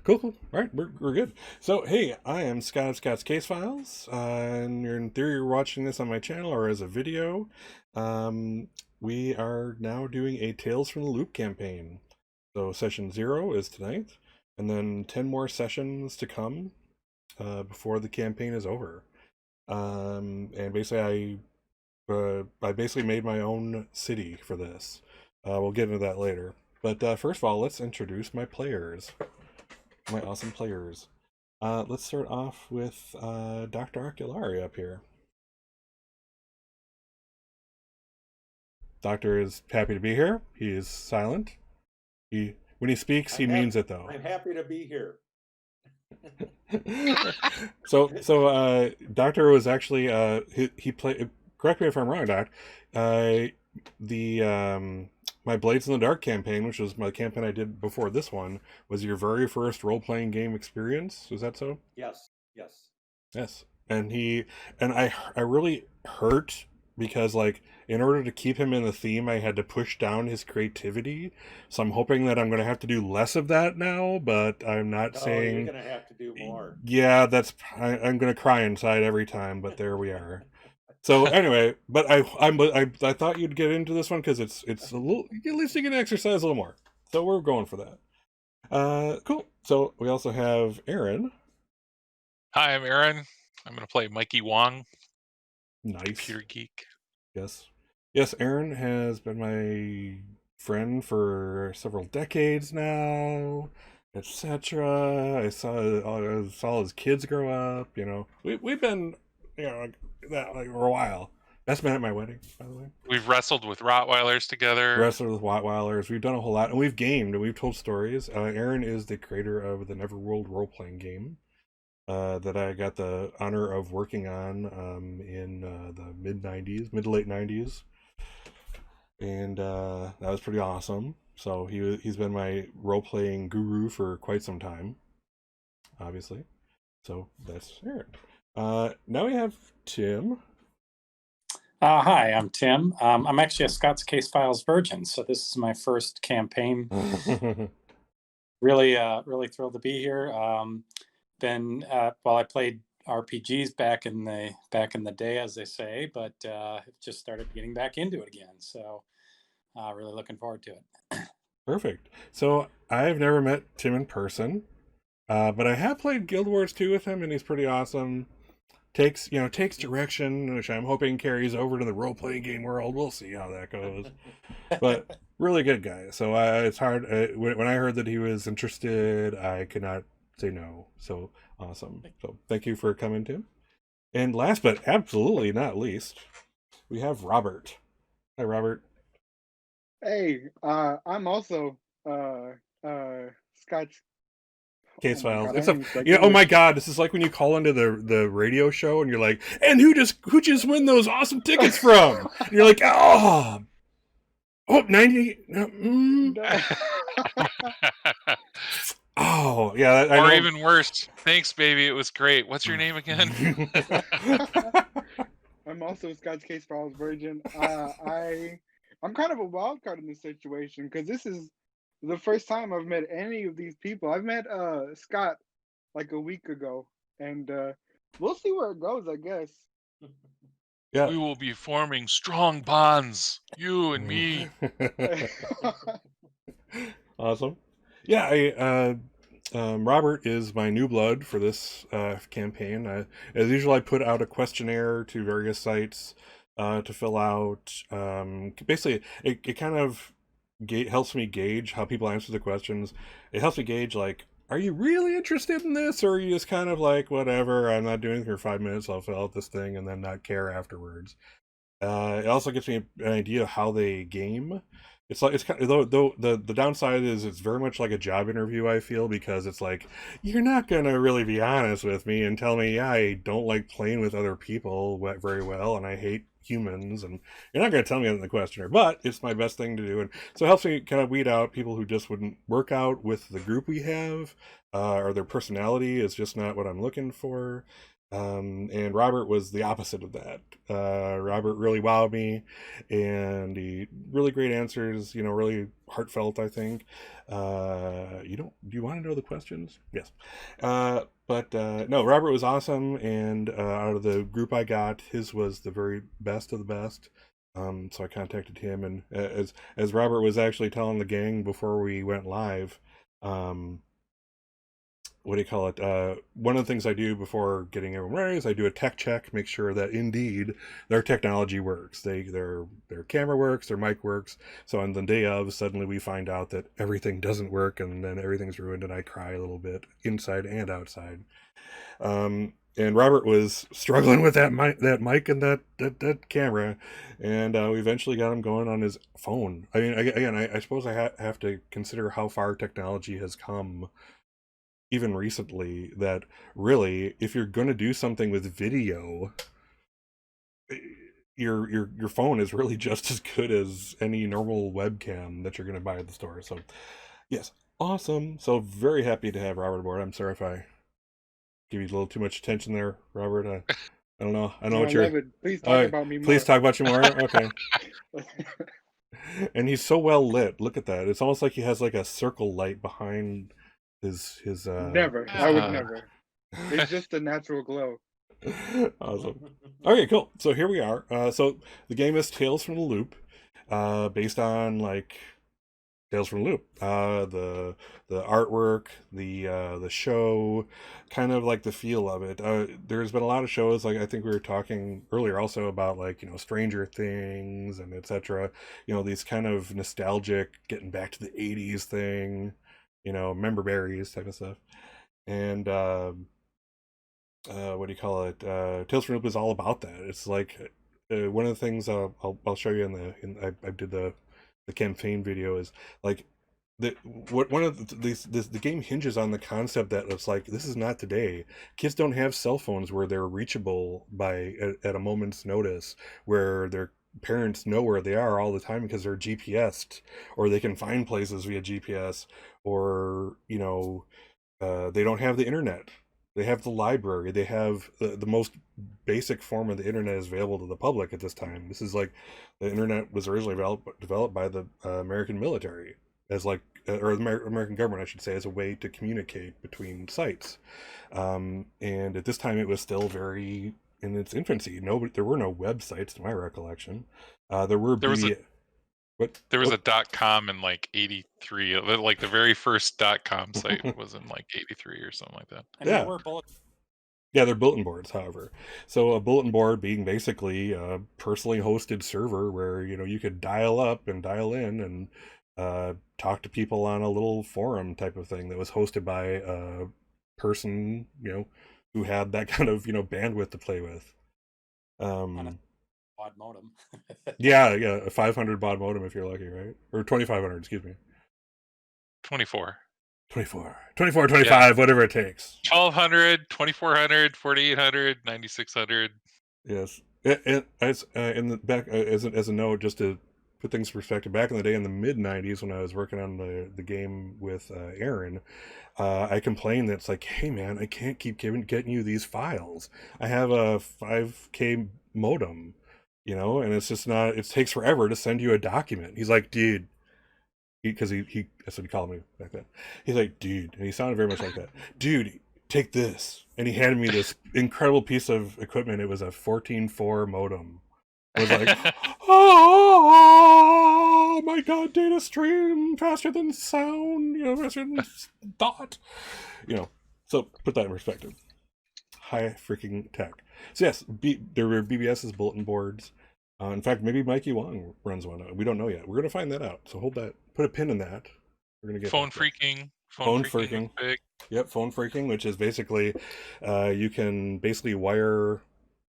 Cool, cool. All right, we're good. So, hey, I am Scott of Scott's Case Files, and you're in theory you're watching this on my channel or as a video. Um, we are now doing a Tales from the Loop campaign. So, session 0 is tonight, and then 10 more sessions to come before the campaign is over. And basically, I basically made my own city for this. We'll get into that later. But first of all, let's introduce my players. My awesome players. Let's start off with Dr. Oculari up here. Doctor is happy to be here. He is silent. When he speaks, he means it though. I'm happy to be here. So Doctor was actually he played. Correct me if I'm wrong, Doc. The my Blades in the Dark campaign, which was my campaign I did before this one, was your very first role playing game experience. Was that so? Yes. Yes. Yes. And I really hurt because, like, in order to keep him in the theme, I had to push down his creativity. So I'm hoping that I'm going to have to do less of that now, but I'm not saying you're going to have to do more. Yeah, I'm going to cry inside every time, but there we are. So anyway, but I thought you'd get into this one because it's a little, at least you can exercise a little more. So we're going for that. Cool. So we also have Aaron. Hi, I'm Aaron. I'm going to play Mikey Wong. Nice. Computer geek. Yes, Aaron has been my friend for several decades now, etc. I saw his kids grow up. You know, we've been that for a while. Best man at my wedding, by the way. We've wrestled with Rottweilers together. Wrestled with Rottweilers. We've done a whole lot, and we've gamed and we've told stories. Aaron is the creator of the Neverworld role playing game. That I got the honor of working on in the mid to late 90s, and that was pretty awesome. So he's been my role playing guru for quite some time, obviously. So that's Aaron. Now we have Tim. Hi, I'm Tim. I'm actually a Scott's Case Files virgin, so this is my first campaign. Really thrilled to be here. I played RPGs back in the day, as they say, but just started getting back into it again. So really looking forward to it. Perfect. So I've never met Tim in person, but I have played Guild Wars 2 with him, and he's pretty awesome. Takes direction, which I'm hoping carries over to the role playing game world. We'll see how that goes. But really good guy. So it's hard when I heard that he was interested, I could not say no. So awesome. So thank you for coming, Tim. And last but absolutely not least, we have Robert. Hi, Robert. Hey, I'm also Scott's Case Files. Oh my god, this is like when you call into the radio show and you're like, and who just win those awesome tickets from? And you're like, 90. Oh, yeah. Or even worse. Thanks, baby. It was great. What's your name again? I'm also Scott's Case Files virgin. I'm kind of a wild card in this situation because this is the first time I've met any of these people. I've met Scott like a week ago, and we'll see where it goes, I guess. Yeah. We will be forming strong bonds, you and me. Awesome. Yeah, Robert is my new blood for this campaign. As usual, I put out a questionnaire to various sites to fill out. Basically, it kind of helps me gauge how people answer the questions. It helps me gauge, like, are you really interested in this, or are you just kind of like, whatever, I'm not doing it for 5 minutes, I'll fill out this thing and then not care afterwards. It also gives me an idea of how they game. It's like, it's kind of, though the downside is it's very much like a job interview, I feel, because it's like, you're not gonna really be honest with me and tell me, yeah, I don't like playing with other people very well, and I hate humans, and you're not going to tell me that in the questionnaire, but it's my best thing to do, and so it helps me kind of weed out people who just wouldn't work out with the group we have, or their personality is just not what I'm looking for. And Robert was the opposite of that. Robert really wowed me, and he really great answers. Really heartfelt. I think. You don't? Do you want to know the questions? Yes. But no, Robert was awesome, and out of the group I got, his was the very best of the best. So I contacted him, and as Robert was actually telling the gang before we went live, what do you call it? One of the things I do before getting everyone ready is I do a tech check, make sure that indeed their technology works. Their camera works, their mic works. So on the day of, suddenly we find out that everything doesn't work, and then everything's ruined, and I cry a little bit inside and outside. And Robert was struggling with that mic and that camera, and we eventually got him going on his phone. I mean, again, I suppose I have to consider how far technology has come even recently, that really, if you're going to do something with video, your phone is really just as good as any normal webcam that you're going to buy at the store. So yes, awesome. So very happy to have Robert aboard. I'm sorry if I give you a little too much attention there, Robert. I don't know. I know No, what I you're. love it. Please talk about me more. Please talk about you more. Okay. And he's so well lit. Look at that. It's almost like he has like a circle light behind his. Never. I would never. It's just a natural glow. Awesome. Okay, cool. So here we are. So the game is Tales from the Loop, based on like Tales from the Loop. The artwork, the show, kind of like the feel of it. There's been a lot of shows, like I think we were talking earlier also about, like, Stranger Things and etc. These kind of nostalgic, getting back to the 80s thing, member berries type of stuff. And what do you call it? Tales from the Loop is all about that. It's like one of the things I'll show you I did the campaign video is like one of the game hinges on the concept that it's like, this is not today. Kids don't have cell phones where they're reachable at a moment's notice, where their parents know where they are all the time because they're GPSed, or they can find places via GPS, or they don't have the internet. They have the library. They have the most basic form of the internet is available to the public at this time. This is like, the internet was originally developed by the American military as like, or the American government, I should say, as a way to communicate between sites. And at this time, it was still very in its infancy. There were no websites, to my recollection. There were There was a .com in like 83. Like the very first .com site was in like 83 or something like that. And Yeah. there were bullet. Yeah, they're bulletin boards, however. So a bulletin board being basically a personally hosted server where, you could dial up and dial in and talk to people on a little forum type of thing that was hosted by a person, who had that kind of, bandwidth to play with. On a quad modem. Yeah, a 500 baud modem if you're lucky, right? Or 2500, excuse me. 24. 24, 25, whatever it takes. 1200, 2400, 4800, 9600. Yes. And as in the back, as a note, just to put things in perspective, back in the day in the mid 90s when I was working on the game with Aaron, I complained that it's like, hey man, I can't keep getting you these files. I have a 5K modem, and it's just not. It takes forever to send you a document. He's like, dude. Because he that's what he called me back then. He's like, dude, and he sounded very much like that. Dude, take this, and he handed me this incredible piece of equipment. It was a 14.4 modem. I was like, oh my god, data stream faster than sound, faster than thought, So put that in perspective. High freaking tech. So yes, there were BBS's bulletin boards. In fact, maybe Mikey Wong runs one. We don't know yet. We're going to find that out. So hold that. Put a pin in that. We're going to get phone freaking. Phone freaking. Big. Yep, phone freaking, which is basically you can basically wire.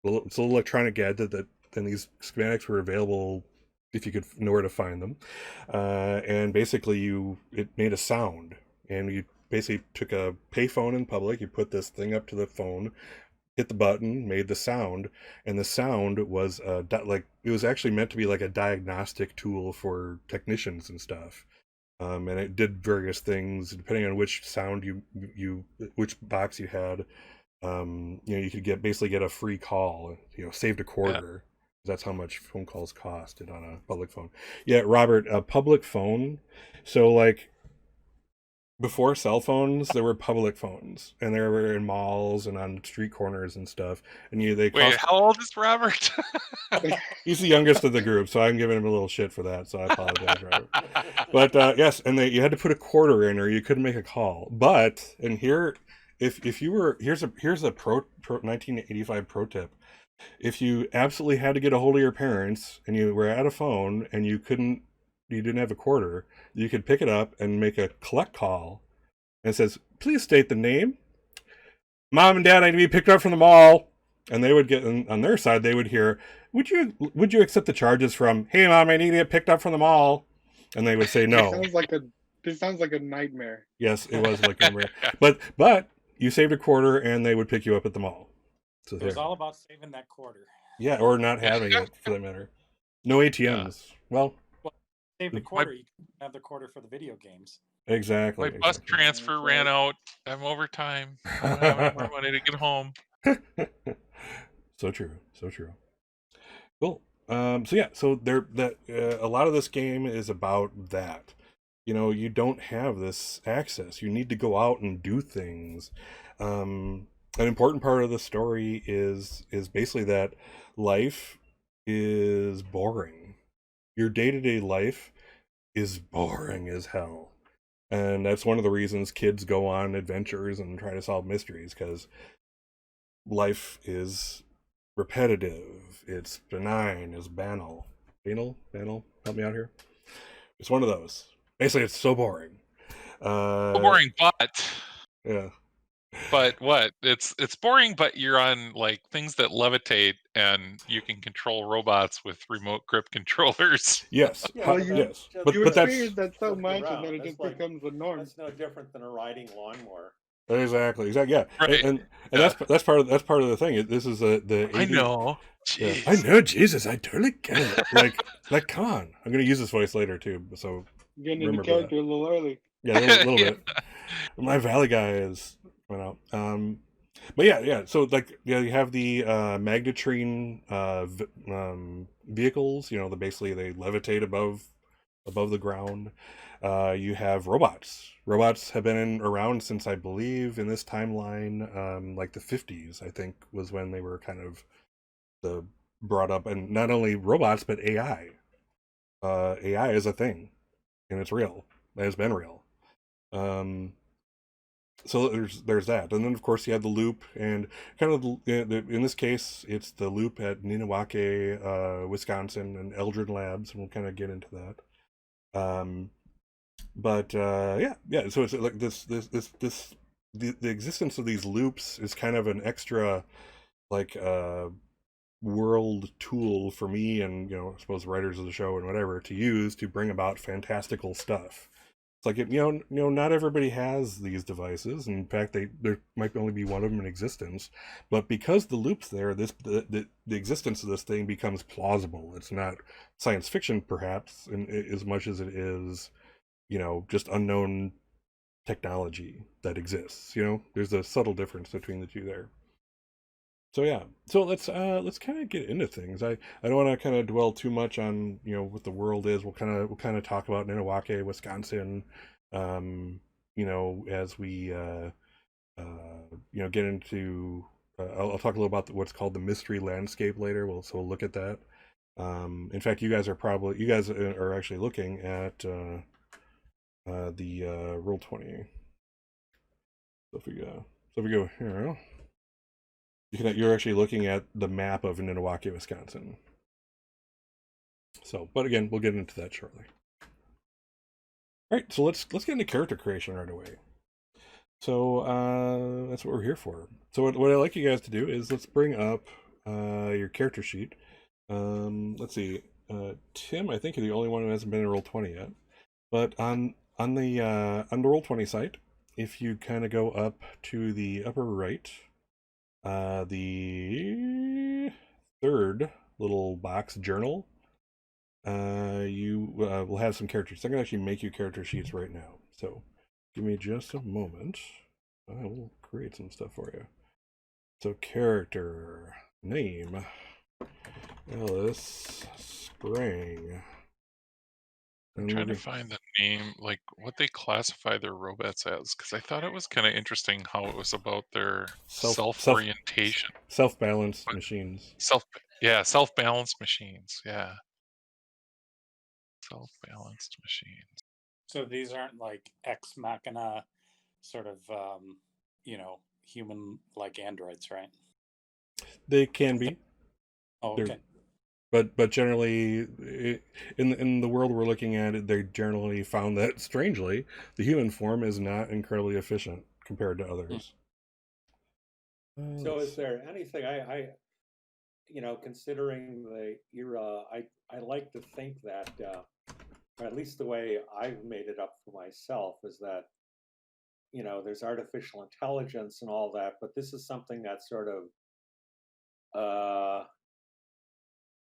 It's an electronic gadget that then these schematics were available if you could know where to find them. And basically, it made a sound, and you basically took a payphone in public. You put this thing up to the phone, hit the button, made the sound, and the sound was like, it was actually meant to be like a diagnostic tool for technicians and stuff. And it did various things depending on which sound which box you had. you could basically get a free call, saved a quarter. That's how much phone calls costed on a public phone. Yeah, Robert, a public phone. So like before cell phones, there were public phones, and they were in malls and on street corners and stuff. And they Wait, cost. how old is Robert? He's the youngest of the group, so I'm giving him a little shit for that. So I apologize, Robert. But yes, and you had to put a quarter in, or you couldn't make a call. But and here, if you were here's a pro 1985 pro tip. If you absolutely had to get a hold of your parents and you were at a phone and you didn't have a quarter, you could pick it up and make a collect call, and it says, "Please state the name. Mom and Dad, I need to be picked up from the mall." And they would get on their side. They would hear, "Would you accept the charges from? Hey, Mom, I need to get picked up from the mall." And they would say no. This sounds like a nightmare. Yes, it was like a nightmare. But you saved a quarter, and they would pick you up at the mall. So It was all about saving that quarter. yeah, or not having it for that matter. No ATMs. Well, Save the quarter. You can have the quarter for the video games. Exactly. My bus transfer ran out. I'm overtime. I don't have any more money to get home. So true. Cool. So a lot of this game is about that. You don't have this access. You need to go out and do things. An important part of the story is basically that life is boring. Your day-to-day life is boring as hell. And that's one of the reasons kids go on adventures and try to solve mysteries, because life is repetitive, it's benign, it's banal. Banal? Help me out here. It's one of those. Basically, it's so boring. Boring, but yeah. But what? It's boring, but you're on like things that levitate, and you can control robots with remote grip controllers. Yes. Yeah, yes. just- But You that's experience that so Look much, around. and then it That's just like- becomes the norm. That's no different than a riding lawnmower. exactly. Yeah. Right. And Yeah. that's part of the thing. This is the 80s. I know. Yeah. Jeez. I know, Jesus, I totally get it. Like Khan. I'm gonna use this voice later too, so Getting into remember character a little early. yeah, a little Yeah. bit. My Valley guy is went out. But yeah. So you have the magnetrine vehicles. Basically they levitate above the ground. You have robots. Robots have been around since, I believe, in this timeline, like the 50s. I think was when they were kind of brought up, and not only robots but AI. AI is a thing, and it's real. It has been real. So there's that, and then of course you have the loop, and kind of in this case it's the loop at Ninawake, Wisconsin, and Eldred Labs, and we'll kind of get into that. Yeah. So it's like the existence of these loops is kind of an extra like world tool for me, and I suppose writers of the show and whatever, to use to bring about fantastical stuff. It's like not everybody has these devices. In fact, there might only be one of them in existence. But because the loop's there, the existence of this thing becomes plausible. It's not science fiction, perhaps, as much as it is, just unknown technology that exists. There's a subtle difference between the two there. So yeah, so let's kind of get into things. I don't want to kind of dwell too much on what the world is. We'll kind of talk about Ninawake, Wisconsin, as we get into. I'll talk a little about what's called the mystery landscape later. So we'll look at that. In fact, you guys are actually looking at the Roll20. So if we go here. You're actually looking at the map of Ninawake, Wisconsin. So, but again, we'll get into that shortly. All right, so let's get into character creation right away. So that's what we're here for. So what I'd like you guys to do is let's bring up your character sheet. Let's see, Tim, I think you're the only one who hasn't been in Roll20 yet. But on the Roll20 site, if you kind of go up to the upper right. The third little box, journal, you will have some characters. I'm going to actually make you character sheets right now. So give me just a moment. I will create some stuff for you. So character name Alice Sprang. I'm trying to find the name, like what they classify their robots as, because I thought it was kind of interesting how it was about their self-orientation. Self-balanced What? machines. Self-balanced machines. Yeah. Self-balanced machines. So these aren't like ex machina sort of, human like androids, right? They can be. Oh, They're, okay. but generally, in the world we're looking at, they generally found that strangely, the human form is not incredibly efficient compared to others. So is there anything considering the era, I like to think that, or at least the way I've made it up for myself, is that, there's artificial intelligence and all that, but this is something that sort of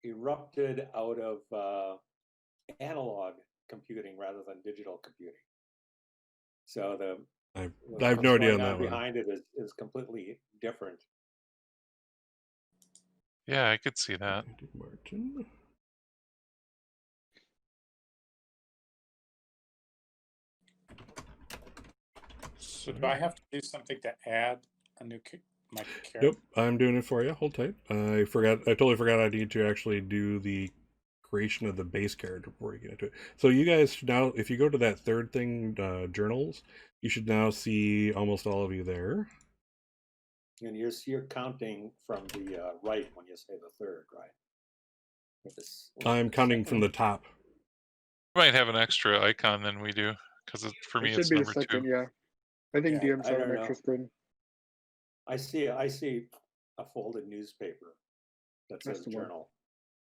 erupted out of analog computing rather than digital computing. So I have what's no idea going on on that one. behind it is completely different. Yeah, I could see that. Martin. So do I have to do something to add a new my character? Nope, I'm doing it for you. Hold tight. I totally forgot I need to actually do the creation of the base character before you get into it. So you guys should now, if you go to that third thing, journals, you should now see almost all of you there. And you're counting from the right when you say the third, right? I'm counting from the top. We might have an extra icon than we do, because for me It should it's be the number second, 2. yeah. I think Yeah, DM's I have don't an know. extra screen. I see a folded newspaper that That's says the one. journal.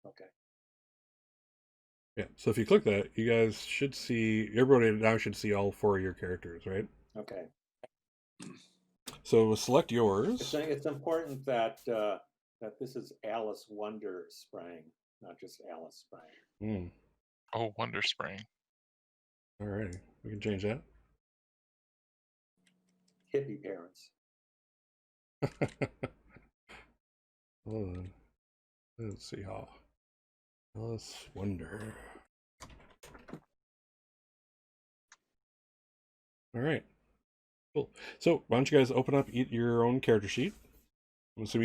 Okay. Yeah, so if you click that, you guys should see, everybody now should see all 4 of your characters, right? Okay. So select yours. It's important that that this is Alice Wonder Sprang, not just Alice Sprang. Oh, Wonder Spring. Alrighty, we can change that. Hippie parents. Hold on. Let's see how. Alice Wonder. Alright. Cool. So why don't you guys open up your own character sheet? So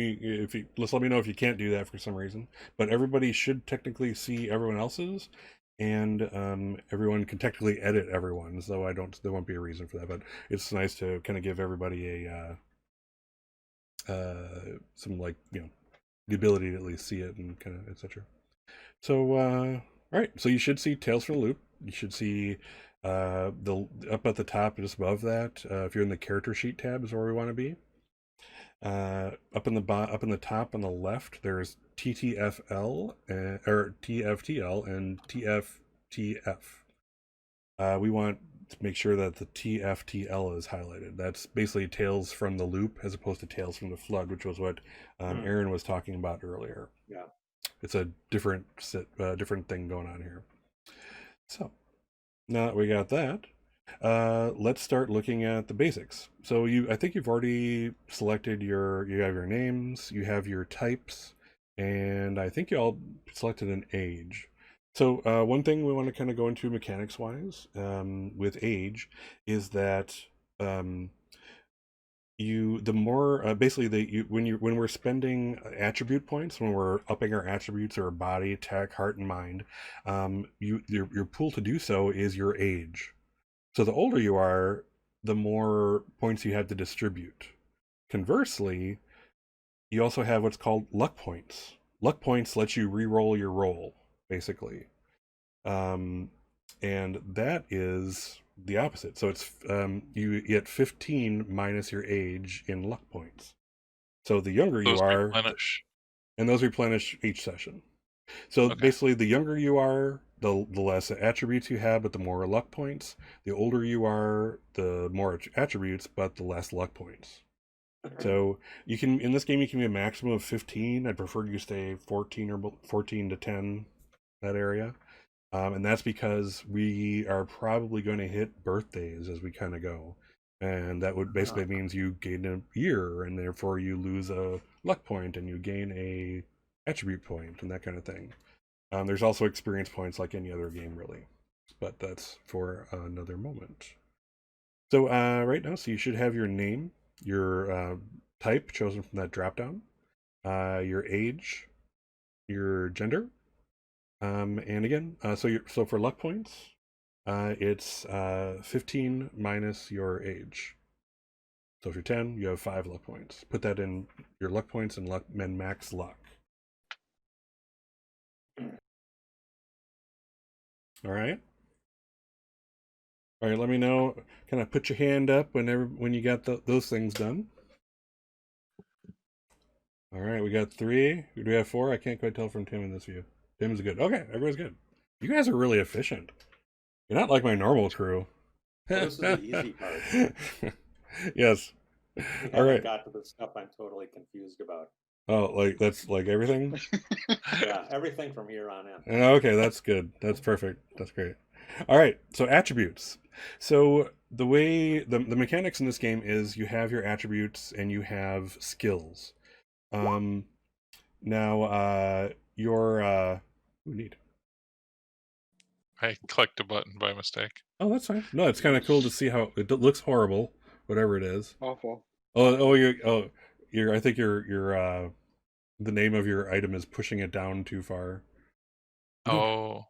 let's let me know if you can't do that for some reason. But everybody should technically see everyone else's, and everyone can technically edit everyone's. Though there won't be a reason for that. But it's nice to kind of give everybody some, like, the ability to at least see it and kind of etc. So all right, so you should see Tales from the Loop. You should see the up at the top, just above that. If you're in the character sheet tab, is where we want to be. Up in the top on the left, there's TTFL or TFTL and TFTF. We want to make sure that the TFTL is highlighted. That's basically Tales from the Loop as opposed to Tales from the Flood, which was what Aaron was talking about earlier. Yeah. It's a different thing going on here. So now that we got that, let's start looking at the basics. So I think you've already selected you have your names, you have your types, and I think you all selected an age. So one thing we want to kind of go into mechanics wise with age is that when we're spending attribute points, when we're upping our attributes or body, tech, heart, and mind, your pool to do so is your age. So the older you are, the more points you have to distribute. Conversely, you also have what's called luck points. Luck points let you re-roll your roll, basically. And that is the opposite. So it's you get 15 minus your age in luck points. So the younger you are, replenish. and those replenish each session. So basically, the younger you are, the less attributes you have, but the more luck points. The older you are, the more attributes, but the less luck points. So in this game you can be a maximum of 15. I'd prefer you stay 14 or 14 to 10, that area. And that's because we are probably going to hit birthdays as we kind of go. and that would basically means you gain a year, and therefore you lose a luck point, and you gain a attribute point, and that kind of thing. There's also experience points like any other game, really, but that's for another moment. So right now, so you should have your name, your type chosen from that dropdown, your age, your gender, and again, so for luck points, it's 15 minus your age. So if you're 10, you have 5 luck points. Put that in your luck points and max luck. All right. All right. Let me know. Kind of put your hand up when you got those things done. All right. We got 3. Do we have 4? I can't quite tell from Tim in this view. Tim's good. Okay. Everybody's good. You guys are really efficient. You're not like my normal crew. Well, this is the easy part. Yes. We All haven't right. got to the stuff I'm totally confused about. Oh, like that's like everything? Yeah, everything from here on in. Okay, that's good. That's perfect. That's great. All right, so attributes. So the way the mechanics in this game is you have your attributes and you have skills. Now your who need? I clicked a button by mistake. Oh, that's fine. No, it's kind of cool to see how it looks horrible, whatever it is. Awful. You're I think you're the name of your item is pushing it down too far. Oh.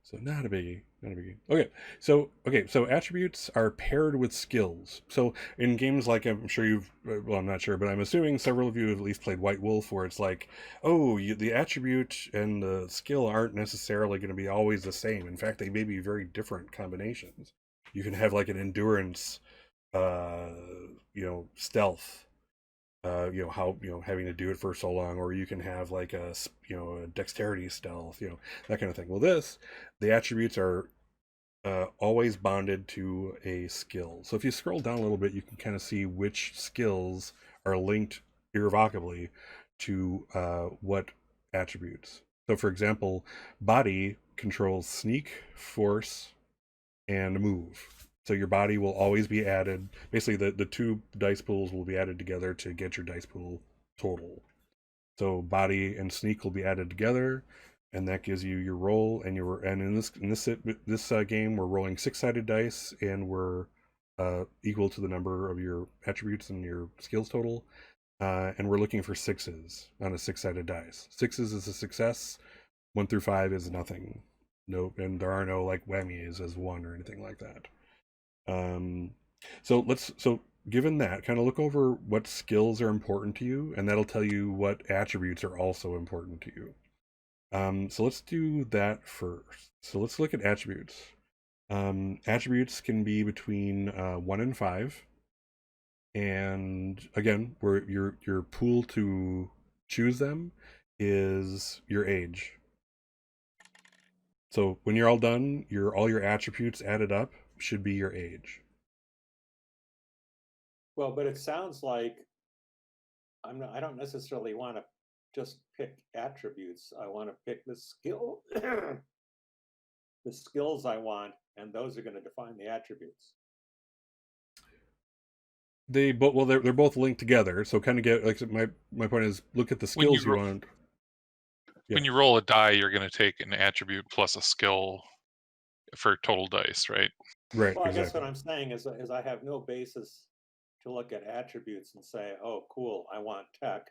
So not a biggie, not a biggie. Okay, so attributes are paired with skills. So in games like I'm sure I'm not sure, but I'm assuming several of you have at least played White Wolf, where it's like, the attribute and the skill aren't necessarily going to be always the same. In fact, they may be very different combinations. You can have like an endurance, stealth. Having to do it for so long, or you can have like a dexterity stealth, that kind of thing. Well, the attributes are always bonded to a skill. So if you scroll down a little bit, you can kind of see which skills are linked irrevocably to what attributes. So for example, body controls sneak, force, and move. So your body will always be added. Basically, the 2 dice pools will be added together to get your dice pool total. So body and sneak will be added together, and that gives you your roll. And in this game, we're rolling 6-sided dice, and we're equal to the number of your attributes and your skills total. And we're looking for 6s on a 6-sided dice. 6s is a success. 1 through 5 is nothing. No, and there are no like whammies as 1 or anything like that. So given that, kind of look over what skills are important to you, and that'll tell you what attributes are also important to you. So let's do that first. So let's look at attributes. Attributes can be between 1 and 5, and again, where your pool to choose them is your age. So when you're all done, all your attributes added up should be your age. Well, but it sounds like I don't necessarily want to just pick attributes. I want to pick the skill, the skills I want, and those are going to define the attributes. They're both linked together. So kind of get like my point is look at the skills you want. Yeah. When you roll a die, you're going to take an attribute plus a skill for total dice, right? Right. Well, I exactly. guess what I'm saying is I have no basis to look at attributes and say, oh, cool, I want tech.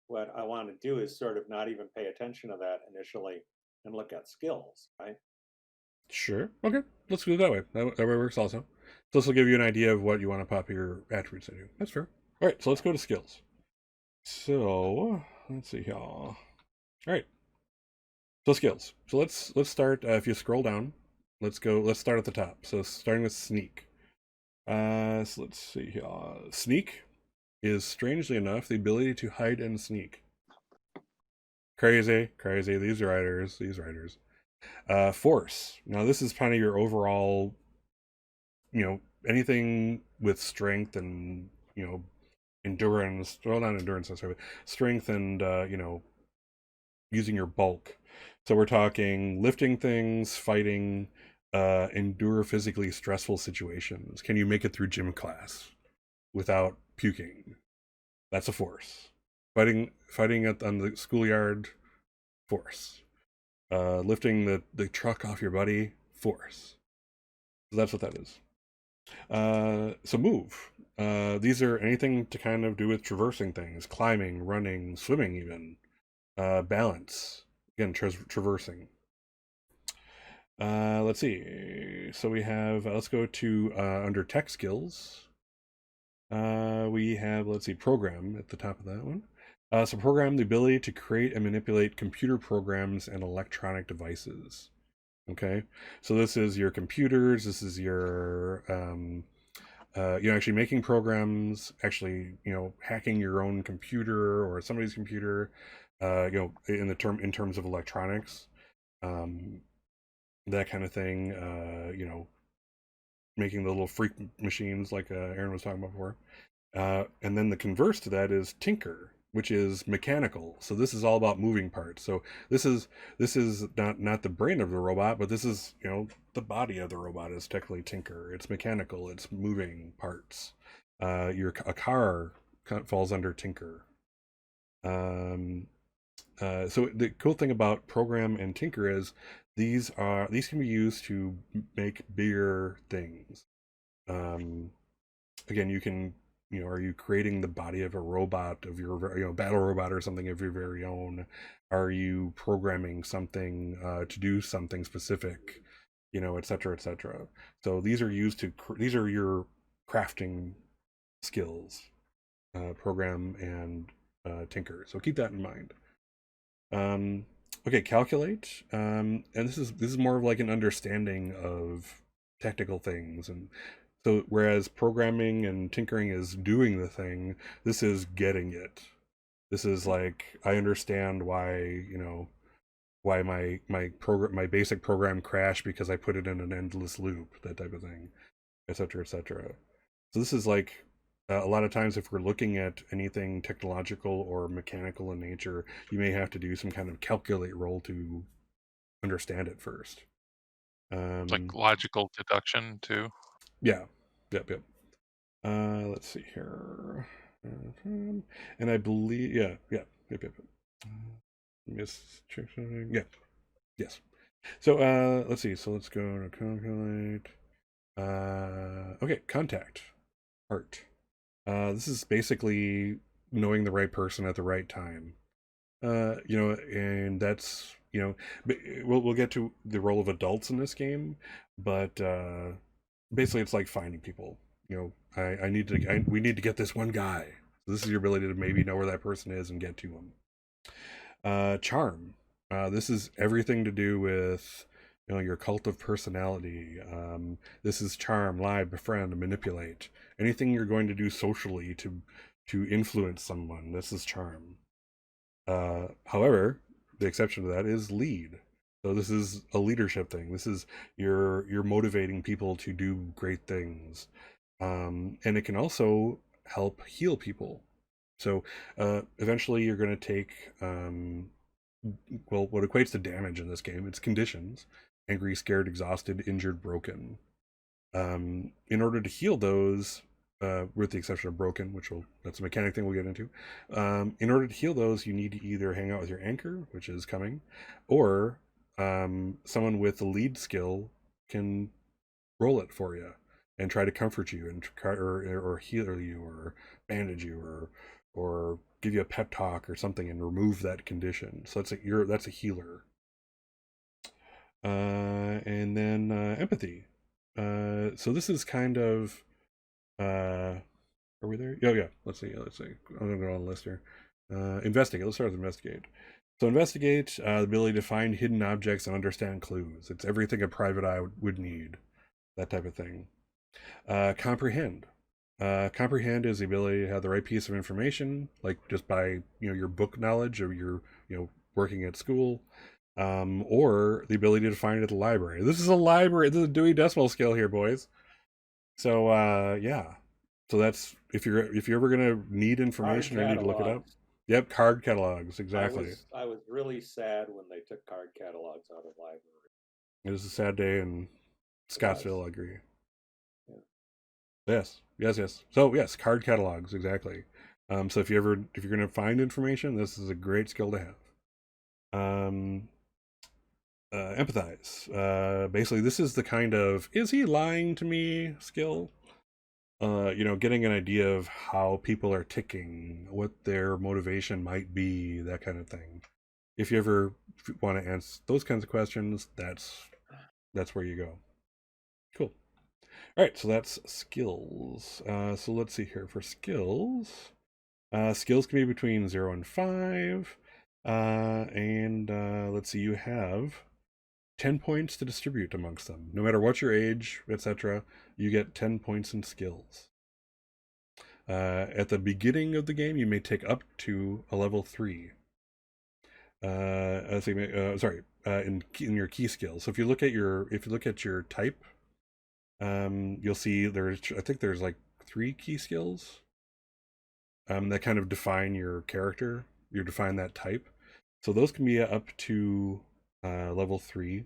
What I want to do is sort of not even pay attention to that initially and look at skills, right? Sure. Okay. Let's do it that way. That way works also. So this will give you an idea of what you want to pop your attributes into. That's fair. All right. So let's go to skills. So let's see here. All right. So skills. So let's start. If you scroll down, let's start at the top. So starting with sneak. So let's see here. Sneak is strangely enough the ability to hide and sneak. Crazy. These writers. Force. Now this is kind of your overall, anything with strength and endurance. Well, not endurance necessarily. Strength and using your bulk. So we're talking lifting things, fighting, endure physically stressful situations? Can you make it through gym class without puking? That's a force. Fighting on the schoolyard, force. Lifting the truck off your buddy, force. So that's what that is. So move. These are anything to kind of do with traversing things, climbing, running, swimming, even. Balance. Again, traversing. Let's see. So we have, let's go to under tech skills. We have, let's see, program at the top of that one. So program, the ability to create and manipulate computer programs and electronic devices. Okay, so this is your computers. This is your, actually making programs, actually, hacking your own computer or somebody's computer, in terms of electronics, that kind of thing. Making the little freak machines like Aaron was talking about before. And then the converse to that is tinker, which is mechanical. So this is all about moving parts. So this is not the brain of the robot, but this is the body of the robot is technically tinker. It's mechanical. It's moving parts. A car falls under tinker. So the cool thing about program and tinker is these can be used to make bigger things. Again, you can, are you creating the body of a robot of your, battle robot or something of your very own? Are you programming something to do something specific, et cetera, et cetera. So these are used to, these are your crafting skills, program and tinker. So keep that in mind. Okay, calculate. And this is more of like an understanding of technical things. And so whereas programming and tinkering is doing the thing, this is getting it. This is like, I understand why, why my basic program crashed because I put it in an endless loop, that type of thing, et cetera, et cetera. So this is like, a lot of times if we're looking at anything technological or mechanical in nature, you may have to do some kind of calculate roll to understand it first. Like logical deduction too. Yeah. Yep. Let's see here. And I believe, yep. Yeah. Yes. So let's see. So let's go to calculate. Okay, contact. Art. This is basically knowing the right person at the right time. And that's, we'll get to the role of adults in this game, but basically it's like finding people. We need to get this one guy. So this is your ability to maybe know where that person is and get to him. Charm. This is everything to do with your cult of personality. This is charm, lie, befriend, manipulate. Anything you're going to do socially to influence someone. This is charm. However, the exception to that is lead. So this is a leadership thing. This is you're motivating people to do great things, and it can also help heal people. So eventually, you're going to take what equates to damage in this game. It's conditions: angry, scared, exhausted, injured, broken. In order to heal those, with the exception of broken, that's a mechanic thing we'll get into. In order to heal those, you need to either hang out with your anchor, which is coming, or someone with the lead skill can roll it for you and try to comfort you and try or heal you or bandage you or give you a pep talk or something and remove that condition. So that's a healer. And then empathy. So this is kind of are we there? Oh yeah. Let's see. I'm gonna go on the list here. Investigate. Let's start with investigate. So investigate, the ability to find hidden objects and understand clues. It's everything a private eye would need. That type of thing. Comprehend. Comprehend is the ability to have the right piece of information, like just by your book knowledge or your working at school, or the ability to find it at the library. This is a library. This is a Dewey Decimal Scale here, boys. So yeah. So that's if you're ever gonna need information or need to look it up. Yep, card catalogs, exactly. I was really sad when they took card catalogs out of library. It was a sad day in Scottsville, I agree. Yeah. Yes. So yes, card catalogs, exactly. So if you're going to find information, this is a great skill to have. Empathize. Basically, this is the kind of "is he lying to me" skill. Getting an idea of how people are ticking, what their motivation might be, that kind of thing. If you ever want to answer those kinds of questions, that's where you go. Cool. All right, so that's skills. So let's see here for skills. Skills can be between 0 and 5. And let's see, you have 10 points to distribute amongst them. No matter what your age, etc., you get 10 points in skills. At the beginning of the game, you may take up to a level 3. In your key skills. So if you look at your type, you'll see I think there's like 3 key skills that kind of define your character. You define that type. So those can be up to level 3.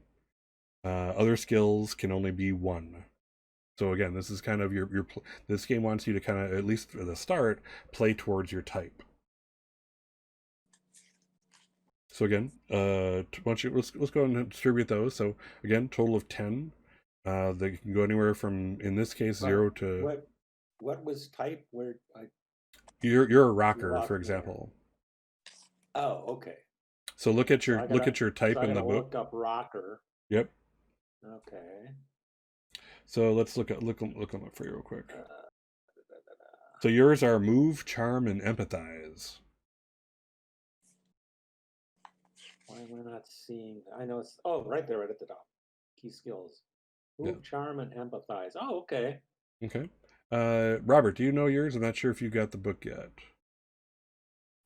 Other skills can only be 1. So again, this is kind of this game wants you to kind of, at least at the start, play towards your type. So again, let's go ahead and distribute those. So again, total of 10. They can go anywhere from, in this case, 0 to. What was type? Where you're a rocker, for example. Oh, okay. So look at your type in the book. Look up rocker. Yep. Okay. So let's look them up for you real quick. So yours are move, charm, and empathize. Why am I not seeing? I know it's right there, right at the top. Key skills: move, charm, and empathize. Oh, okay. Okay. Robert, do you know yours? I'm not sure if you got the book yet.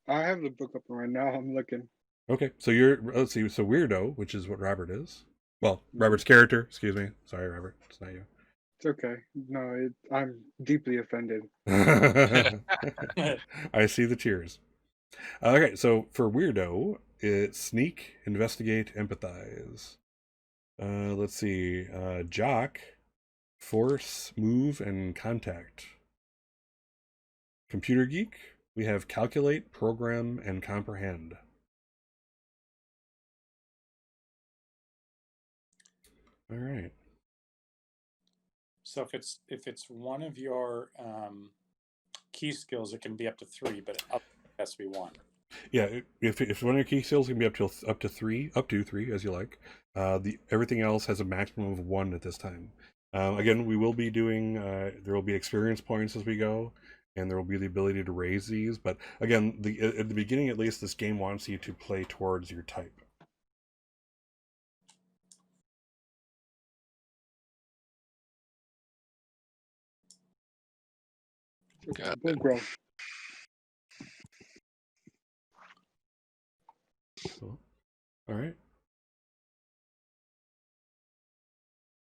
I have the book up right now. I'm looking. Okay, so let's see. So weirdo, which is what Robert is. Well, Robert's character. Excuse me. Sorry, Robert. It's not you. It's okay. No, I'm deeply offended. I see the tears. Okay, so for weirdo, it's sneak, investigate, empathize. Let's see. Jock, force, move, and contact. Computer geek, we have calculate, program, and comprehend. All right. So if it's one of your key skills, it can be up to 3, but it has to be 1. Yeah, if one of your key skills can be up to 3, as you like. Everything else has a maximum of 1 at this time. Again, we will be doing. There will be experience points as we go, and there will be the ability to raise these. But again, at the beginning, at least, this game wants you to play towards your type. We'll grow. Cool. All right.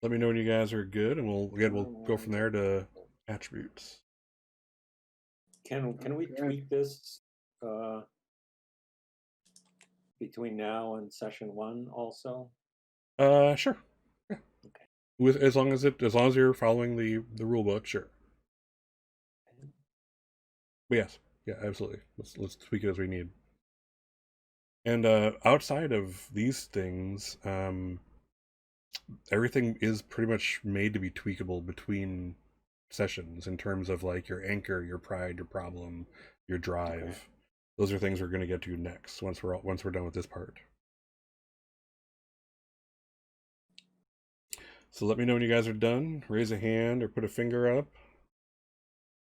Let me know when you guys are good, and we'll go from there to attributes. Can we tweak this between now and session 1 also? Sure. Yeah. Okay. As long as you're following the rule book, sure. But yes, yeah, absolutely. Let's tweak it as we need. And outside of these things, everything is pretty much made to be tweakable between sessions in terms of like your anchor, your pride, your problem, your drive. Okay. Those are things we're going to get to next once we're done with this part. So let me know when you guys are done. Raise a hand or put a finger up.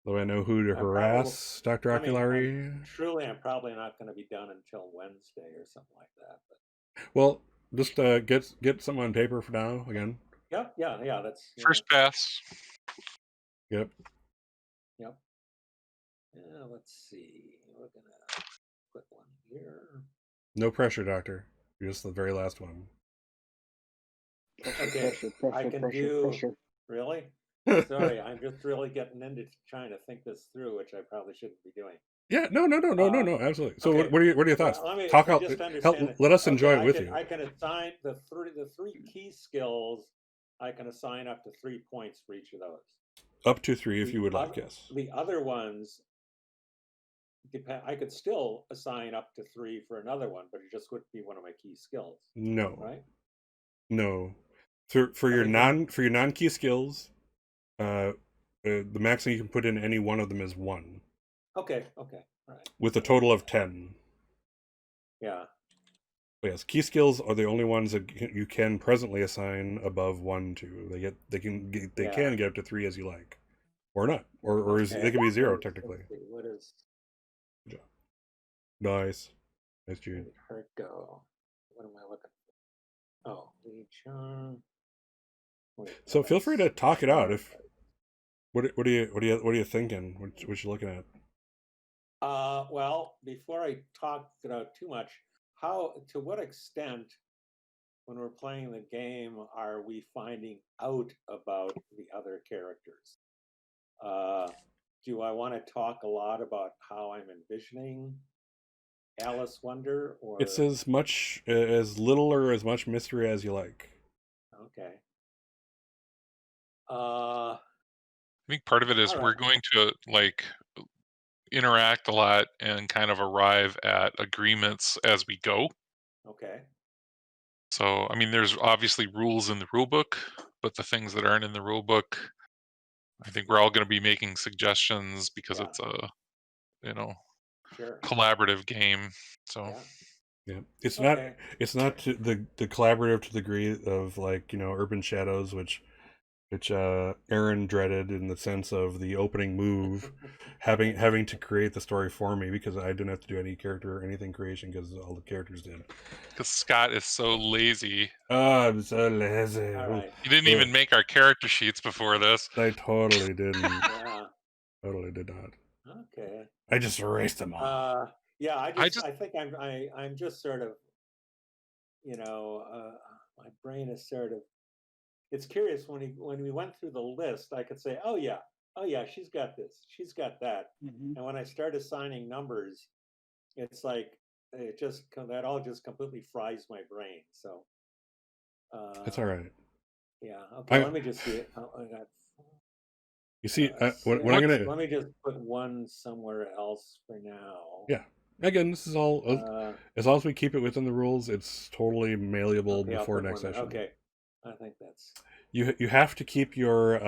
Though I know who to harass, Dr. Oculari. I'm probably not going to be done until Wednesday or something like that. But... Well, just get something on paper for now again. Yep. Yeah. That's first pass. Yep. Yeah. Let's see. We're gonna put one here. No pressure, Doctor. You're just the very last one. Okay. Pressure. Really? Sorry, I'm just really getting into trying to think this through, which I probably shouldn't be doing. Yeah, no, absolutely. So, okay. what are your thoughts? Talk out. Let us enjoy it with you. I can assign the three key skills. I can assign up to 3 points for each of those. Up to 3 if you would like, yes. The other ones, I could still assign up to 3 for another one, but it just wouldn't be one of my key skills. No. Right? No. For your non-key skills, the maximum you can put in any one of them is 1. Okay. All right. With a total of 10. Yeah. But yes, key skills are the only ones that you can presently assign above 1 to. They can get up to 3 as you like, or not, or they can be 0 technically. What is? Good job. Nice, Jude. Where did her go? What am I looking for? Oh, Legion. So feel free to talk it out. If what are you thinking? What you looking at? Well, before I talk it out too much, to what extent, when we're playing the game, are we finding out about the other characters? Do I want to talk a lot about how I'm envisioning Alice Wonder, or It's as little or as much mystery as you like. okay. I think part of it is All right. we're going to interact a lot and kind of arrive at agreements as we go. Okay. So, I mean, there's obviously rules in the rule book, but the things that aren't in the rule book, I think we're all going to be making suggestions because it's a, Sure. collaborative game. So, yeah, it's not to the collaborative to the degree of Urban Shadows, which Aaron dreaded in the sense of the opening move, having to create the story for me because I didn't have to do any character or anything creation because all the characters did. Because Scott is so lazy. Oh, I'm so lazy. Right. You didn't even make our character sheets before this. I totally didn't. Yeah. Totally did not. Okay. I just erased them all. Yeah, I think I'm just sort of, my brain is sort of. It's curious when we went through the list, I could say, oh yeah, she's got this, she's got that, and when I start assigning numbers, it's like that all just completely fries my brain. So it's all right. Yeah. Okay. Let me just see it. I got. You see, what I'm gonna. Let me just put 1 somewhere else for now. Yeah. Again, this is all as long as we keep it within the rules. It's totally malleable before next session. Okay. I think that's. You have to keep your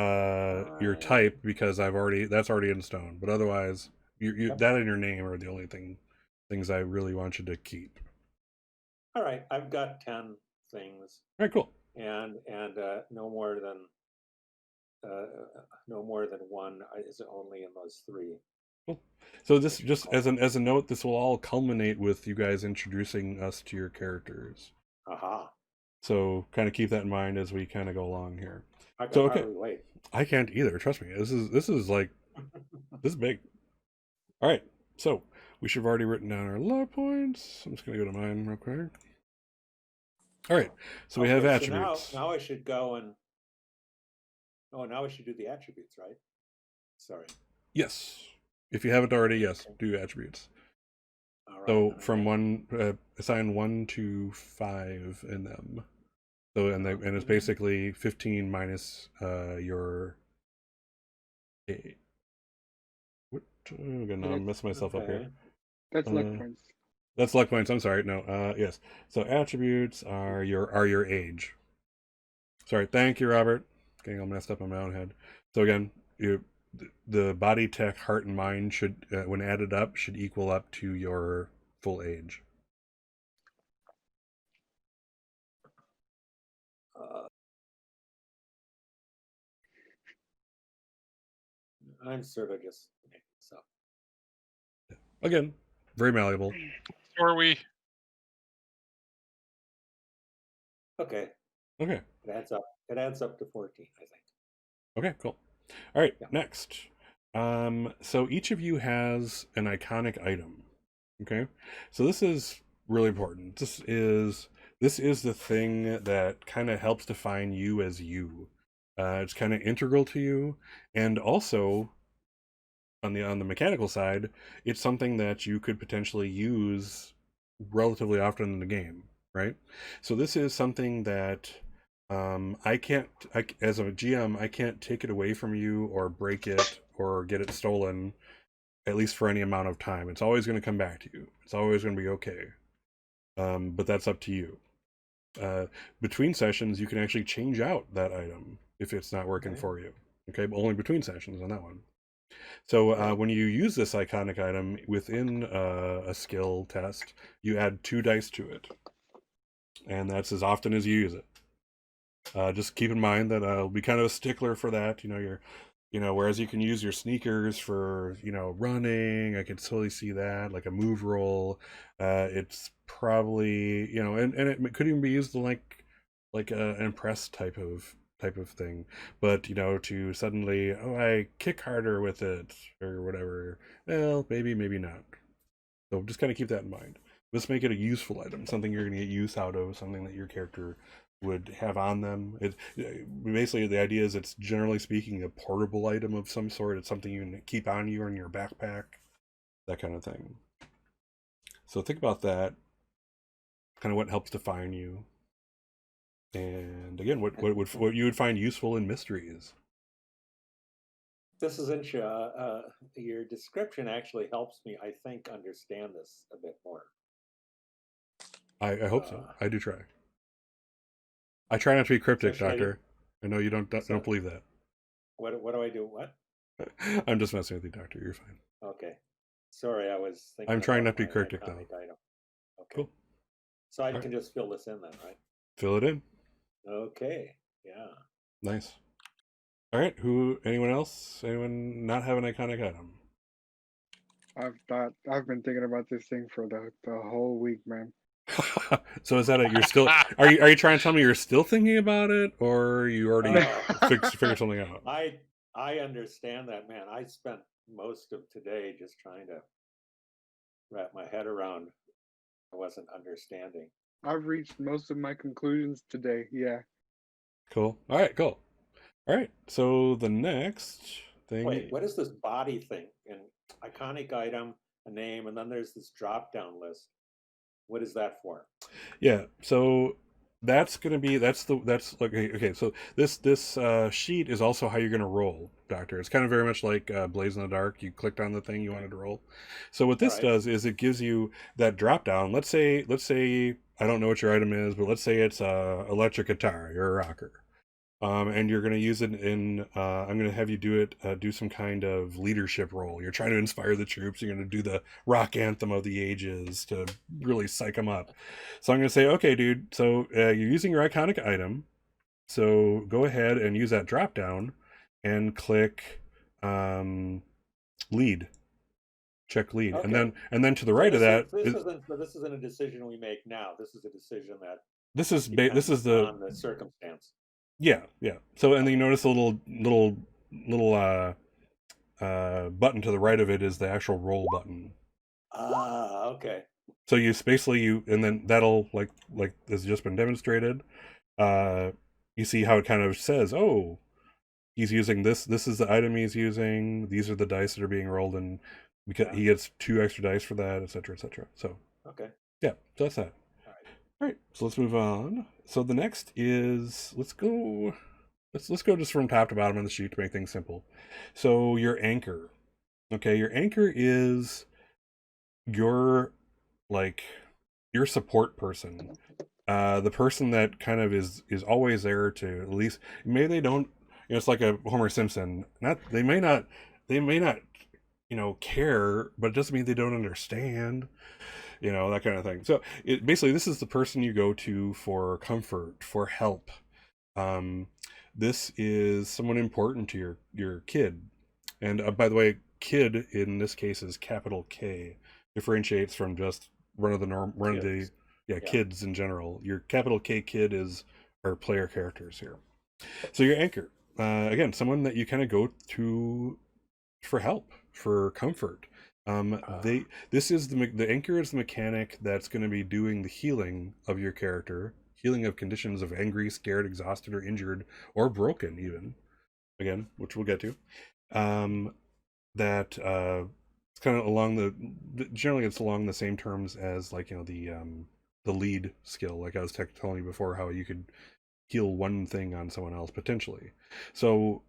type because that's already in stone. But otherwise, that and your name are the only things I really want you to keep. All right, I've got 10 things. All right, cool. And no more than 1 is only in those 3. Cool. So this just as a note, this will all culminate with you guys introducing us to your characters. Aha. So kind of keep that in mind as we kind of go along here. I can hardly wait. I can't either. Trust me. This is like this is big. All right. So we should have already written down our log points. I'm just gonna go to mine real quick. All right. So we have attributes. So now I should go and. Oh, now I should do the attributes, right? Sorry. Yes. If you haven't already, yes, do attributes. All right. So from 1, assign 1 to 5 in them. So and it's basically 15 minus your. What? I'm gonna mess myself up here. That's luck points. That's luck points. I'm sorry. No. Yes. So attributes are your age. Sorry. Thank you, Robert. Getting all messed up on my own head. So again, the body, tech, heart, and mind should, when added up, should equal up to your full age. I'm sort of just making this up. Again, very malleable. So are we? Okay. Okay. It adds up. It adds up to 14, I think. Okay, cool. All right, next. So each of you has an iconic item. Okay, so this is really important. This is the thing that kind of helps define you as you. It's kind of integral to you, and also on the mechanical side, it's something that you could potentially use relatively often in the game, right? So this is something that I can't, as a GM, I can't take it away from you or break it or get it stolen, at least for any amount of time. It's always going to come back to you. It's always going to be okay. But that's up to you. Between sessions, you can actually change out that item if it's not working for you. Okay, but only between sessions on that one. So when you use this iconic item within a skill test, you add 2 dice to it, and that's as often as you use it. Just keep in mind that I'll be kind of a stickler for that. Whereas you can use your sneakers for, running, I could totally see that, like a move roll. It's probably, and it could even be used in like an impress type of thing. But, to suddenly, oh, I kick harder with it or whatever. Well, maybe not. So just kind of keep that in mind. Let's make it a useful item, something you're going to get use out of, something that your character would have on them. Basically, the idea is it's generally speaking a portable item of some sort. It's something you can keep on you or in your backpack, that kind of thing. So think about that, kind of what helps define you. And again, what you would find useful in mysteries. This is your description actually helps me, I think, understand this a bit more. I hope so. I do try. I try not to be cryptic, Doctor. I know you don't believe that. What do I do? What? I'm just messing with you, Doctor. You're fine. Okay. Sorry, I was thinking. I'm trying not to be cryptic, though. Item. Okay. Cool. So I can just fill this in then, right? Fill it in. Okay. Yeah. Nice. All right. Anyone else? Anyone not have an iconic item? I've been thinking about this thing for the whole week, man. So is that you're still are you trying to tell me you're still thinking about it, or you already figured something out? I understand that, man. I spent most of today just trying to wrap my head around. I wasn't understanding. I've reached most of my conclusions today. Yeah. Cool. All right. Cool. All right. So the next thing. Wait, what is this body thing? An iconic item, a name, and then there's this drop-down list. What is that for? Yeah. So that's okay. So this sheet is also how you're going to roll, Doctor. It's kind of very much like Blaze in the Dark. You clicked on the thing you wanted to roll. So what this does is it gives you that drop down. Let's say I don't know what your item is, but let's say it's a electric guitar. You're a rocker. And you're going to use it in, I'm going to have you do some kind of leadership role. You're trying to inspire the troops. You're going to do the rock anthem of the ages to really psych them up. So I'm going to say, okay, dude, so you're using your iconic item. So go ahead and use that drop down and click lead. Check lead. Okay. And then to the right of that. This isn't a decision we make now. This is a decision that this is on the circumstance. Yeah. So, and then you notice a little button to the right of it is the actual roll button. Okay. So and then that'll like has just been demonstrated. You see how it kind of says, oh, he's using this. This is the item he's using. These are the dice that are being rolled, and because he gets 2 extra dice for that, etc., etc. So. Okay. Yeah. So that's that. All right, so let's move on. So the next is let's go just from top to bottom on the sheet to make things simple. So your anchor. Okay, your anchor is your support person. The person that kind of is always there to at least maybe they don't it's like a Homer Simpson. They may not care, but it doesn't mean they don't understand. That kind of thing. So basically, this is the person you go to for comfort, for help. This is someone important to your kid. And by the way, kid in this case is capital K. Differentiates from just kids in general. Your capital K kid are player characters here. So your anchor, again, someone that you kind of go to for help, for comfort. The anchor is the mechanic that's going to be doing the healing of your character, healing of conditions of angry, scared, exhausted, or injured, or broken even. Again, which we'll get to. It's kind of generally it's along the same terms as the lead skill. Like I was telling you before, how you could heal one thing on someone else potentially. So,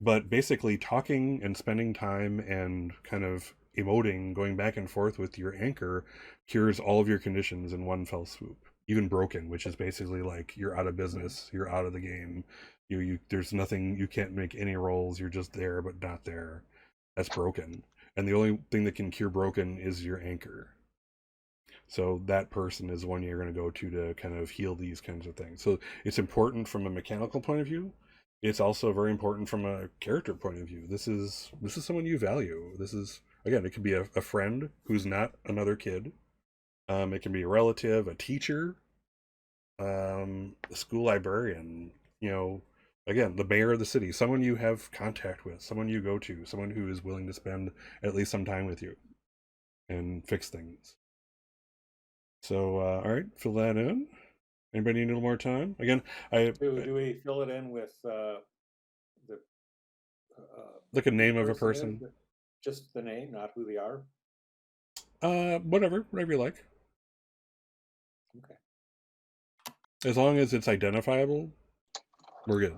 but basically talking and spending time and kind of emoting, going back and forth with your anchor cures all of your conditions in one fell swoop. Even broken, which is basically like you're out of business, you're out of the game. You there's nothing, you can't make any rolls, you're just there but not there. That's broken. And the only thing that can cure broken is your anchor. So that person is one you're going to go to kind of heal these kinds of things. So it's important from a mechanical point of view. It's also very important from a character point of view. This is someone you value. This is, again, it could be a friend who's not another kid. It can be a relative, a teacher, a school librarian. You know, again, the mayor of the city, someone you have contact with, someone you go to, someone who is willing to spend at least some time with you and fix things. So, all right, fill that in. Anybody need a little more time? Again, Do we fill it in with the like a who the name of a person is? person. Just the name, not who they are? Whatever you like. Okay. As long as it's identifiable, we're good.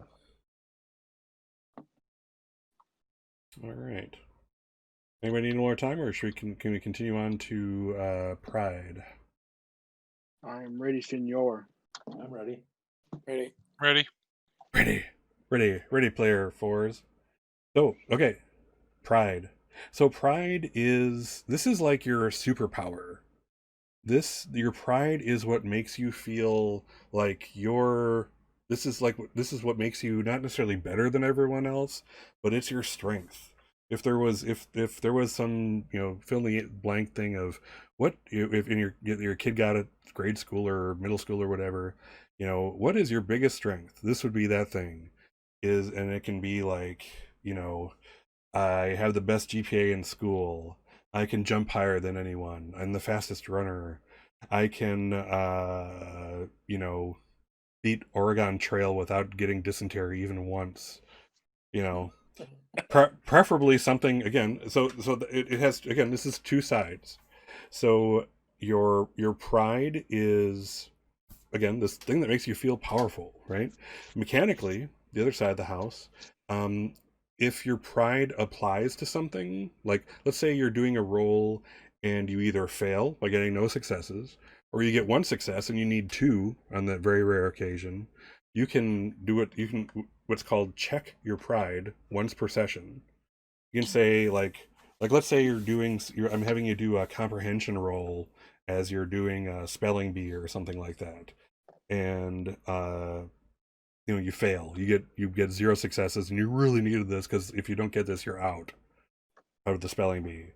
All right. Anybody need more time, or should we can we continue on to Pride? I am ready, senor. I'm ready. Ready? Ready, player fours. So, okay, Pride. So Pride this is like your superpower. Your pride is what makes you feel like this is what makes you not necessarily better than everyone else, but it's your strength. If there was some, fill in the blank thing of what if in your kid got at grade school or middle school or whatever, what is your biggest strength? This would be that thing. And it can be like, I have the best GPA in school. I can jump higher than anyone. I'm the fastest runner. I can, beat Oregon Trail without getting dysentery even once. Preferably something again. So it has, again. This is two sides. So your pride is, again, this thing that makes you feel powerful, right? Mechanically, the other side of the house, if your pride applies to something, like let's say you're doing a roll and you either fail by getting no successes, or you get one success and you need two on that very rare occasion, you can do it. You can what's called check your pride once per session. You can say like let's say I'm having you do a comprehension roll as you're doing a spelling bee or something like that, and you fail. You get zero successes, and you really needed this because if you don't get this, you're out of the spelling bee.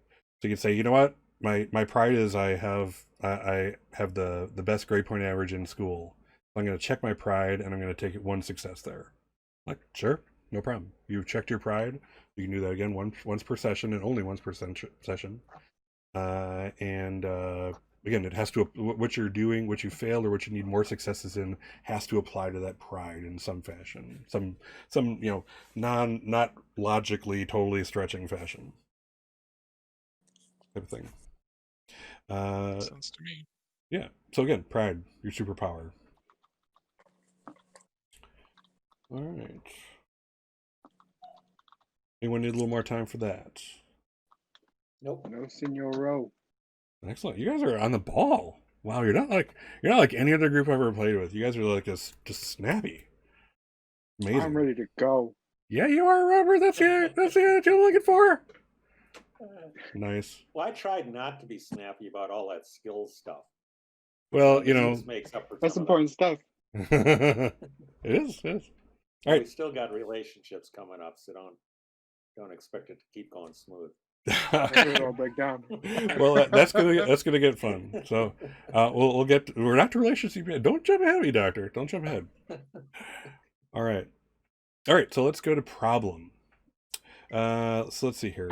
So you can say, you know what, my pride is I have the best grade point average in school. I'm going to check my pride, and I'm going to take one success there. Like, sure, no problem. You've checked your pride. You can do that again once per session, and only once per session. And again, it has to, what you're doing, what you failed or what you need more successes in, has to apply to that pride in some fashion, some not logically totally stretching fashion type of thing. Sense to me. Yeah. So again, pride, your superpower. All right. Anyone need a little more time for that? Nope. No, senor. Excellent. You guys are on the ball. Wow, you're not like any other group I've ever played with. You guys are like just snappy. Amazing. I'm ready to go. Yeah, you are, Robert. That's the attitude I'm looking for. Nice. Well, I tried not to be snappy about all that skills stuff. Well, This makes up for That's some of important stuff. it is. All right. We still got relationships coming up, so don't expect it to keep going smooth. It'll break down. Well, that's gonna get fun. So we're not to relationship yet. Don't jump ahead of me, Doctor. Don't jump ahead. All right. So let's go to problem. So let's see here.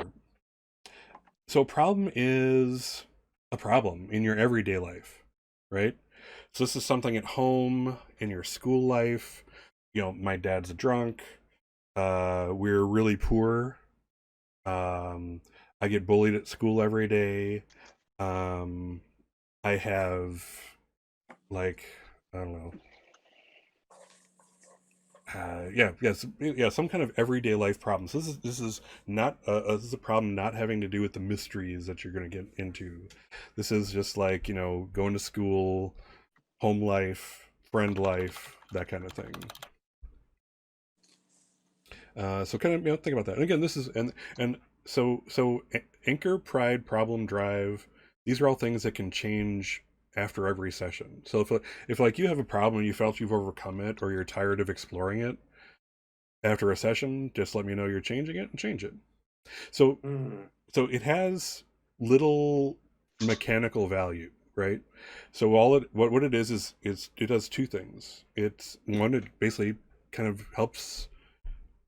So problem is a problem in your everyday life, right? So this is something at home, in your school life. My dad's a drunk. We're really poor. I get bullied at school every day. I have, like, I don't know. some kind of everyday life problems. This is not this is a problem not having to do with the mysteries that you're going to get into. This is just like, going to school, home life, friend life, that kind of thing. So kind of, think about that. And again, this is and so anchor, pride, problem, drive. These are all things that can change after every session. So if like you have a problem and you felt you've overcome it, or you're tired of exploring it after a session, just let me know you're changing it and change it. So so it has little mechanical value, right? So what it is it does two things. It's one, it basically kind of helps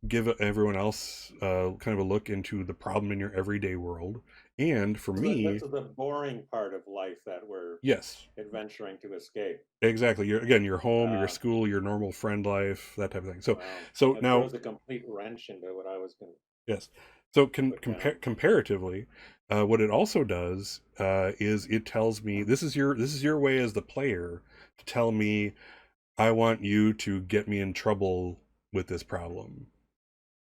give everyone else kind of a look into the problem in your everyday world. And for me, this is the boring part of life that we're yes, adventuring to escape. exactly. Your home, your school, your normal friend life, that type of thing. So Wow. so That now throws a complete wrench into what I was going to. yes. So down. comparatively, what it also does is it tells me this is your way as the player to tell me, I want you to get me in trouble with this problem.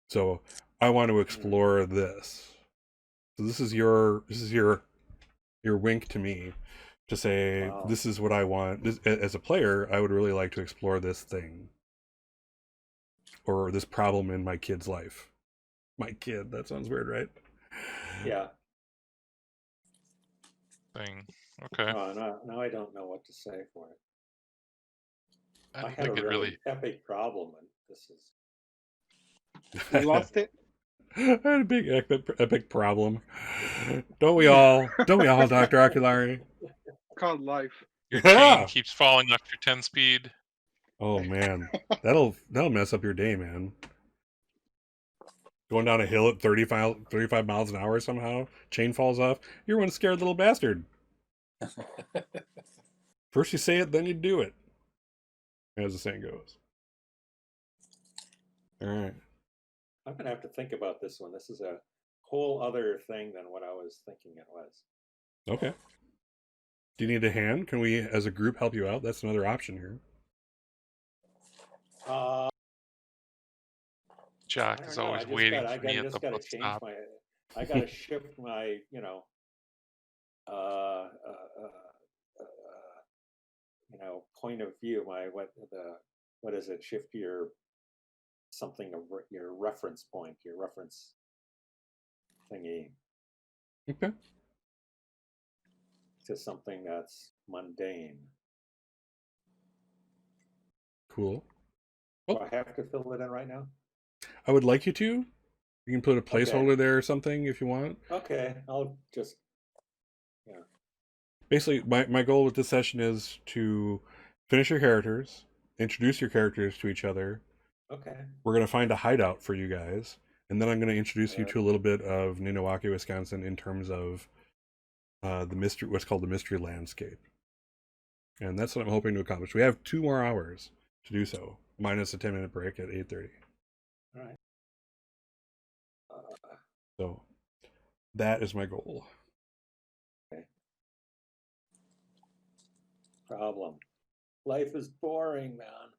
So I want to explore this. So this is your wink to me to say, Wow. this is what I want. As a player, I would really like to explore this thing or this problem in my kid's life. My kid, that sounds weird, right? Yeah. Thing. Okay. Now I don't know what to say for it. I I don't had a think it really really. epic problem, and this is. You lost it. I had a big epic problem. Don't we all, Dr. Oculari? Called life. Your chain keeps falling off your 10 speed. Oh man, that'll mess up your day, man. Going down a hill at 35 miles an hour somehow, chain falls off. You're one scared little bastard. First you say it, then you do it, as the saying goes. All right. I'm going to have to think about this one. This is a whole other thing than what I was thinking it was. Okay. Do you need a hand? Can we, as a group, help you out? That's another option here. Jack is always waiting for me at the bus change stop. I got to shift my, point of view. What is it? Shift your your reference point, your reference thingy. Okay. To something that's mundane. Cool. Do I have to fill it in right now? I would like you to. You can put a placeholder there or something if you want. Okay, I'll just. Yeah. Basically, my goal with this session is to finish your characters, introduce your characters to each other. Okay. We're going to find a hideout for you guys, and then I'm going to introduce you to a little bit of Ninawake, Wisconsin, in terms of the mystery, what's called the mystery landscape. And that's what I'm hoping to accomplish. We have 2 more hours to do so, minus a 10-minute break at 8:30. All right. So that is my goal. Okay. Problem. Life is boring, man.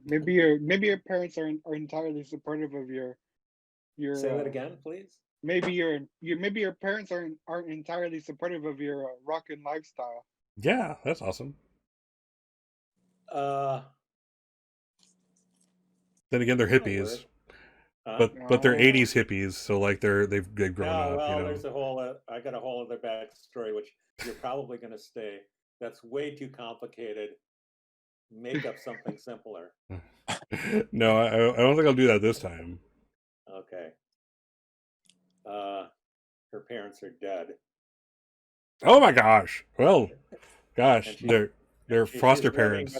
Maybe your parents are entirely supportive of your. Say that again, please. Maybe your parents aren't entirely supportive of your rockin' lifestyle. Yeah, that's awesome. Then again, they're hippies, but they're 80s hippies, so like they've grown up. Well, there's I got a whole other backstory, which you're probably going to stay. That's way too complicated. Make up something simpler. No, I don't think I'll do that this time. Okay. Her parents are dead. Oh my gosh! Well, gosh, they're foster parents.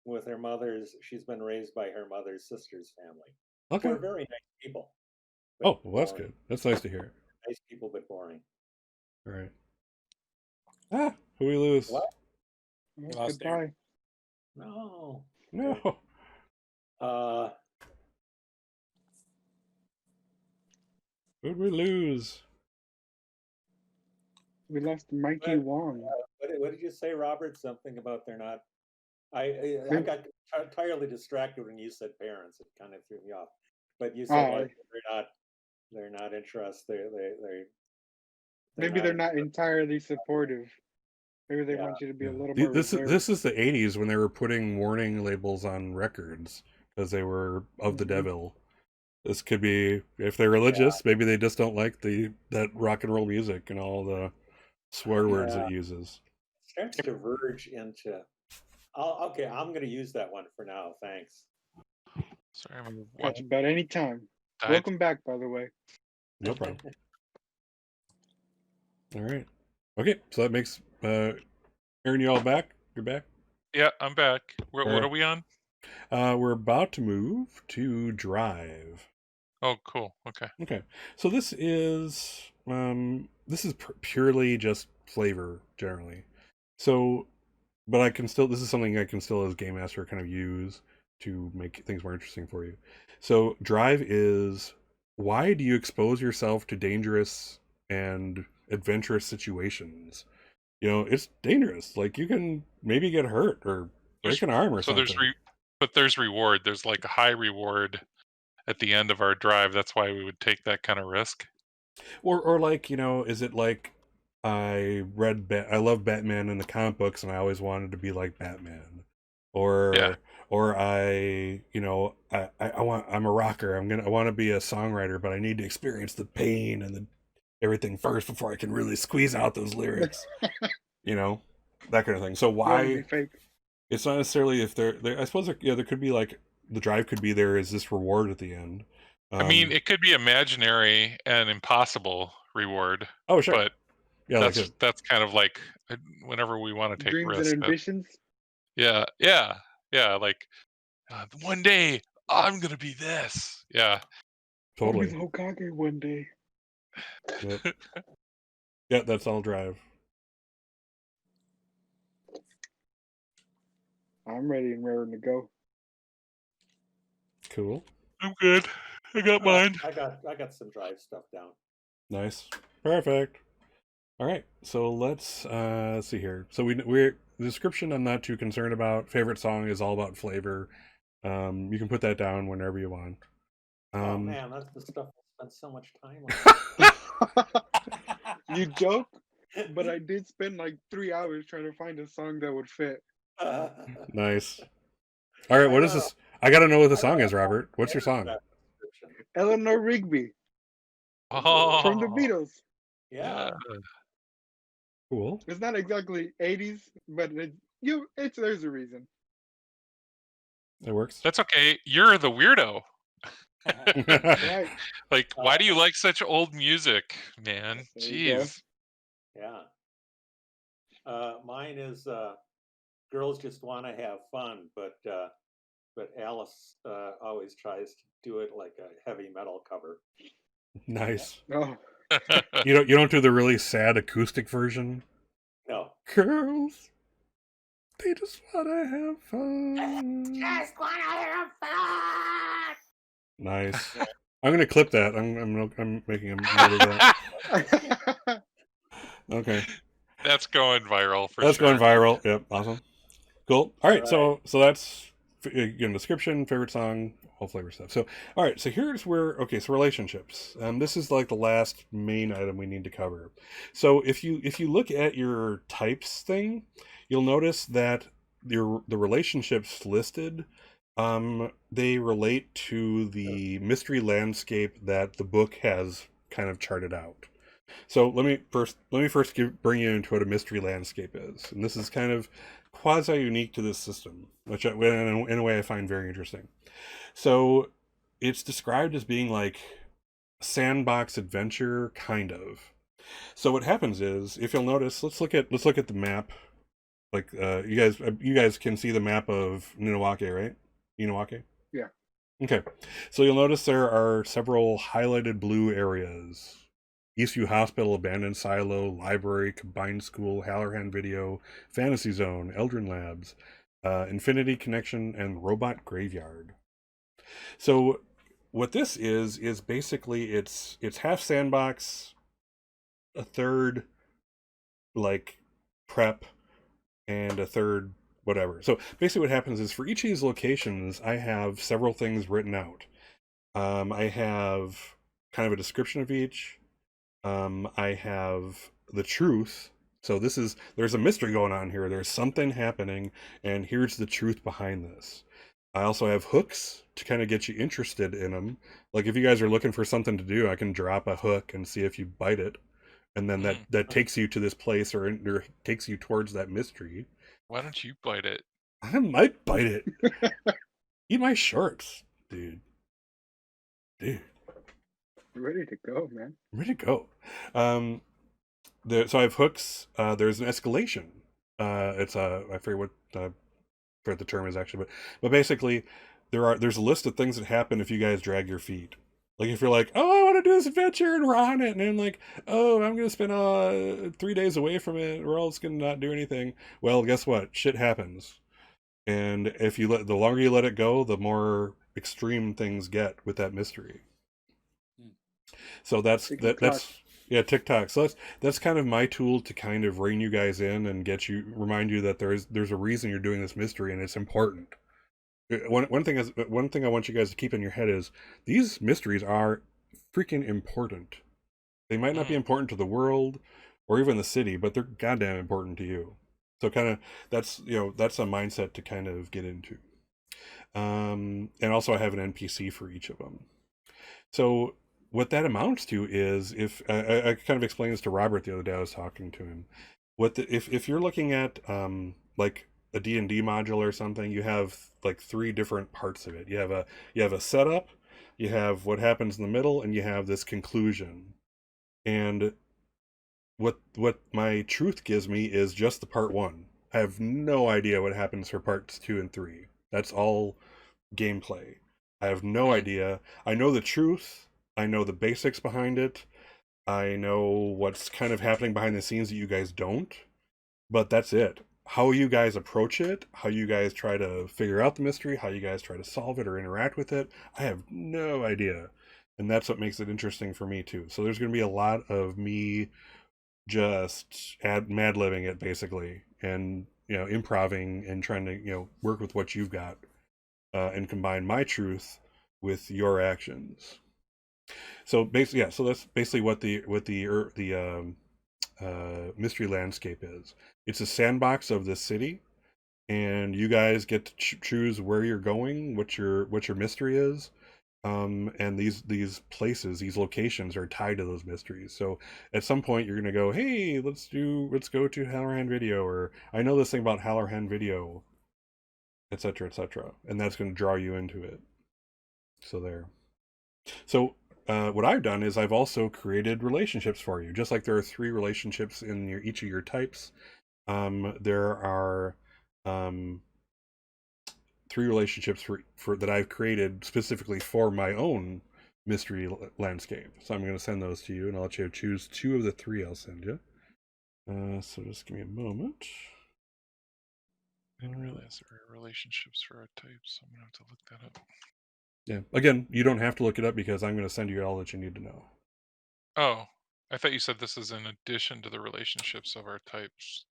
With her mother's, she's been raised by her mother's sister's family. Okay. They're very nice people. Oh, well, that's good. That's nice to hear. Nice people, but boring. All right. Who we lose? What? Goodbye. No. Who'd we lose? We lost Mikey Wong. What did you say, Robert? Something about they're not I got entirely distracted when you said parents. It kind of threw me off. But you said Oh, like they're not interested. They're maybe not they're not interested. entirely supportive. Maybe they Yeah. want you to be a little Yeah. more This reserved. is the '80s when they were putting warning labels on records because they were of the Mhm. devil. This could be if they're religious, maybe they just don't like that rock and roll music and all the swear words Yeah. it uses. It starts to verge into. Okay, I'm going to use that one for now. Thanks. Sorry, I'm Catch about any time. died. Welcome back, by the way. No problem. All right. Okay, so that makes Aaron, you all back? You're back? Yeah, I'm back. What Alright. are we on? We're about to move to Drive. Oh, cool. Okay. Okay. So this is purely just flavor generally. So but I can still this is something I can still as game master kind of use to make things more interesting for you. So Drive is why do you expose yourself to dangerous and adventurous situations? You know, it's dangerous. Like you can maybe get hurt or break an arm or So something. but there's reward. There's like a high reward at the end of our drive. That's why we would take that kind of risk. Or like, you know, is it like I love Batman in the comic books and I always wanted to be like Batman. Or Yeah. or I, you know, I'm a rocker. I want to be a songwriter, but I need to experience the pain and everything first before I can really squeeze out those lyrics. You know, that kind of thing. So You want to be why fake. it's not necessarily if there I suppose there could be like the drive could be there is this reward at the end. I mean, it could be imaginary and impossible reward. Oh, sure. But yeah, that's kind of like whenever we want to take Dreams and risks. ambitions. Yeah. Like one day I'm gonna be this. Yeah. Totally. I'll be the Hokage one day. Yep. Yeah, that's all Drive. I'm ready and raring to go. Cool. I'm good. I got mine. I got some drive stuff down. Nice. Perfect. All right. So let's see here. So we're the description I'm not too concerned about. Favorite song is all about flavor. You can put that down whenever you want. Oh man, that's the stuff I spent so much time on. You joke, but I did spend like 3 hours trying to find a song that would fit. Nice. All right, what is this? I got to know what the song is, Robert. What's your song? Eleanor Rigby Oh, from the Beatles. Yeah. Cool. It's not exactly 80s, but there's a reason. It works. That's okay. You're the weirdo. Right. Like, why do you like such old music, man? Jeez. Yeah. Mine is Girls Just Want to Have Fun, but Alice always tries to do it like a heavy metal cover. Nice. Oh. You don't do the really sad acoustic version? No. Girls, they just want to have fun. Just want to have fun. Nice. I'm gonna clip that. I'm making a note of that. Okay. That's going viral for That's sure. going viral. Yep. Awesome. Cool. All right. So that's again description, favorite song, all flavor stuff. So all right. So here's where so relationships. This is like the last main item we need to cover. So if you look at your types thing, you'll notice that the relationships listed they relate to the mystery landscape that the book has kind of charted out. So let me first bring you into what a mystery landscape is, and this is kind of quasi unique to this system, which in a way I find very interesting. So it's described as being like sandbox adventure, kind of. So what happens is, if you'll notice, let's look at the map. Like you guys can see the map of Ninawake, right? Ninawake? Yeah. Okay. So you'll notice there are several highlighted blue areas. Eastview Hospital, Abandoned Silo, Library, Combined School, Halloran Video, Fantasy Zone, Eldrin Labs, Infinity Connection, and Robot Graveyard. So what this is basically it's half sandbox, a third like prep, and a third whatever. So basically what happens is for each of these locations, I have several things written out. I have kind of a description of each. I have the truth. So there's a mystery going on here. There's something happening, and here's the truth behind this. I also have hooks to kind of get you interested in them. Like if you guys are looking for something to do, I can drop a hook and see if you bite it, and then that takes you to this place or takes you towards that mystery. Why don't you bite it? I might bite it. Eat my shorts, dude. Dude. Ready to go, man. Ready to go. So I have hooks. There's an escalation. It's I forget what the term is actually, but basically there's a list of things that happen if you guys drag your feet. Like if you're like, oh, I want to do this adventure and we're on it, and I'm like, oh, I'm gonna spend 3 days away from it. We're all just gonna not do anything. Well, guess what? Shit happens, and if the longer you let it go, the more extreme things get with that mystery. So that's yeah, TikTok. So that's kind of my tool to kind of rein you guys in and remind you that there's a reason you're doing this mystery and it's important. One thing I want you guys to keep in your head is these mysteries are freaking important. They might not be important to the world or even the city, but they're goddamn important to you. So kind of that's a mindset to kind of get into. And also I have an NPC for each of them. So what that amounts to is if I kind of explained this to Robert the other day. I was talking to him. If you're looking at like a D&D module or something, you have like 3 different parts of it. You have a setup, you have what happens in the middle, and you have this conclusion. And what my truth gives me is just the part 1. I have no idea what happens for parts 2 and 3. That's all gameplay. I have no idea. I know the truth. I know the basics behind it. I know what's kind of happening behind the scenes that you guys don't. But that's it. How you guys approach it, how you guys try to figure out the mystery, how you guys try to solve it or interact with it, I have no idea. And that's what makes it interesting for me too. So there's going to be a lot of me just mad-libbing it basically, and improving and trying to work with what you've got, and combine my truth with your actions. So basically, yeah. So that's basically what the mystery landscape is. It's a sandbox of the city, and you guys get to choose where you're going, what your mystery is. And these places, these locations are tied to those mysteries. So at some point you're gonna go, hey, let's go to Halloran Video, or I know this thing about Halloran Video, etc., etc., and that's going to draw you into it. So there. So what I've done is I've also created relationships for you. Just like there are 3 relationships in each of your types, there are 3 relationships for that I've created specifically for my own mystery landscape. So I'm going to send those to you, and I'll let you choose 2 of the 3 I'll send you. So just give me a moment. I didn't realize there were relationships for our types. I'm going to have to look that up. Yeah. Again, you don't have to look it up because I'm going to send you all that you need to know. Oh, I thought you said this is in addition to the relationships of our types.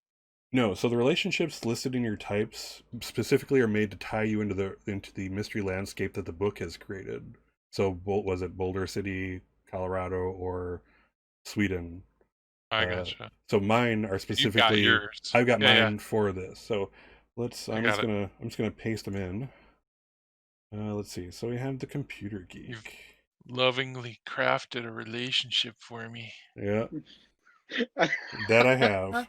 No, so the relationships listed in your types specifically are made to tie you into the mystery landscape that the book has created. So was it Boulder City, Colorado, or Sweden? I gotcha. So mine are specifically. You got yours. I've got mine for this. So let's. I'm just gonna paste them in. Let's see. So we have the Computer Geek. You've lovingly crafted a relationship for me. Yeah, that I have.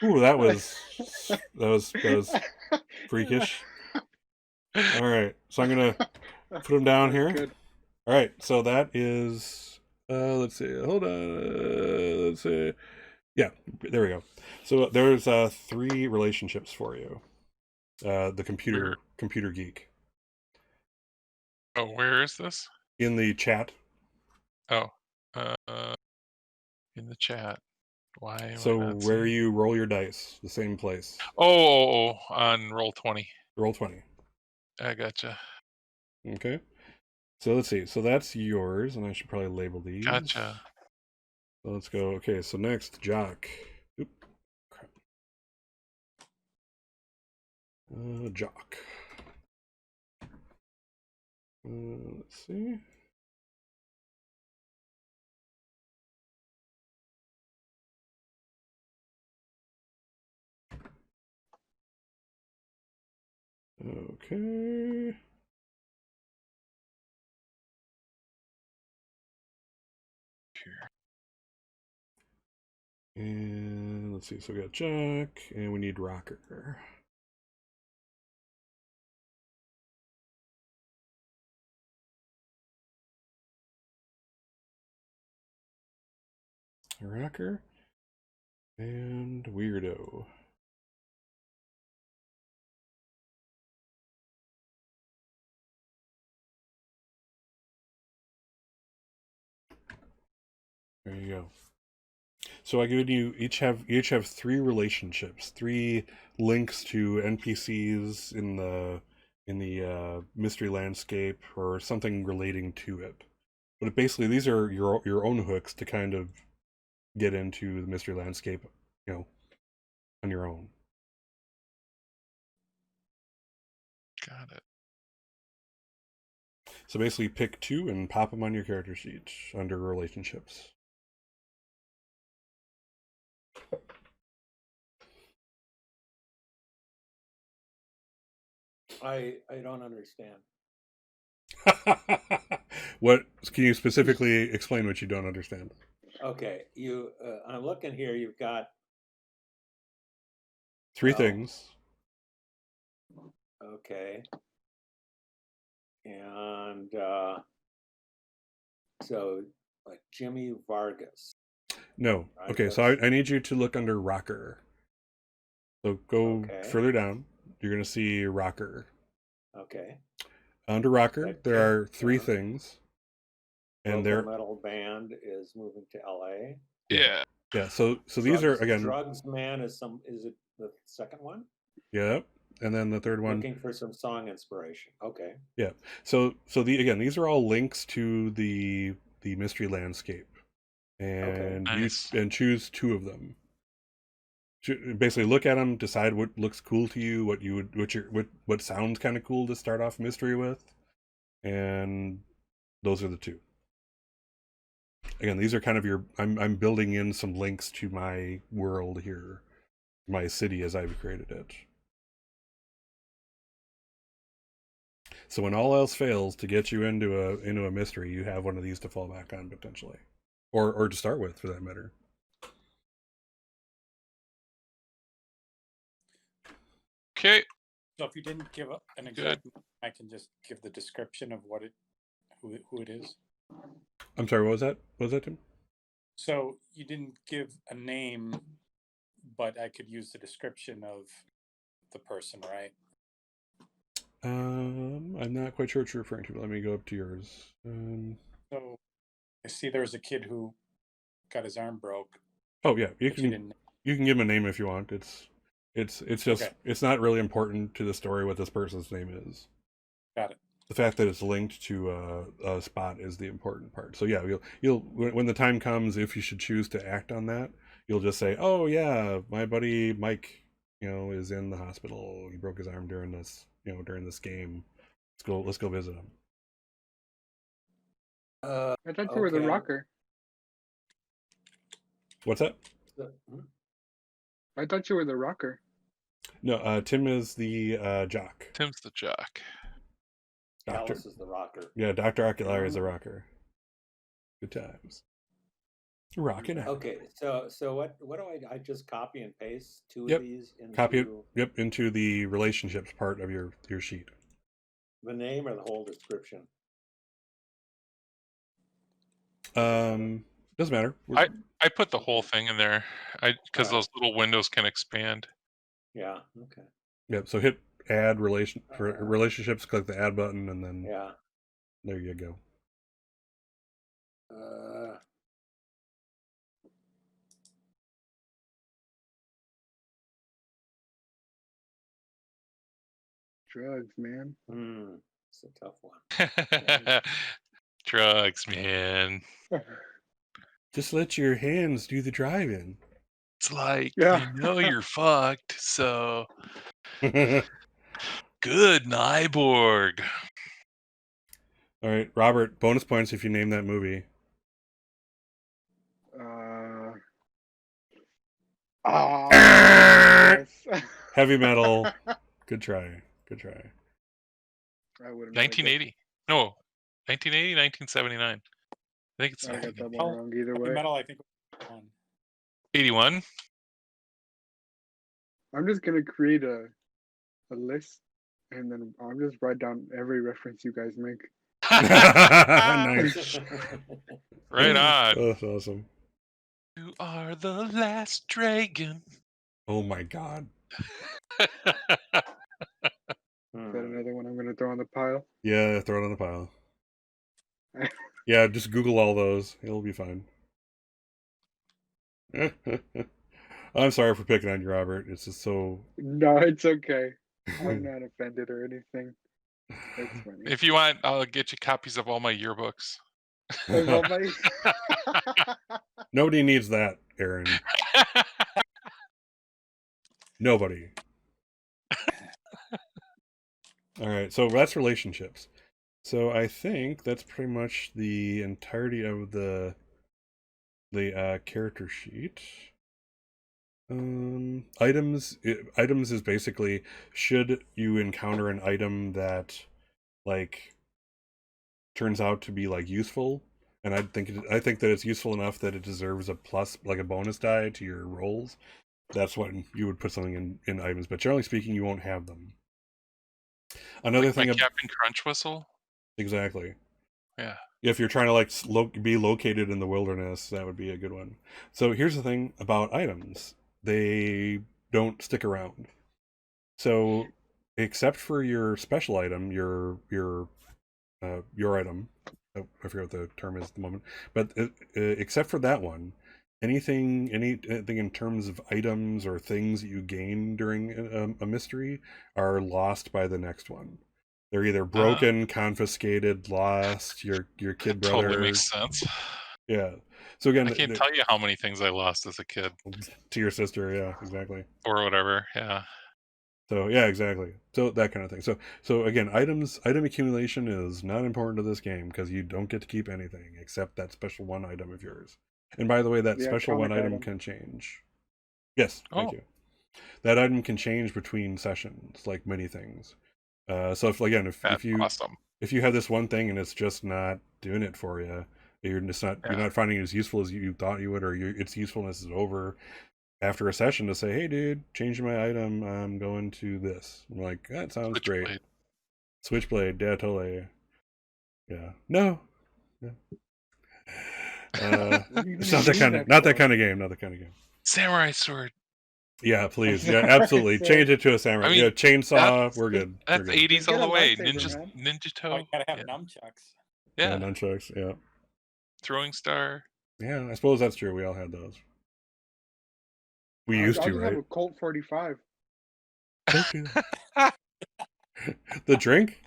Ooh, that was freakish. All right, so I'm gonna put them down here. Good. All right, so that is. Let's see. Hold on. Let's see. Yeah, there we go. So there's 3 relationships for you. The computer geek. Oh, where is this? In the chat. Oh, in the chat. Why? So where you roll your dice, the same place. Oh, on Roll20. Roll20. I gotcha. Okay. So let's see. So that's yours, and I should probably label these. Gotcha. So let's go. Okay. So next, Jock. Oop. Crap. Jock. Let's see. Okay. Here. And let's see. So we got Jock, and we need Rocker. Rocker and Weirdo. There you go. So I given you each have 3 relationships, 3 links to NPCs in the mystery landscape or something relating to it. But basically, these are your own hooks to kind of get into the mystery landscape, on your own. Got it. So basically, pick 2 and pop them on your character sheet under relationships. I don't understand. What can you specifically explain what you don't understand? Okay, I'm looking here. You've got 3 Well- things. okay, and so like Jimmy Vargas. No. Right, Okay, so I need you to look under Rocker. So go Okay. further down. You're going to see Rocker. Okay, Under Rocker, Like there are 3 yeah. things. And local they're metal band is moving to L.A. Yeah. yeah, so these are again Drugs Man is it the second one? yeah, and then the third one. Looking for some song inspiration. Okay. Yeah. So these are all links to the mystery landscape. And Nice. you choose 2 of them. Basically look at them, decide what looks cool to you, what sounds kind of cool to start off mystery with, and those are the 2. Again, these are kind of I'm building in some links to my world here, my city as I've created it. So when all else fails to get you into a mystery, you have one of these to fall back on potentially, or to start with for that matter. Okay. So if you didn't give an exact, I can just give the description of who it is. I'm sorry, what was that? What was that, Tim? So you didn't give a name, but I could use the description of the person, right? I'm not quite sure what you're referring to, but let me go up to yours. So I see there was a kid who got his arm broke. Oh yeah, you but can give him a name if you want. It's just Okay. It's not really important to the story what this person's name is. Got it. The fact that it's linked to a spot is the important part. So yeah, you'll when the time comes, if you should choose to act on that, you'll just say, "Oh yeah, my buddy Mike, is in the hospital. He broke his arm during this game. Let's go visit him." I thought you were the Okay. rocker. What's that? I thought you were the rocker. No, Tim is the jock. Tim's the jock. Doctor. Alice is the rocker. Yeah, Dr. Ocular is the rocker. Good times. Rocking out. Okay, so what do I just copy and paste 2 Yep. of these into Copy it. Yep, into the relationships part of your sheet. the name or the whole description? Doesn't matter. I put the whole thing in there. Because those little windows can expand. Yeah. Okay. Yep. So hit add relationships. Click the add button, and then Yeah. there you go. Drugs, man. It's a tough one. Drugs, man. Just let your hands do the driving. It's like Yeah. you're fucked, so Good Nyborg. All right, Robert. Bonus points if you name that movie. Yes. Heavy Metal. Good try. Good try. I wouldn't. 1980. No, 1980, 1979. I think it's I got that one Oh, wrong either Heavy way. Metal, I think, was one. 81. I'm just gonna create a list, and then I'll just write down every reference you guys make. Nice. Right on. Oh, that's awesome. You are the last dragon. Oh my god. Is that another one I'm gonna throw on the pile? Yeah, throw it on the pile. Yeah, just Google all those. It'll be fine. I'm sorry for picking on you, Robert. It's just so. No, it's okay. I'm not offended or anything. It's funny. If you want, I'll get you copies of all my yearbooks. Of all my- Nobody needs that, Aaron. Nobody. All right, so that's relationships. So I think that's pretty much the entirety of the character sheet. Items is basically, should you encounter an item that like turns out to be like useful, and I think that it's useful enough that it deserves a plus, like a bonus die to your rolls. That's when you would put something in items, but generally speaking, you won't have them. Another like thing, my Captain Crunch whistle. exactly. Yeah. If you're trying to like be located in the wilderness, that would be a good one. So here's the thing about items: they don't stick around. So, except for your special item, your item, I forget what the term is at the moment, but except for that one, anything in terms of items or things that you gain during a mystery are lost by the next one. They're either broken, confiscated, lost. Your kid brother. Totally makes sense. Yeah. So again, I can't tell you how many things I lost as a kid. To your sister, yeah, exactly. Or whatever, yeah. So yeah, exactly. So that kind of thing. So again, item accumulation is not important to this game because you don't get to keep anything except that special one item of yours. And by the way, that special one item can change. Yes, thank you. That item can change between sessions, like many things. So if awesome. if you have this one thing and it's just not doing it for you, you're not finding it as useful as you thought you would, or its usefulness is over after a session, to say, hey dude, changing my item, I'm going to this. I'm like, that sounds great. Switchblade, yeah, totally. Yeah. No. It's not that kind of game. Samurai sword. Yeah, please. Yeah, absolutely. Change it to a samurai. Yeah, chainsaw, we're good. That's we're good. 80s all the way. Lightsaber, Ninja toe. Oh, you gotta have nunchucks. Yeah, nunchucks, yeah. Throwing star. Yeah, I suppose that's true. We all had those. We used to, just right? have a Colt 45. The drink?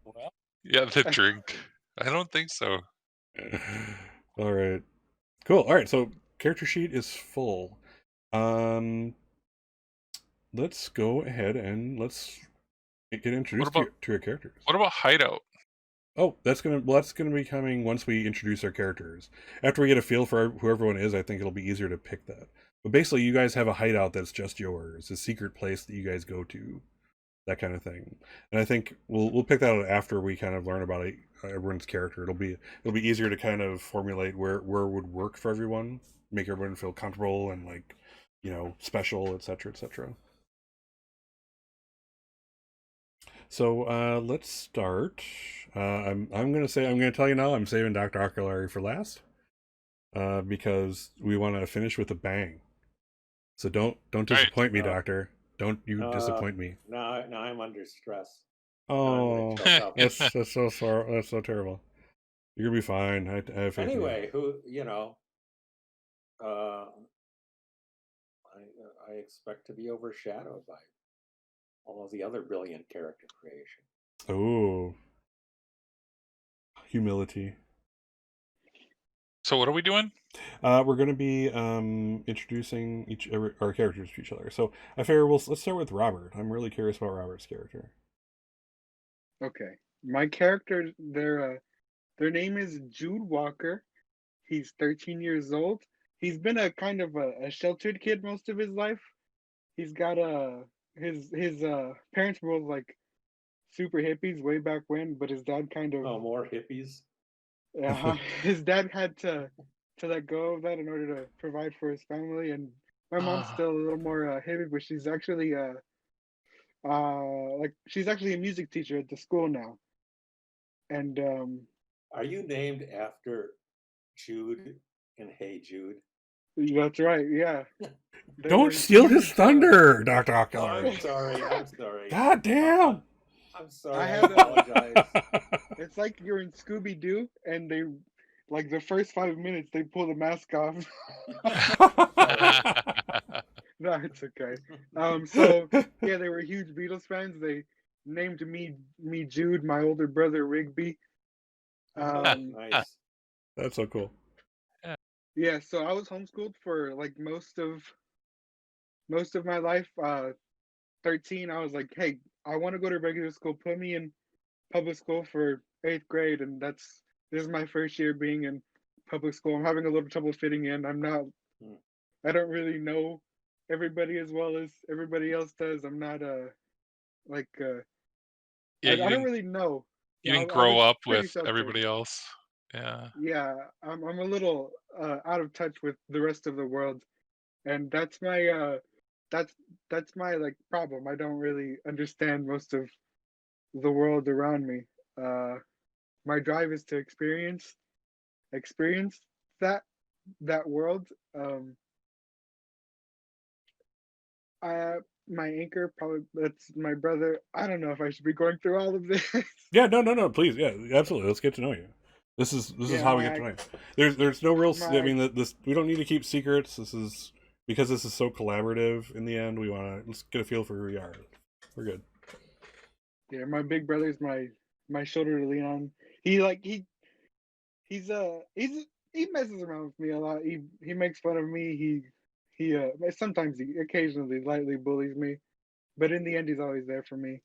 Well, yeah, the drink. I don't think so. All right. Cool. All right, so character sheet is full. Let's go ahead and let's get introduced to your characters. What about hideout? Oh, that's gonna be coming once we introduce our characters. After we get a feel for who everyone is, I think it'll be easier to pick that. But basically, you guys have a hideout that's just yours, a secret place that you guys go to, that kind of thing. And I think we'll pick that out after we kind of learn about everyone's character. It'll be easier to kind of formulate where it would work for everyone, make everyone feel comfortable and like, special, etc., etc. So let's start. I'm gonna tell you now, I'm saving Dr. Arculari for last, because we want to finish with a bang. So don't disappoint me, Doctor. Don't you disappoint me. Now I'm under stress. Oh, that's so sorry. That's so terrible. You're gonna be fine. I have faith in you. Anyway, I expect to be overshadowed by all of the other brilliant character creation. Oh, humility. So what are we doing? We're going to be introducing our characters to each other. So I figure let's start with Robert. I'm really curious about Robert's character. Okay. My character, their name is Jude Walker. He's 13 years old. He's been a kind of a sheltered kid most of his life. He's got his parents were both like super hippies way back when, but his dad kind of Oh, more hippies. his dad had to let go of that in order to provide for his family. And my mom's Ah, still a little more hippie, but she's actually like she's actually a music teacher at the school now. And Are you named after Jude and Hey Jude? that's right, yeah. They Don't were steal his huge. thunder, Dr. Oh, I'm Oculus. sorry. I'm sorry. God damn. I'm I sorry. I had apologize. it's like you're in Scooby Doo, and they like the first 5 minutes they pull the mask off. Sorry. No, it's okay. So yeah, they were huge Beatles fans. They named me Jude, my older brother Rigby. Oh, nice. That's so cool. Yeah, so I was homeschooled for like most of my life. 13, I was like, hey, I want to go to regular school. Put me in public school for 8th grade, and this is my first year being in public school. I'm having a little trouble fitting in. Hmm. I don't really know everybody as well as everybody else does. I'm not like Yeah, I don't really know. you Yeah, didn't I grow was up pretty with sheltered. everybody else. Yeah. Yeah, I'm a little out of touch with the rest of the world, and that's that's my like problem. I don't really understand most of the world around me. Uh, my drive is to experience that world. I my anchor probably that's my brother. I don't know if I should be going through all of this. Yeah, no, please. Yeah, absolutely. Let's get to know you. This is Yeah, how we get to know you. There's no real I my mean this we don't need to keep secrets. This is because this is so collaborative in the end, we want to let's get a feel for who we are. We're good. yeah, my big brother's my shoulder to lean on. He like he messes around with me a lot. He makes fun of me. He sometimes he occasionally lightly bullies me, but in the end he's always there for me.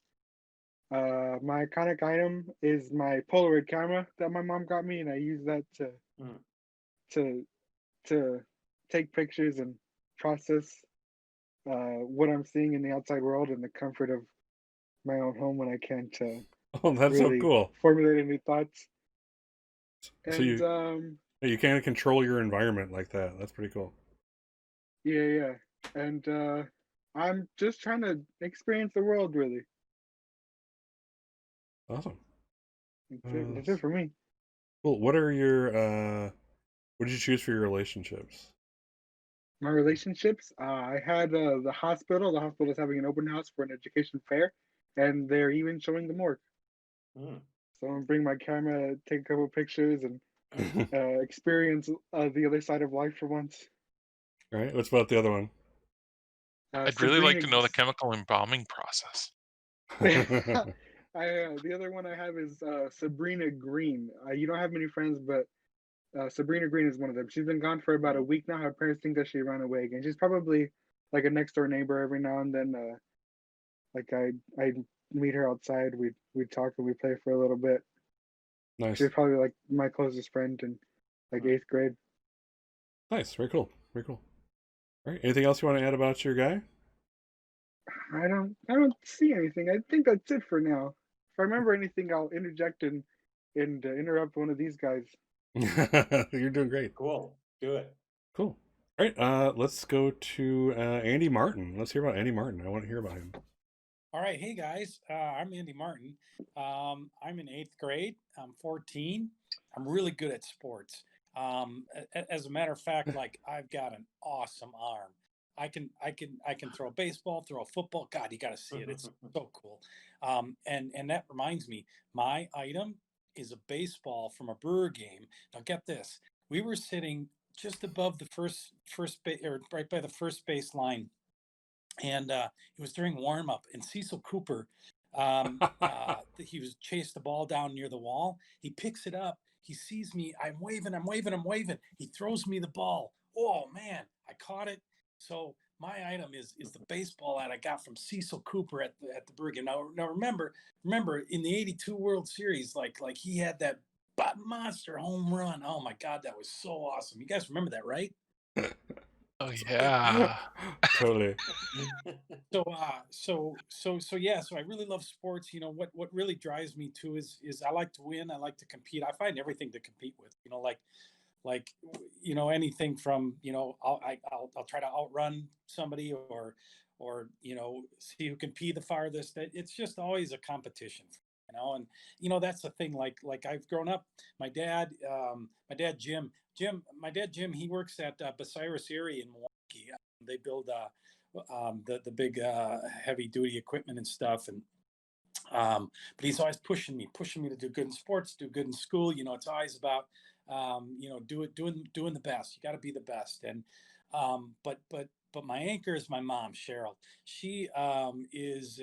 My iconic item is my Polaroid camera that my mom got me, and I use that Hmm. to to take pictures and process what I'm seeing in the outside world in the comfort of my own home when I can't Oh, that's so really cool. formulate any thoughts. So And you can't control your environment like that. That's pretty cool. yeah, and I'm just trying to experience the world. Really, Awesome. that's it. That's it for me. Cool. What are your what did you choose for your relationships? My relationships. I had the hospital. The hospital is having an open house for an education fair, and they're even showing the morgue. Hmm. So I'm gonna bring my camera, take a couple pictures, and All experience the other side of life for once. right. What's about the other one? I'd really like to know the chemical embalming process. The other one I have is Sabrina Green. You don't have many friends, but Sabrina Green is one of them. She's been gone for about a week now. Her parents think that she ran away again. She's probably like a next door neighbor every now and then. Like I meet her outside. We talk and we play for a little bit. Nice. She's probably like my closest friend in like 8th grade. Nice. Very cool. Very cool. All right. Anything else you want to add about your guy? I don't see anything. I think that's it for now. If I remember anything, I'll interject and interrupt one of these guys. You're doing great. Cool. Do it. Cool. All right. Let's go to Andy Martin. Let's hear about Andy Martin. I want to hear about him. All right, hey guys, I'm Andy Martin. I'm in 8th grade. I'm 14. I'm really good at sports. As a matter of fact, like I've got an awesome arm. I can throw a baseball, throw a football. God, you got to see it. It's so cool. And that reminds me, my item is a baseball from a Brewer game. Now get this: we were sitting just above the first base, or right by the first base line, and it was during warm up. And Cecil Cooper, he was chased the ball down near the wall. He picks it up. He sees me. I'm waving. He throws me the ball. Oh man, I caught it. So my item is the baseball hat I got from Cecil Cooper at the Brigham. Now remember in the '82 World Series, like he had that monster home run. Oh my God, that was so awesome. You guys remember that, right? Oh yeah. Totally. So yeah, so I really love sports. You know, what really drives me too is I like to win. I like to compete. I find everything to compete with. You know, like you know, anything from, you know, I'll try to outrun somebody, or you know, see who can pee the farthest. It's just always a competition, you know. And you know, that's the thing. Like I've grown up. My dad Jim, he works at Bucyrus Erie in Milwaukee. They build the big heavy duty equipment and stuff. And but he's always pushing me to do good in sports, do good in school. You know, it's always about you know, doing the best. You got to be the best. And but my anchor is my mom, Cheryl. She is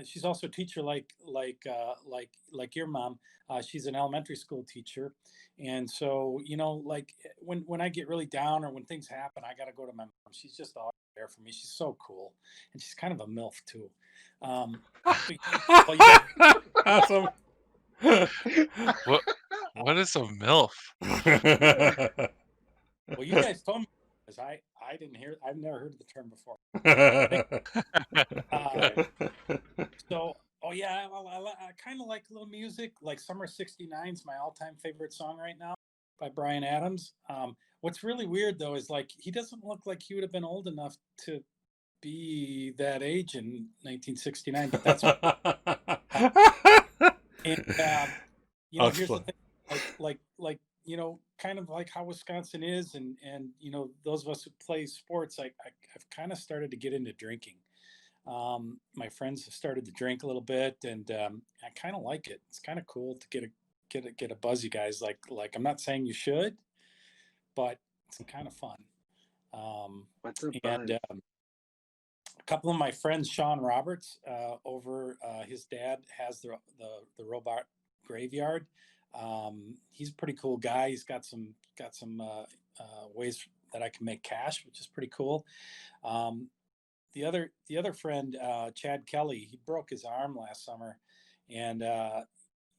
she's also a teacher, like your mom. She's an elementary school teacher. And so, you know, like when I get really down or when things happen, I got to go to my mom. She's just always there for me. She's so cool, and she's kind of a MILF too. Well, Awesome. What is a MILF? well, you guys told me, because I didn't hear. I've never heard of the term before. So, oh yeah, I kind of like a little music. Like Summer '69 is my all-time favorite song right now by Bryan Adams. What's really weird though is like he doesn't look like he would have been old enough to be that age in 1969, but that's and you know, here's the thing, like you know, kind of like how Wisconsin is, and you know, those of us who play sports, I've kind of started to get into drinking. My friends have started to drink a little bit, and I kind of like it. It's kind of cool to get a buzz, you guys. Like I'm not saying you should, but it's kind of fun. What's a And buzz? a couple of my friends, Sean Roberts, over his dad has the robot graveyard. He's a pretty cool guy. He's got some ways that I can make cash, which is pretty cool. The other friend, Chad Kelly, he broke his arm last summer, and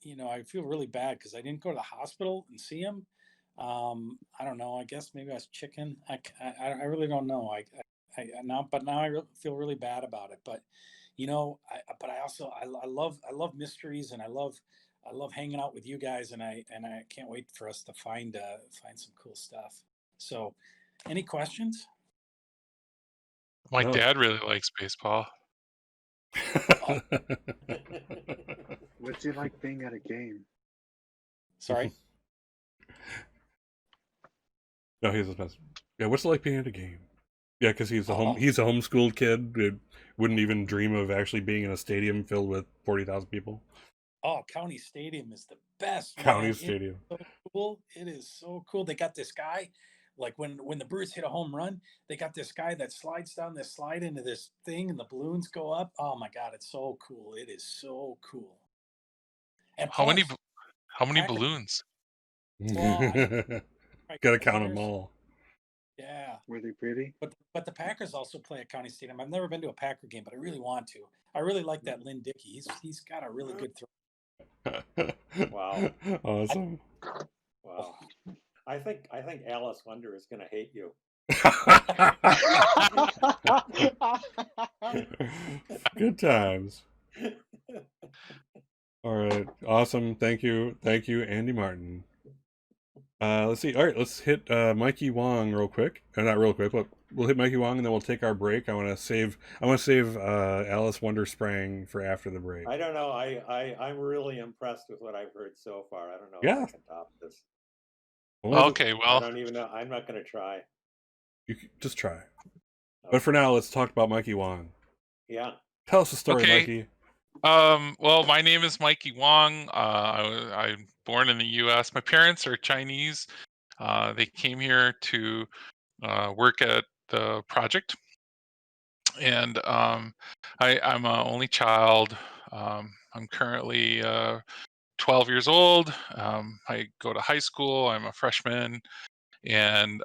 you know, I feel really bad because I didn't go to the hospital and see him. I don't know. I guess maybe I was chicken. I really don't know. Now I feel really bad about it. But you know, but I also I love mysteries, and I love hanging out with you guys, and I can't wait for us to find some cool stuff. So, any questions? My dad really likes baseball. What's it like being at a game? Sorry. No, he's the best. Yeah, what's it like being at a game? Yeah, because he's a homeschooled kid who wouldn't even dream of actually being in a stadium filled with 40,000 people. Oh, County Stadium is the best. County Stadium. It's so cool. It is so cool. They got this guy, like when the Brewers hit a home run, they got this guy that slides down this slide into this thing, and the balloons go up. Oh my God, it's so cool. It is so cool. And how many Packers, balloons? Well, gotta count them all. Yeah. Were they pretty? But the Packers also play at County Stadium. I've never been to a Packer game, but I really want to. I really like that Lynn Dickey. He's got a really good throw. Wow. Awesome. Wow. I think Alice Wonder is going to hate you. Good times. All right. Awesome. Thank you, Andy Martin. Let's see. All right, let's hit Mikey Wong real quick. Not real quick, but we'll hit Mikey Wong and then we'll take our break. I want to save Alice Wonder Sprang for after the break. I don't know. I'm really impressed with what I've heard so far. I don't know Yeah. if I can top this. Okay, well, I don't even know. I'm not going to try. You can just try. Okay. Okay. But for now, let's talk about Mikey Wong. Yeah. Tell us the story, okay. Mikey. Well, my name is Mikey Wong. I'm born in the U.S. My parents are Chinese. They came here to work at the project, and I'm an only child. I'm currently 12 years old. I go to high school. I'm a freshman, and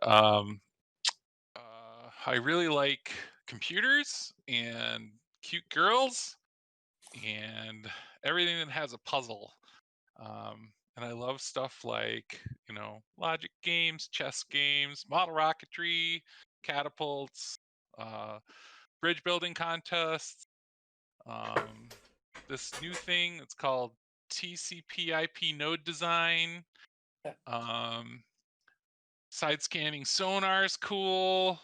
I really like computers and cute girls and everything that has a puzzle. And I love stuff like, logic games, chess games, model rocketry, catapults, uh, bridge building contests. This new thing, it's called TCP/IP node design. Um, Side scanning sonar is cool.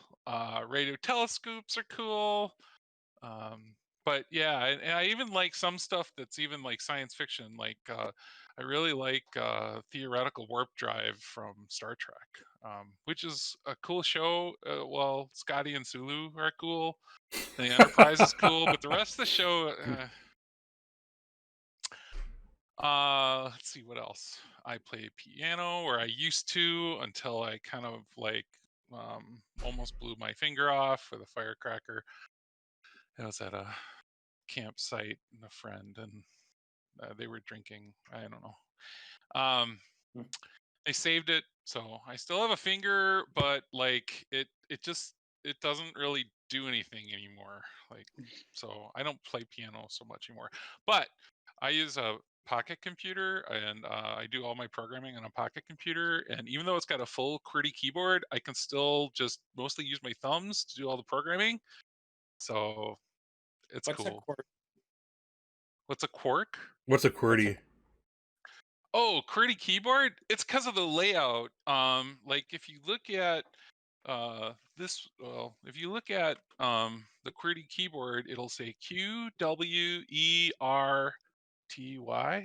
Radio telescopes are cool. But yeah, and I even like some stuff that's even like science fiction. Like I really like Theoretical Warp Drive from Star Trek, which is a cool show. Well, Scotty and Sulu are cool. The Enterprise is cool, but the rest of the show. Let's see what else. I play piano, or I used to, until I kind of like almost blew my finger off with a firecracker. I was at a campsite and a friend, and they were drinking. I don't know. They saved it, so I still have a finger, but like it doesn't really do anything anymore. Like, so I don't play piano so much anymore. But I use a pocket computer, and I do all my programming on a pocket computer. And even though it's got a full QWERTY keyboard, I can still just mostly use my thumbs to do all the programming. So it's What's a cool. quark? What's a quark? What's a QWERTY? Oh, QWERTY keyboard? It's because of the layout. Like if you look at if you look at the QWERTY keyboard, it'll say QWERTY.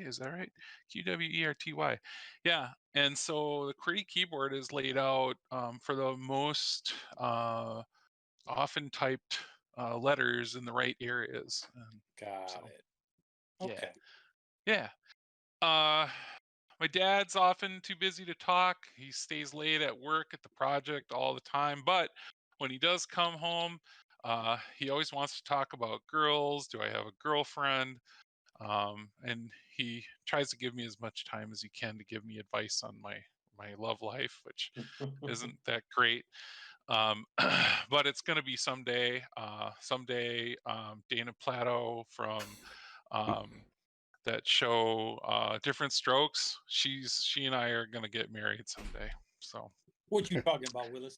Is that right? QWERTY. Yeah. And so the QWERTY keyboard is laid out for the most often typed letters in the right areas. Got it. Yeah. Okay. Yeah. My dad's often too busy to talk. He stays late at work at the project all the time. But when he does come home, he always wants to talk about girls. Do I have a girlfriend? And he tries to give me as much time as he can to give me advice on my love life, which isn't that great. But it's going to be someday. Someday, Dana Plato from that show Different Strokes, she and I are gonna get married someday. So What you talking about, Willis?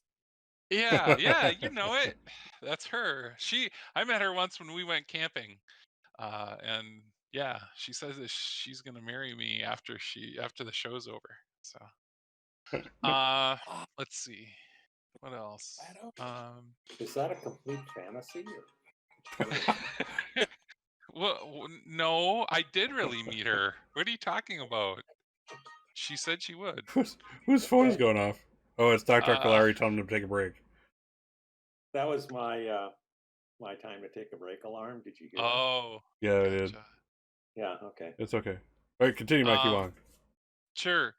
yeah, you know it. That's her. I met her once when we went camping, and yeah, she says that she's gonna marry me after the show's over. So let's see what else. Is that a complete fantasy? Well, no, I did really meet her. What are you talking about? She said she would. Whose phone is going off? Oh, it's Dr. Kalari telling him to take a break. That was my my time to take a break alarm. Did you hear Oh, yeah, gotcha. I did. Yeah, okay. It's okay. All right, continue, Mikey Wong. Sure.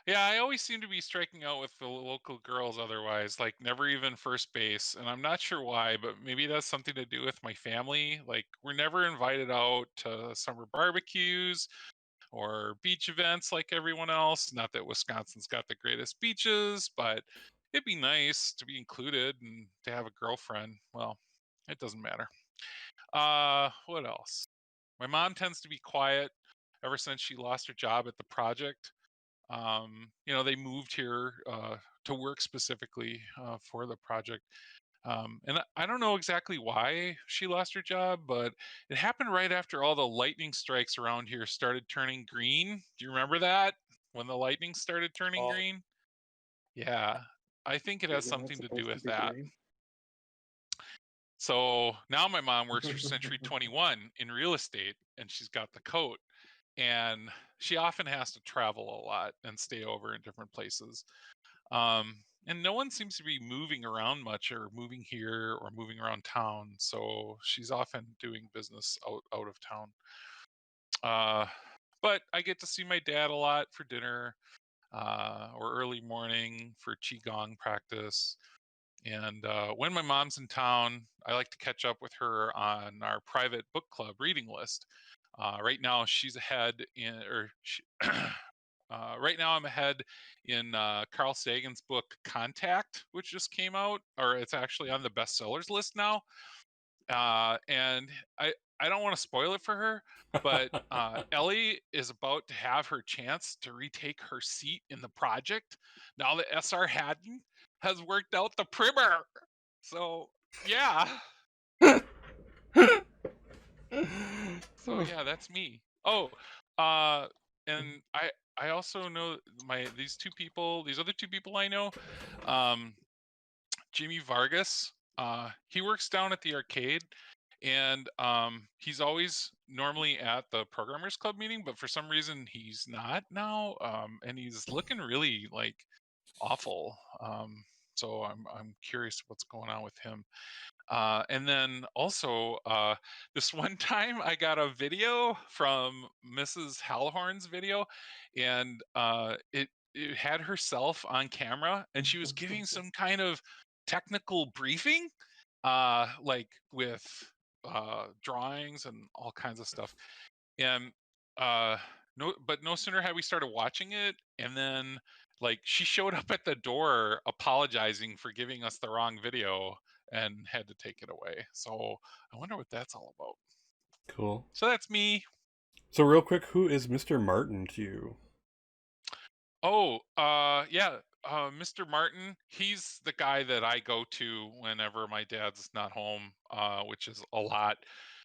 Yeah, I always seem to be striking out with the local girls otherwise, like never even first base. And I'm not sure why, but maybe it has something to do with my family. Like, we're never invited out to summer barbecues or beach events like everyone else. Not that Wisconsin's got the greatest beaches, but it'd be nice to be included and to have a girlfriend. Well, it doesn't matter. What else? My mom tends to be quiet ever since she lost her job at the project. They moved here to work specifically for the project. And I don't know exactly why she lost her job, but it happened right after all the lightning strikes around here started turning green. Do you remember that? When the lightning started turning Oh, green? Yeah, I think it has Isn't that something to do supposed to with be that. green? So now my mom works for Century 21 in real estate, and she's got the coat. And she often has to travel a lot and stay over in different places. And no one seems to be moving around much, or moving here, or moving around town. So she's often doing business out of town. But I get to see my dad a lot for dinner, or early morning for qigong practice. And when my mom's in town, I like to catch up with her on our private book club reading list. Right now, she's ahead in, or she, right now I'm ahead in Carl Sagan's book Contact, which just came out, or it's actually on the bestsellers list now. And I don't want to spoil it for her, but Ellie is about to have her chance to retake her seat in the project now that SR Haddon has worked out the primer. So yeah. So yeah, that's me. Oh, and I also know these other two people I know, Jimmy Vargas. He works down at the arcade, and he's always normally at the Programmers Club meeting, but for some reason he's not now, and he's looking really like awful. So I'm curious what's going on with him. And then also, this one time I got a video from Mrs. Halhorn's video, and it had herself on camera, and she was giving some kind of technical briefing, like with drawings and all kinds of stuff. And no sooner had we started watching it, and then like she showed up at the door apologizing for giving us the wrong video and had to take it away. So I wonder what that's all about. Cool. So that's me. So real quick, who is Mr. Martin to you? Oh, yeah. Mr. Martin, he's the guy that I go to whenever my dad's not home, which is a lot,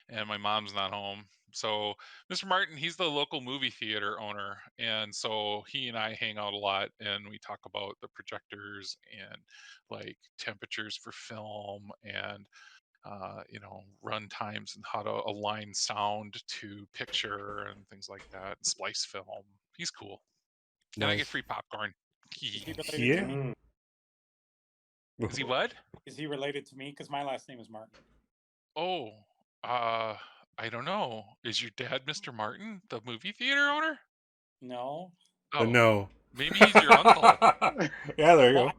and my mom's not home. So Mr. Martin, he's the local movie theater owner, and so he and I hang out a lot, and we talk about the projectors and like temperatures for film and run times and how to align sound to picture and things like that, and splice film. He's cool. And I get Nice. free popcorn. Is he related Yeah. to me? Mm. Is he what? Is he related to me? Because my last name is Martin. Oh, I don't know. Is your dad Mr. Martin, the movie theater owner? No. Oh, No. maybe he's your uncle. Yeah, there you Well,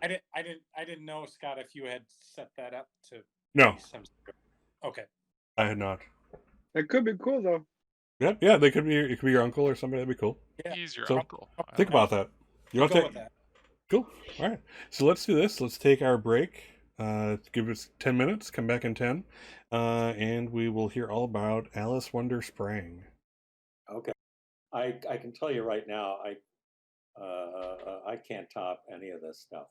go. I didn't know, Scott, if you had set that up to No, be some. Okay. I had not. That could be cool though. Yeah, they could be. It could be your uncle or somebody. That'd be cool. Yeah. He's your So, uncle. I Think don't know. about that. You We'll want go to with take? that. Cool. All right. So let's do this. Let's take our break. Give us 10 minutes. Come back in 10, and we will hear all about Alice Wonder Sprang. Okay. I can tell you right now, I can't top any of this stuff.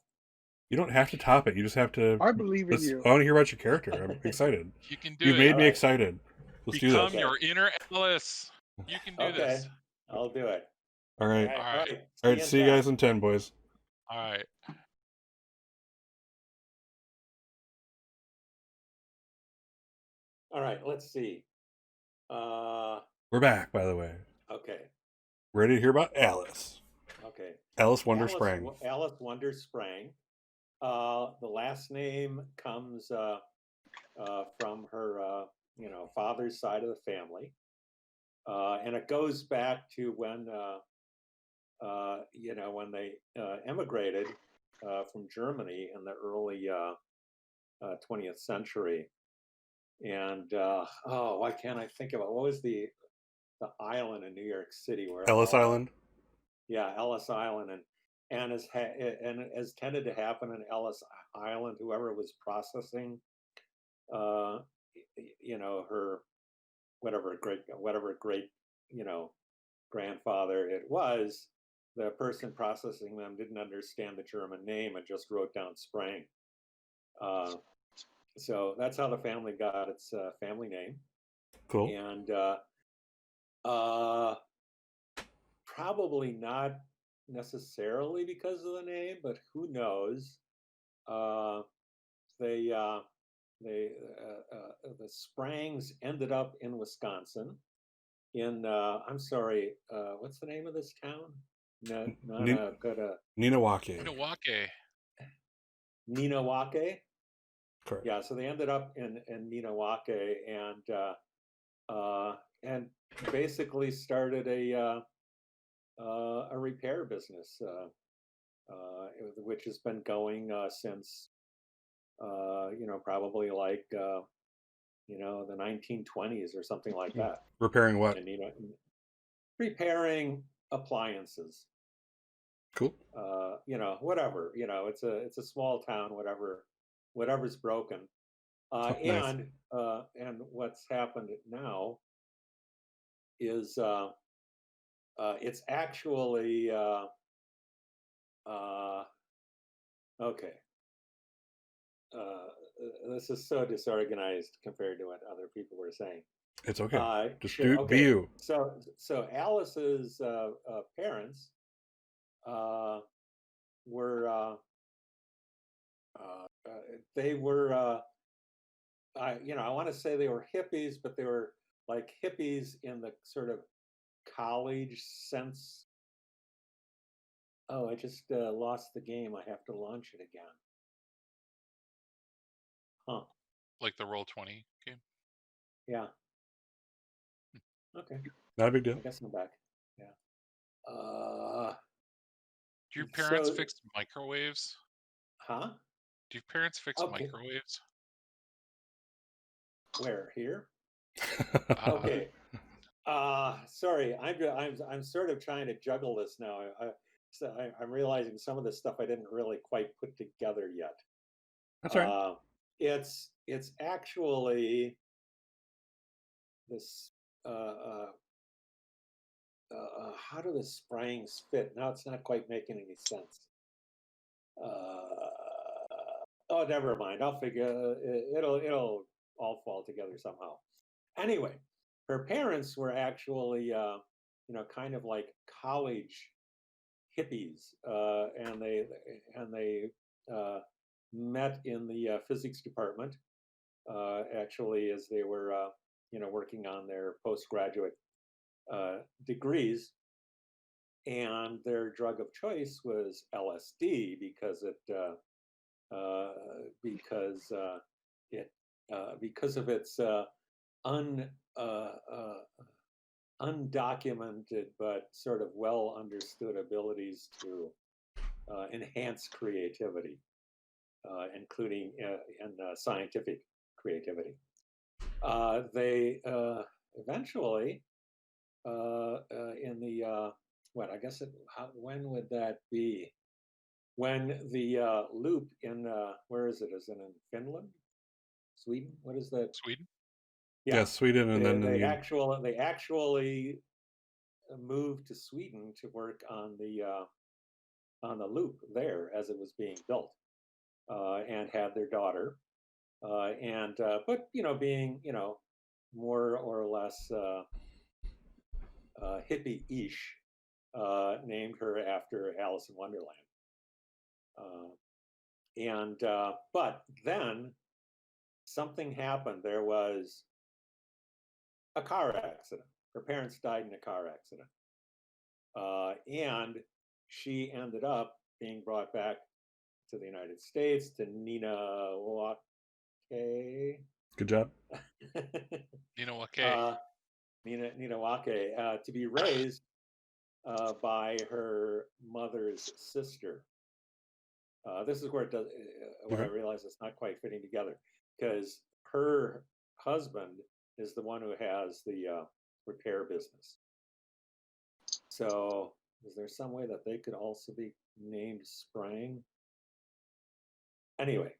You don't have to top it. You just have to. I believe in you. I want to hear about your character. I'm excited. You can do You've it. made me Alright. excited. Let's do Become this. your inner Alice. You can do Okay, this. I'll do it. All right. All All All right. right. All right. See you guys in 10, boys. All right. All right. Let's see. We're back, by the way. Okay. Ready to hear about Alice. Okay. Alice Wonder Sprang. Alice Wonder Sprang. The last name comes from her, father's side of the family, and it goes back to when they emigrated from Germany in the early 20th century. And why can't I think of it? What was the island in New York City where Ellis Island. Yeah, Ellis Island, and as tended to happen in Ellis Island, whoever was processing, her whatever great grandfather it was, the person processing them didn't understand the German name and just wrote down Sprang. So that's how the family got its family name. Cool. And probably not necessarily because of the name, but who knows? The Sprangs ended up in Wisconsin. I'm sorry, what's the name of this town? Ninawake. Ninawake. Correct. Yeah, so they ended up in Ninawake and basically started a repair business, which has been going since probably like the 1920s or something like that. Repairing what? And repairing appliances. Cool. Whatever. It's a small town. Whatever's broken. Nice. And what's happened now is it's actually okay. This is so disorganized compared to what other people were saying. It's okay. Just Sure. be Okay. you. So Alice's parents were they were I want to say they were hippies, but they were like hippies in the sort of college sense. Oh, I just lost the game. I have to launch it again. Huh. Like the Roll20 game. Yeah. Okay. Not a big deal. I guess I'm back. Yeah. Do your parents So, fix microwaves? huh? Do your parents fix Okay. microwaves? Where here? Uh, Okay. Sorry. I'm sort of trying to juggle this now. I'm realizing some of this stuff I didn't really quite put together yet. That's all right. It's actually this. How do the sprayings fit? Now it's not quite making any sense. Oh, never mind. I'll figure it'll all fall together somehow. Anyway, her parents were actually kind of like college hippies, and they met in the physics department actually as they were working on their postgraduate degrees, and their drug of choice was LSD because because of its undocumented but sort of well understood abilities to enhance creativity, including in scientific creativity. They eventually in the I guess when would that be? When the loop in where is it? Is it in Finland, Sweden? What is that? Sweden? Yeah, Sweden, and then they actually moved to Sweden to work on the loop there as it was being built, and had their daughter, but being more or less hippie-ish, named her after Alice in Wonderland. But then something happened. There was a car accident. Her parents died in a car accident. And she ended up being brought back to the United States, to Ninawake. good job. Ninawake. Ninawake, to be raised by her mother's sister. This is where it does. Where I realize it's not quite fitting together, because her husband is the one who has the repair business. So, is there some way that they could also be named Sprang? Anyway,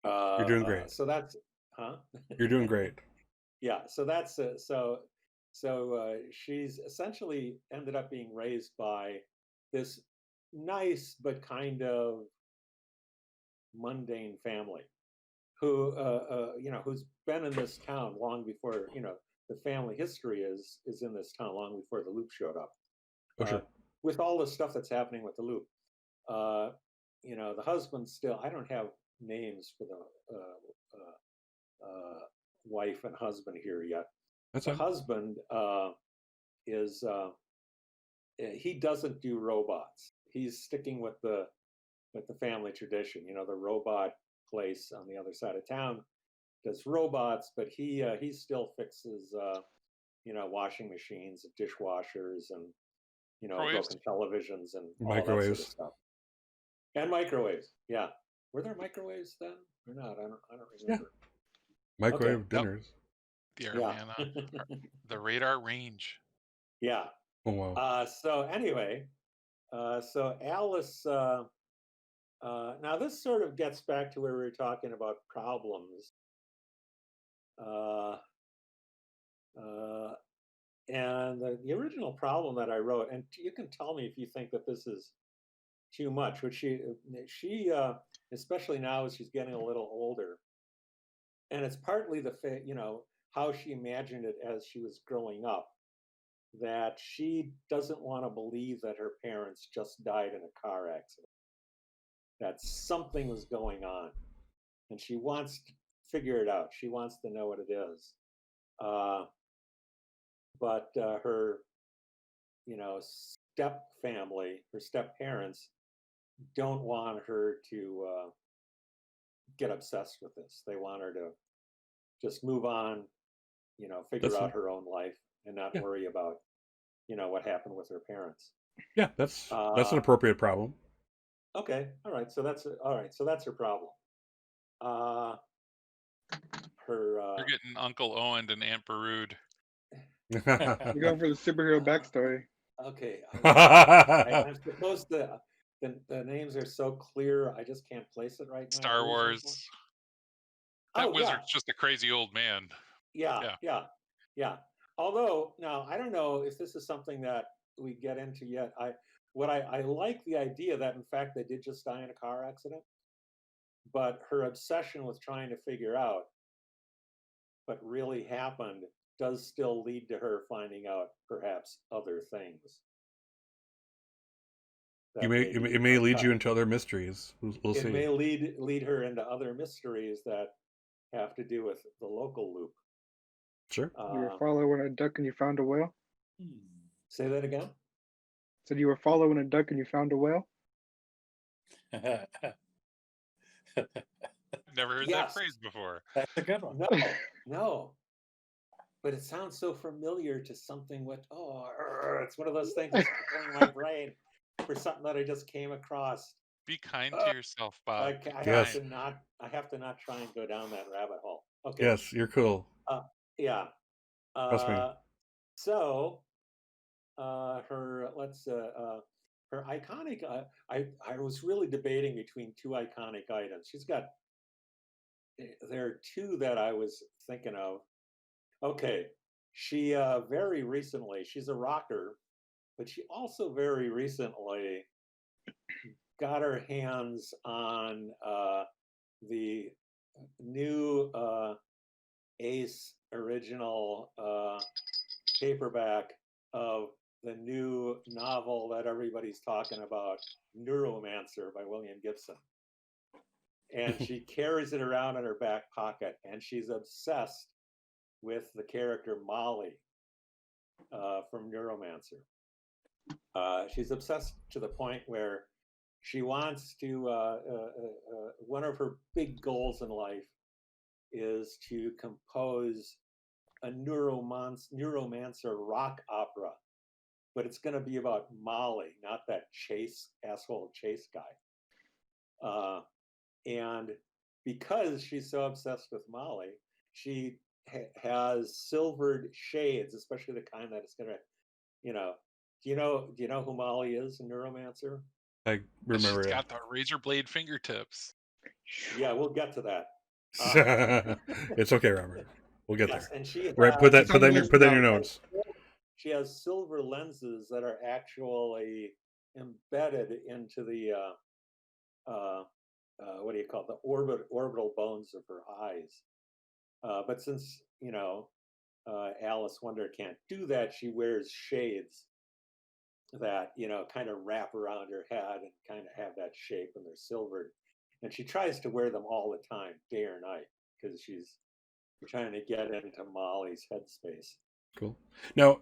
You're doing great. So that's, You're doing great. Yeah. So that's so she's essentially ended up being raised by this nice but kind of mundane family who who's been in this town long before the family history is in this town long before the loop showed up. Oh, sure. With all the stuff that's happening with the loop, the husband still, I don't have names for the wife and husband here yet. That's the fine. husband is he doesn't do robots. He's sticking with the family tradition. The robot place on the other side of town does robots, but he still fixes washing machines and dishwashers and broken televisions and all that sort of Microwaves. stuff. And microwaves. Yeah. Were there microwaves then or not? I don't remember. Microwave Okay. dinners. The radar range. Yeah. Oh wow. So anyway, so Alice. Now this sort of gets back to where we were talking about problems. Uh, uh, and the original problem that I wrote, and you can tell me if you think that this is too much, which she especially now as she's getting a little older, and it's partly how she imagined it as she was growing up, that she doesn't want to believe that her parents just died in a car accident, that something was going on, and she wants to figure it out. She wants to know what it is. Uh, but her, step family, her step parents, don't want her to get obsessed with this. They want her to just move on, figure That's out her own life and not yeah, worry about, what happened with her parents. yeah. That's an Uh, appropriate problem. okay, all right. So that's her problem. Uh, her, You're getting Uncle Owen and Aunt Barood. You're going for the superhero backstory. okay, I'm supposed to. The names are so clear. I just can't place it right now. Star Who's Uncle? Wars. That Oh yeah, wizard's just a crazy old man. yeah, Yeah. yeah, yeah. Although now I don't know if this is something that we get into yet. I like the idea that in fact they did just die in a car accident, but her obsession with trying to figure out what really happened does still lead to her finding out perhaps other things You that may maybe it may are lead you cut. into other mysteries. We'll It see. may lead her into other mysteries that have to do with the local loop. Sure. You were Uh, following a duck and you found a whale. say that again. Said you were following a duck and you found a whale. Never heard that Yes. phrase before. That's a good one. No, no. But it sounds so familiar to something it's one of those things that's tickling my brain for something that I just came across. Be kind to yourself, Bob. Be I have Yes. kind. to not I have to not try and go down that rabbit hole. Okay. Yes, you're cool. Yeah. Trust me. So her iconic I was really debating between two iconic items. There are two that I was thinking of. Okay. She very recently, she's a rocker, but she also very recently got her hands on the new Ace original paperback of the new novel that everybody's talking about, Neuromancer by William Gibson. And she carries it around in her back pocket, and she's obsessed with the character Molly from Neuromancer. She's obsessed to the point where she wants to, one of her big goals in life is to compose a Neuromancer rock opera, but it's going to be about Molly, not that asshole Chase guy. And because she's so obsessed with Molly, she has silvered shades, especially the kind that is going to, do you know who Molly is in Neuromancer? I She's remember got the razor blade fingertips. Yeah, we'll get to that. it. It's okay, Robert. We'll get Yes, there. and she Right. Put that. It's on the list Put that in now. your notes. She has silver lenses that are actually embedded into the what do you call it? The orbital bones of her eyes. But since Alice Wonder can't do that, she wears shades that kind of wrap around her head and kind of have that shape, and they're silvered. And she tries to wear them all the time, day or night, because she's trying to get into Molly's headspace. Cool. Now,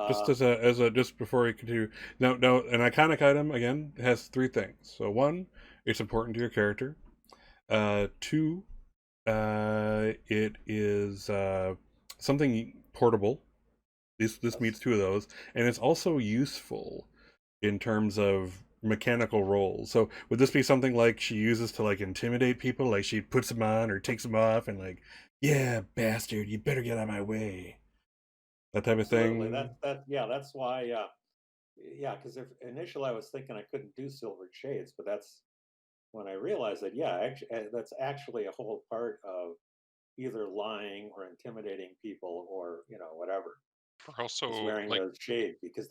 just Uh, as a just before we continue, now an iconic item again has three things. So one, it's important to your character. Two, it is something portable. This yes. meets two of those, and it's also useful in terms of mechanical roles. So would this be something like she uses to like intimidate people? Like she puts them on or takes them off, and like, yeah, bastard, you better get out of my way. That type of Absolutely. thing. That's why yeah, because if initially I was thinking I couldn't do silvered shades, but that's when I realized that, yeah, actually, that's actually a whole part of either lying or intimidating people or, whatever, Or is also, wearing like, those shades because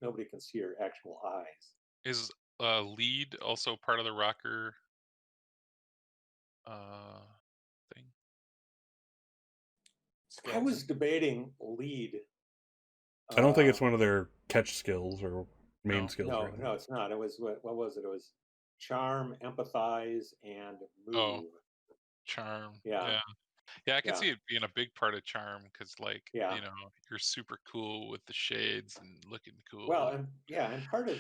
nobody can see your actual eyes. is lead also part of the rocker uh thing? I was Skills. debating lead. I don't think Uh, it's one of their catch skills or main No. skills or anything. no, it's not. It was what was it? It was charm, empathize, and Oh, move. charm. Yeah, Yeah, I could yeah, see it being a big part of charm because, like, yeah. you're super cool with the shades and looking Well, cool. and yeah, and part of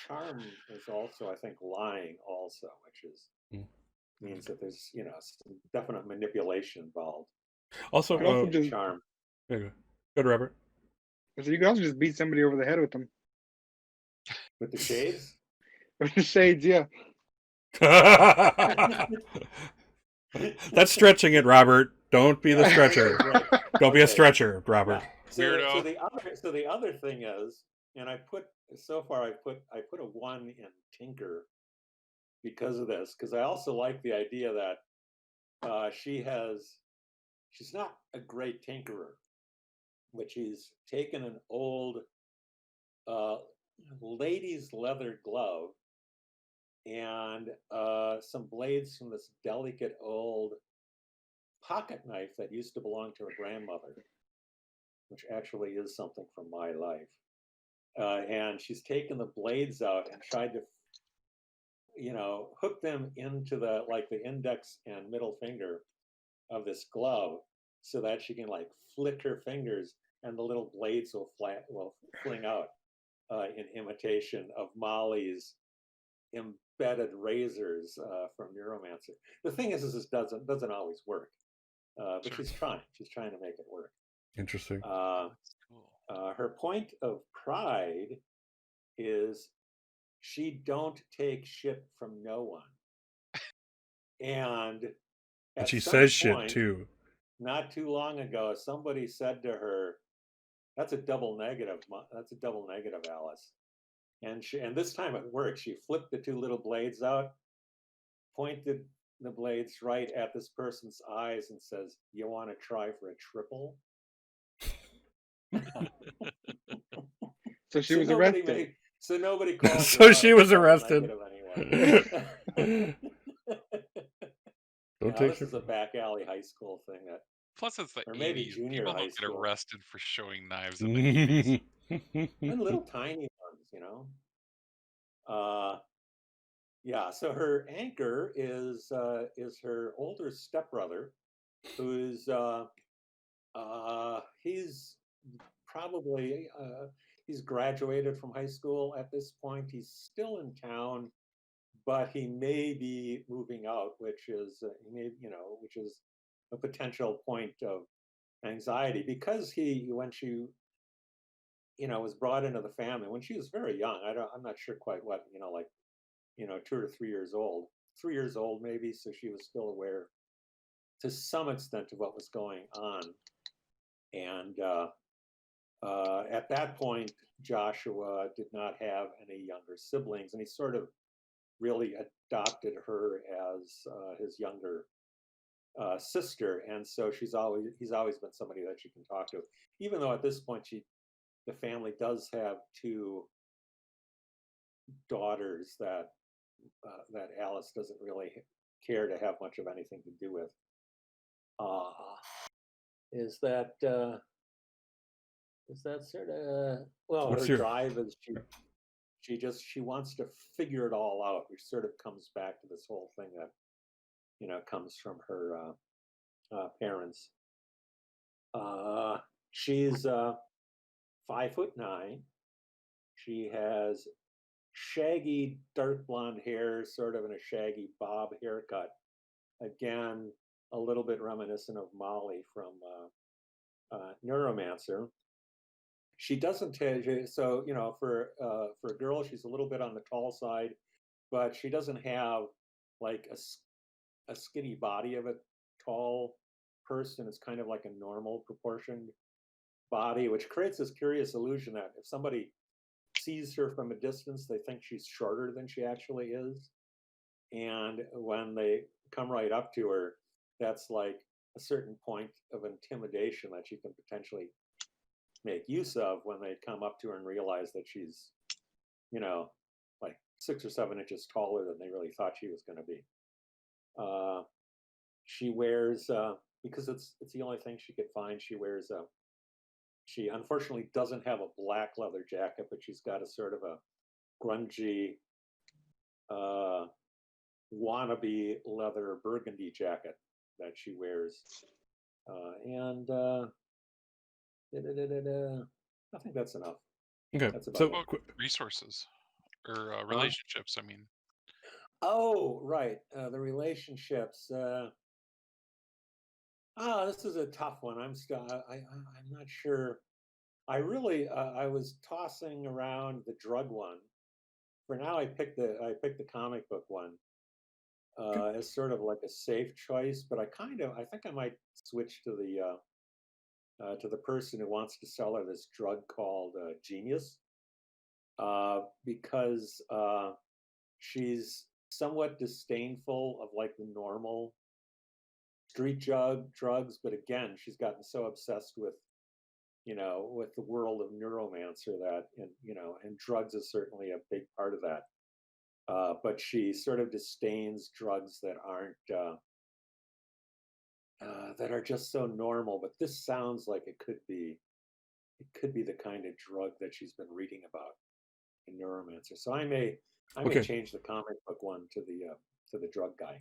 charm is also, I think, lying also, which is Mm. means that there's some definite manipulation involved Also, You could also in just charm there you go. Good, Robert. so you could also just beat somebody over the head with them. with the shades. With the shades, yeah. That's stretching it, Robert. Don't be the Yeah. stretcher. Okay, great. Don't be a Okay. stretcher, Robert. Yeah. So Weirdo. the other thing is, and I put a 1 in Tinker because of this, because I also like the idea that she's not a great tinkerer, but she's taken an old uh, ladies' leather glove and some blades from this delicate old pocket knife that used to belong to her grandmother, which actually is something from my life. And she's taken the blades out and tried to, hook them into the index and middle finger of this glove so that she can flick her fingers and the little blades will fling out in imitation of Molly's embedded razors from Neuromancer. The thing is this doesn't always work, but Sure. she's trying. She's trying to make it work. Interesting. That's cool. Her point of pride is she don't take shit from no one. And And at she some says shit point, too. not too long ago, somebody said to her, "That's a double negative. That's a double negative, Alice." And this time at work, she flipped the two little blades out, pointed the blades right at this person's eyes, and says, "You want to try for a triple?" So she So was nobody arrested. made. So nobody calls her So out she on the was double arrested. negative anymore. Don't Now take this shit is a from back alley high school thing Plus, it's the or maybe 80s. junior People high don't get school, arrested for showing knives in the 80s. and little tiny ones. Uh, yeah. So her anchor is her older stepbrother, who's he's probably he's graduated from high school at this point. He's still in town, but he may be moving out, which is which is a potential point of anxiety because when she was brought into the family when she was very young. I'm not sure quite what 2 or 3 years old, 3 years old maybe. So she was still aware to some extent of what was going on, and at that point, Joshua did not have any younger siblings, and he sort of really adopted her as his younger sister, and so he's always been somebody that she can talk to, even though at this point the family does have two daughters that Alice doesn't really care to have much of anything to do with. Uh, is that sort of well? What's Her your drive is she wants to figure it all out, which sort of comes back to this whole thing that comes from her parents. She's 5'9". She has shaggy dark blonde hair, sort of in a shaggy bob haircut. Again, a little bit reminiscent of Molly from Neuromancer. She doesn't so for a girl, she's a little bit on the tall side, but she doesn't have like a skinny body of a tall person. It's kind of like a normal proportioned body, which creates this curious illusion that if somebody sees her from a distance, they think she's shorter than she actually is. And when they come right up to her, that's like a certain point of intimidation that you can potentially make use of when they come up to her and realize that she's, like 6 or 7 inches taller than they really thought she was going to be. She wears, because it's the only thing she could find, she wears she unfortunately doesn't have a black leather jacket, but she's got a sort of a grungy wannabe leather burgundy jacket that she wears. And I think that's enough. Okay. That's about So, it. What about resources or Huh? relationships? I mean, Oh, right. The relationships. This is a tough one. I'm not sure. I was tossing around the drug one. For now, I picked the comic book one as sort of like a safe choice. But I think I might switch to the person who wants to sell her this drug called Genius, because she's somewhat disdainful of like the normal street drugs, but again, she's gotten so obsessed with the world of neuromancer and drugs is certainly a big part of that. But she sort of disdains drugs that are just so normal. But this sounds like it could be the kind of drug that she's been reading about in neuromancer. So I may Okay. change the comic book one to the drug guy.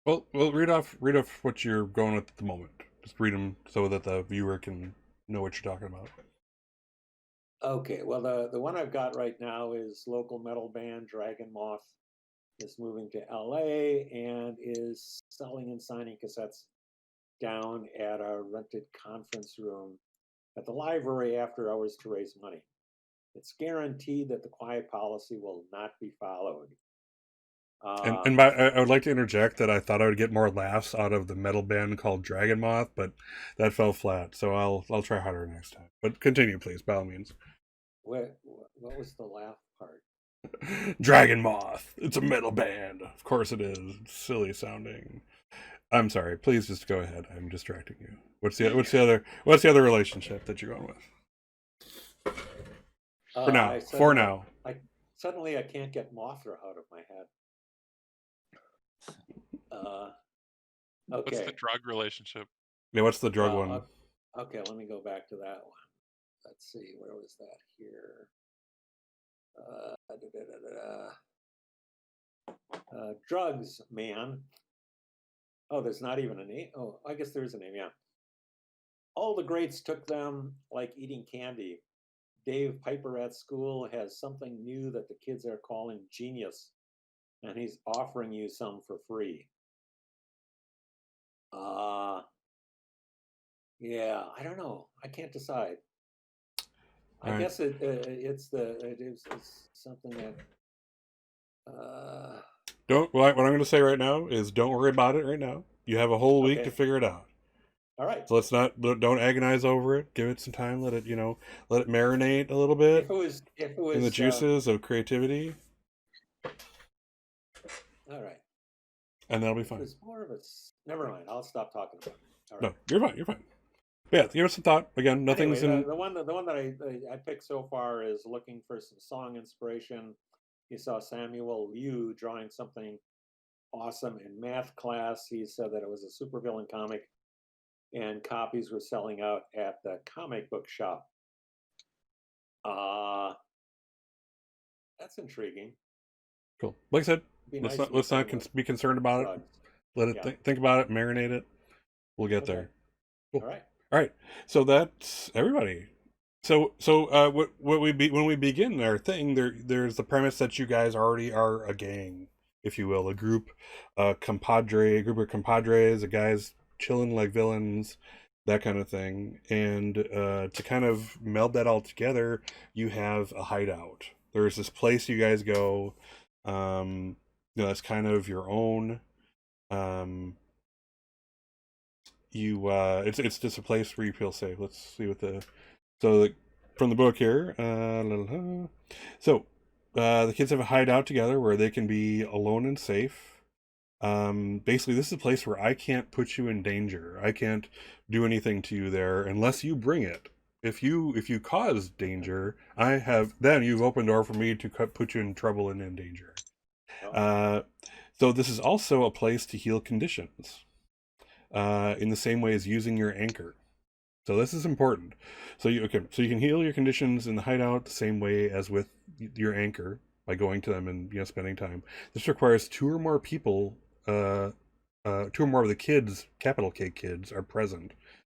Well, read off what you're going with at the moment. Just read them so that the viewer can know what you're talking about. Okay, well, the one I've got right now is local metal band Dragon Moth is moving to LA and is selling and signing cassettes down at a rented conference room at the library after hours to raise money. It's guaranteed that the quiet policy will not be followed. I would like to interject that I thought I would get more laughs out of the metal band called Dragon Moth, but that fell flat. So I'll try harder next time. But continue, please, by all means. What was the laugh part? Dragon Moth. It's a metal band. Of course it is. It's silly sounding. I'm sorry. Please just go ahead. I'm distracting you. What's the other relationship that you're going with? For now. Suddenly I can't get Mothra out of my head. Okay. what's the drug relationship? Yeah, what's the drug one? Okay, let me go back to that one. Let's see, where was that here? Drugs, man. Oh, there's not even a name. Oh, I guess there is a name, yeah. All the greats took them like eating candy. Dave Piper at school has something new that the kids are calling genius, and he's offering you some for free. Yeah, I don't know. I can't decide. I Right. guess it's something that What I'm going to say right now is don't worry about it right now. You have a whole week Okay. to figure it out. All right. So don't agonize over it. Give it some time. Let it marinate a little bit If it was in the juices of creativity, all right. and that'll be It fine. was more of a. Never mind. I'll stop talking about it. All No, right. you're fine. You're fine. But yeah, give it some thought. Again, nothing's Anyway, in. the one that I picked so far is looking for some song inspiration. You saw Samuel Liu drawing something awesome in math class. He said that it was a supervillain comic, and copies were selling out at the comic book shop. That's intriguing. Cool. Like I said, Be let's nice not weekend with be concerned about it. drugs. Let it Yeah. think about it, marinate it. We'll get Okay. there. Cool. All right. All right. So that's everybody. So when we begin our thing, there's the premise that you guys already are a gang, if you will, a group, a group of compadres, a guys chilling like villains, that kind of thing. And to kind of meld that all together, you have a hideout. There's this place you guys go. It's kind of your own. It's just a place where you feel safe. Let's see what the from the book here. So, the kids have a hideout together where they can be alone and safe. Basically, this is a place where I can't put you in danger. I can't do anything to you there unless you bring it. If you cause danger, then you've opened door for me to put you in trouble and in danger. Oh, So this is also a place to heal conditions, in the same way as using your anchor. So this is important. So you can heal your conditions in the hideout the same way as with your anchor by going to them and spending time. This requires two or more people, two or more of the kids, capital K kids, are present,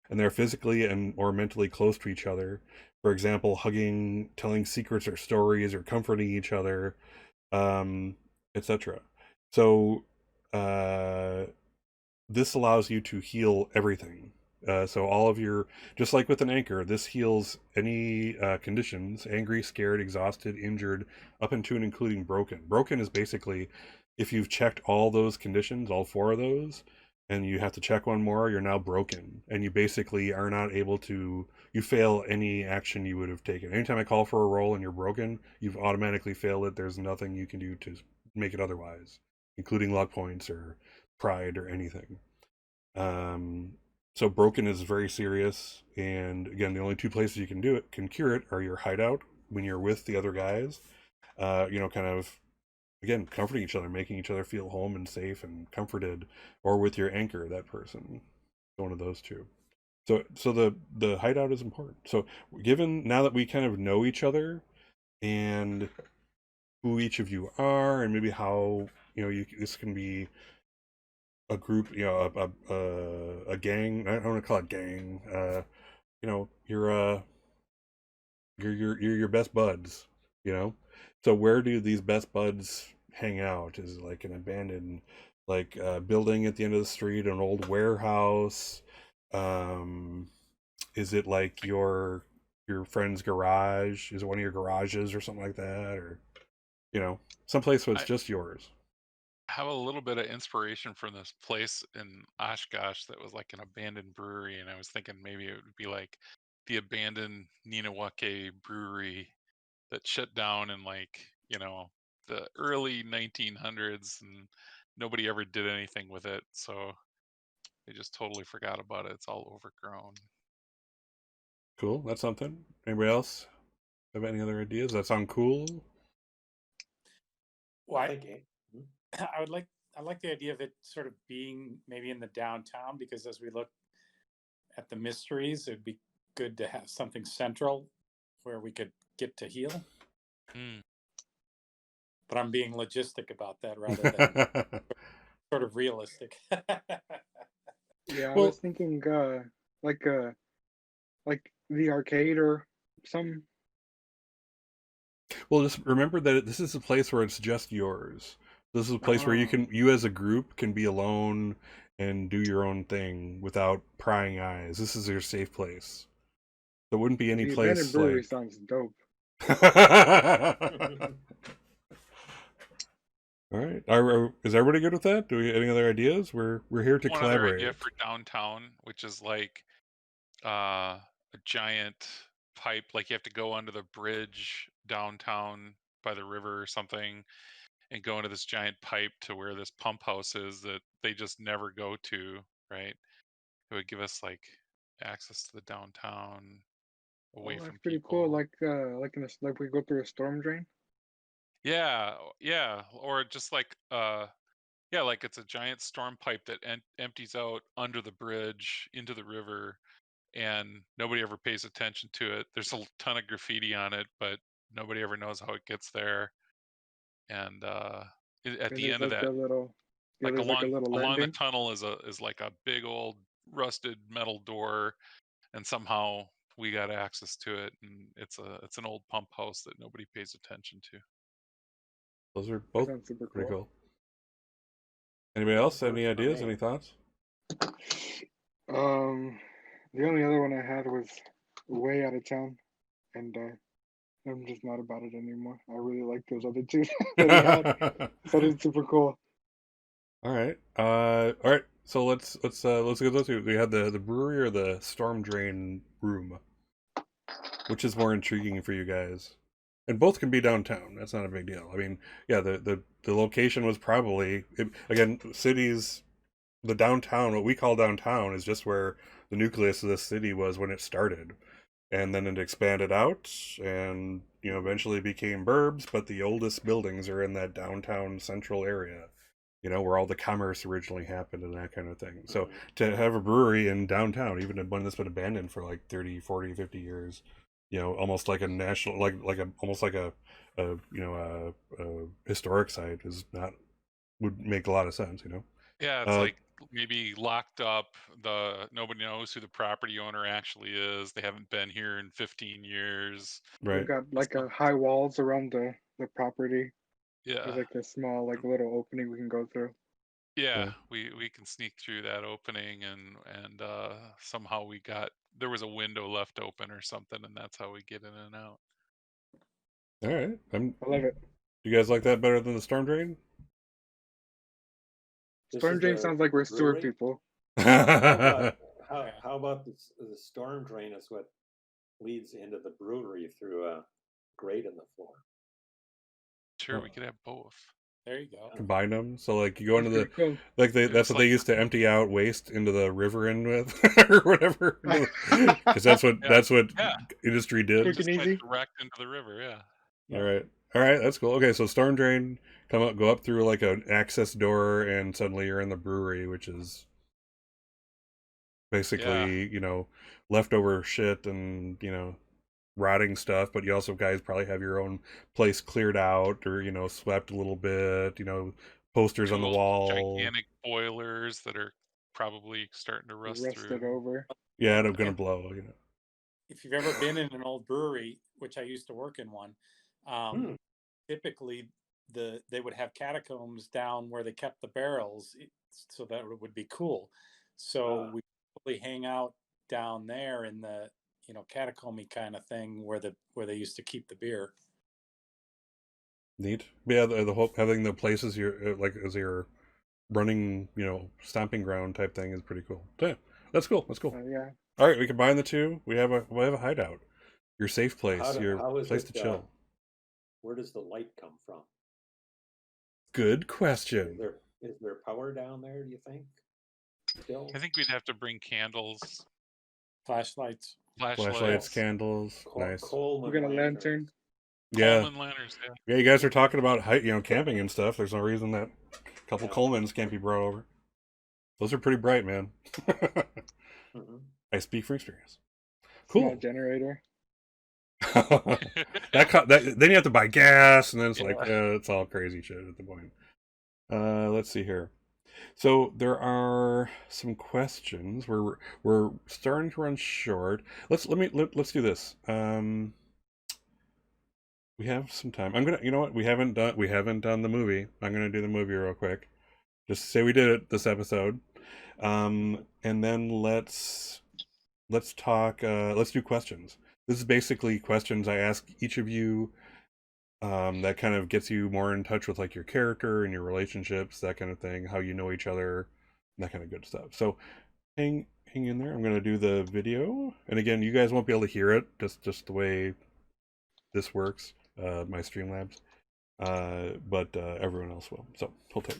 and they're physically and or mentally close to each other. For example, hugging, telling secrets or stories, or comforting each other, um, etc. So uh, this allows you to heal everything. So all of your, just like with an anchor, this heals any conditions: angry, scared, exhausted, injured, up into and including broken. Broken is basically if you've checked all those conditions, all four of those, and you have to check one more, you're now broken, and you basically are not able to. You fail any action you would have taken. Anytime I call for a roll and you're broken, you've automatically failed it. There's nothing you can do to make it otherwise, including luck points or pride or anything. Um, so broken is very serious, and again, the only two places you can cure it are your hideout when you're with the other guys. Kind of again comforting each other, making each other feel home and safe and comforted, or with your anchor, that person, one of those two. So the hideout is important. So given now that we kind of know each other and who each of you are, and maybe how this can be a group, a gang. I don't want to call it gang. You're your best buds. You know, so where do these best buds hang out? Is it like an abandoned, like building at the end of the street, an old warehouse? Um, is it like your friend's garage? Is it one of your garages or something like that, or someplace where it's I just yours? have a little bit of inspiration from this place in Oshkosh that was like an abandoned brewery, and I was thinking maybe it would be like the abandoned Ninawake brewery that shut down in the early 1900s, and nobody ever did anything with it, so they just totally forgot about it. It's all overgrown. Cool. That's something. Anybody else have any other ideas? That sound cool? Well, I think. Hmm? I would like I like the idea of it sort of being maybe in the downtown, because as we look at the mysteries, it'd be good to have something central where we could get to heal. Hmm. But I'm being logistic about that rather than sort of realistic. Yeah, I was Well, thinking like like the arcade or some. just remember that this is a place where it's just yours. This is a place where Oh, you as a group can be alone and do your own thing without prying eyes. This is your safe place. There wouldn't be any the abandoned place brewery like. sounds dope. All right. Is everybody good with that? Do we any other ideas? We're here to One other idea collaborate. for downtown, which is like a giant pipe, like you have to go under the bridge downtown by the river or something and go into this giant pipe to where this pump house is that they just never go to, right? It would give us like access to the downtown away Oh, that's from pretty cool. people. Like like we go through a storm drain. Yeah, yeah, or just like yeah, like it's a giant storm pipe that empties out under the bridge into the river, and nobody ever pays attention to it. There's a ton of graffiti on it, but nobody ever knows how it gets there. And at And the there's end of like that, a little, yeah, like there's like a little along the landing. tunnel is like a big old rusted metal door, and somehow we got access to it, and it's an old pump house that nobody pays attention to. Those are That both sounds super pretty cool. cool. Anybody Yeah, else? works Any for ideas? me. Any thoughts? Um, the only other one I had was way out of town, and I'm just not about it anymore. I really like those other two that he had. So it's super cool. All right. All right. So let's go those two. We had the brewery or the storm drain room. which is more intriguing for you guys? And both can be downtown. That's not a big deal. I mean, yeah, the location was probably again cities. The downtown, what we call downtown, is just where the nucleus of this city was when it started, and then it expanded out, and eventually became burbs. But the oldest buildings are in that downtown central area, where all the commerce originally happened and that kind of thing. So to have a brewery in downtown, even one that's been abandoned for like 30, 40, 50 years, almost like a national, almost like a historic site is not, would make a lot of sense, Yeah, it's like maybe locked up. Nobody knows who the property owner actually is. They haven't been here in 15 years. We've right. got like a high walls around the property. Yeah, There's like a small like little opening we can go through. yeah. We can sneak through that opening, and somehow there was a window left open or something, and that's how we get in and out. All right. I love it. You guys like that better than the storm drain? This Storm is drain the sounds like we're sewer brewery? people. How about the storm drain is what leads into the brewery through a grate in the floor? Sure, Oh. we could have both. There you go. Combine them, so like you go into That's the pretty cool. like that's It's what they like- used to empty out waste into the river in with or whatever, because that's what Yeah. industry did. Quick Just and went easy. direct into the river. Yeah. All right, that's cool. Okay, so storm drain, go up through like an access door, and suddenly you're in the brewery, which is basically leftover shit and rotting stuff. But you also guys probably have your own place cleared out or swept a little bit. Posters on the Those wall. gigantic boilers that are probably starting to rust Rusted through. over. Yeah, and I'm gonna blow. If you've ever been in an old brewery, which I used to work in one, typically they would have catacombs down where they kept the barrels so that it would be cool. So we probably hang out down there in the catacomby kind of thing where they used to keep the beer. Neat. Yeah, the whole having the places you're like as your running, stomping ground type thing is pretty cool. So, yeah, that's cool. That's cool. Yeah. All right, we combine the two. We have a hideout. Your safe place. How Your is place it, to chill. Where does the light come from? Good question. Is there power down there, do you think? Still? I think we'd have to bring candles, Flashlights. Flashlights, candles. Nice. Coleman We got a lantern. Yeah. Coleman lanterns. Yeah. Yeah, you guys are talking about camping and stuff. There's no reason that a couple Yeah. Colemans can't be brought over. Those are pretty bright, man. I speak from experience. Small Cool. generator. Then you have to buy gas, and then it's like Yeah. it's all crazy shit at the point. Let's see here. So there are some questions. We're starting to run short. Let's do this. We have some time. I'm gonna. You know what? We haven't done the movie. I'm gonna do the movie real quick. Just say we did it this episode, and then let's talk. Let's do questions. This is basically questions I ask each of you. That kind of gets you more in touch with like your character and your relationships, that kind of thing, how you know each other, that kind of good stuff. So hang in there. I'm gonna do the video, and again, you guys won't be able to hear it just the way this works, my Streamlabs, but everyone else will. So hold tight.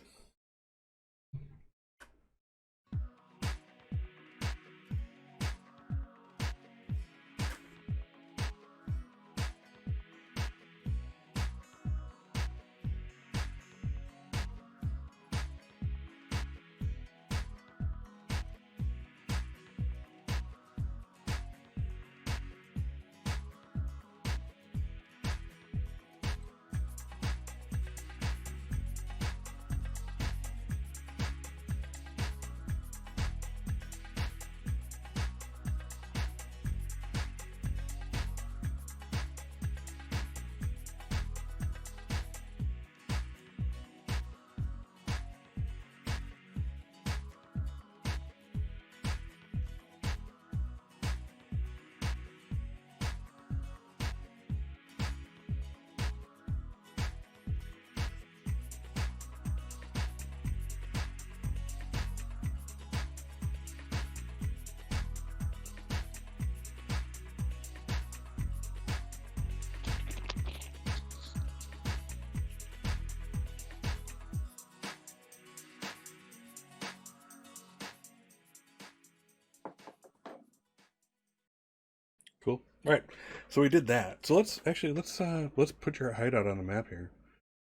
Right. So we did that. So let's put your hideout on the map here.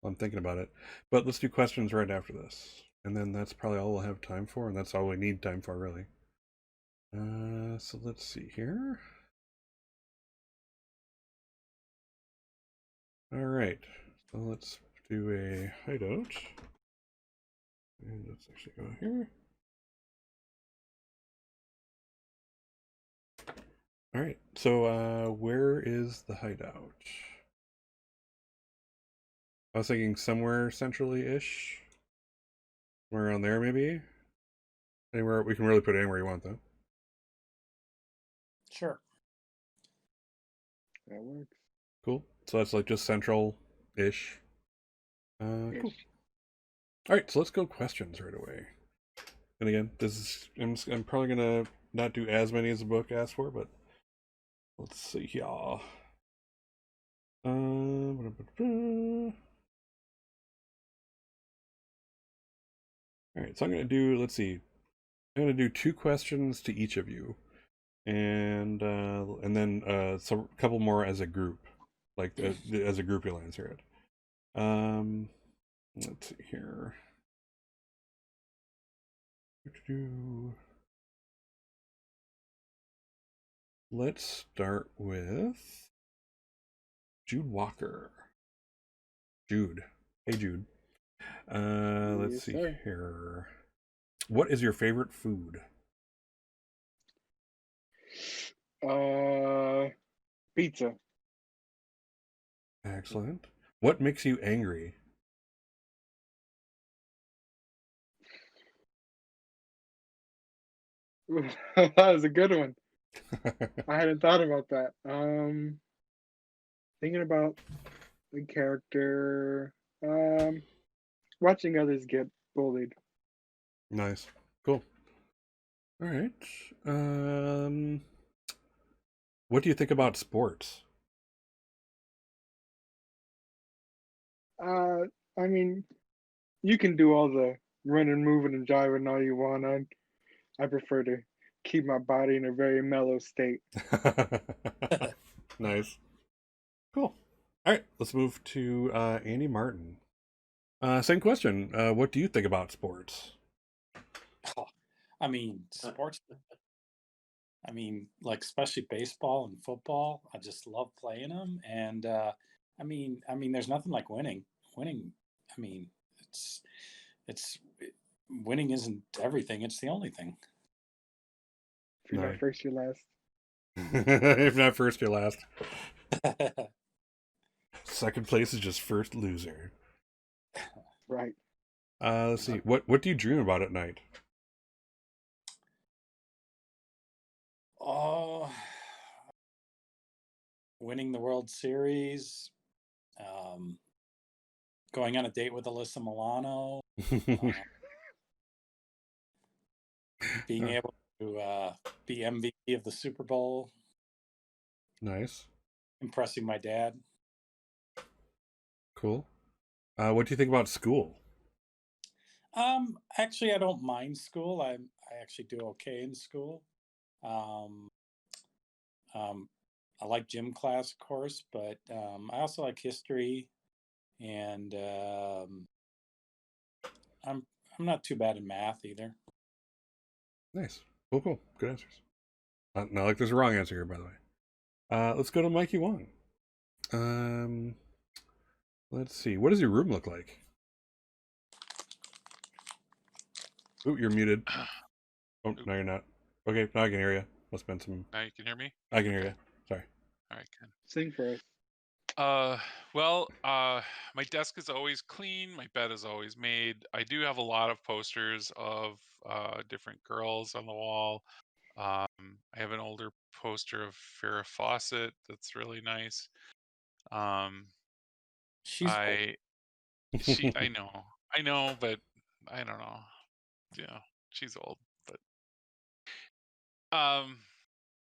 I'm thinking about it. But let's do questions right after this. And then that's probably all we'll have time for, and that's all we need time for, really. So let's see here. All right. So let's do a hideout. And let's actually go here. All right. So where is the hideout? I was thinking somewhere centrally-ish. Somewhere around there, maybe? Anywhere, we can really put it anywhere you want, though. Sure. That works. Cool. So that's like just central-ish. Cool. Ish. All right, so let's go questions right away. And again, I'm probably gonna not do as many as the book asks for, but let's see here. All right, so I'm gonna do. Let's see. I'm gonna do 2 questions to each of you, and then so a couple more as a group, like as a group you'll answer it. Let's see here. Let's start with Jude Walker. Jude. Hey, Jude. Let's Yes, see sir. here. What is your favorite food? Pizza. Excellent. What makes you angry? That was a good one. I hadn't thought about that. Thinking about the character. Watching others get bullied. Nice. Cool. All right. What do you think about sports? I mean, you can do all the running, moving, and driving all you want. I prefer to keep my body in a very mellow state. Nice. Cool. All right, let's move to Andy Martin. Same question. What do you think about sports? Oh, I mean, sports. I mean, like especially baseball and football. I just love playing them, and there's nothing like winning. Winning. I mean, it's winning isn't everything. It's the only thing. If you're No. not first, you're last. If not first, you're last. Second place is just first loser. Right. Let's see. What do you dream about at night? Oh, winning the World Series, going on a date with Alyssa Milano, being able to be MVP of the Super Bowl, Nice. impressing my dad. Cool. What do you think about school? Actually, I don't mind school. I actually do okay in school. Um, um, I like gym class, of course, but I also like history, and I'm not too bad in math either. Nice. Cool. Good answers. Not like there's a wrong answer here, by the way. Let's go to Mikey Wong. Let's see. What does your room look like? Ooh, you're muted. Oh, no, you're not. Okay, now I can hear you. Must have been some. Now you can hear me? I can hear you. Sorry. All right, good. Sing for us. My desk is always clean. My bed is always made. I do have a lot of posters of different girls on the wall. I have an older poster of Farrah Fawcett that's really nice. She's old. I know, but I don't know. Yeah, she's old, but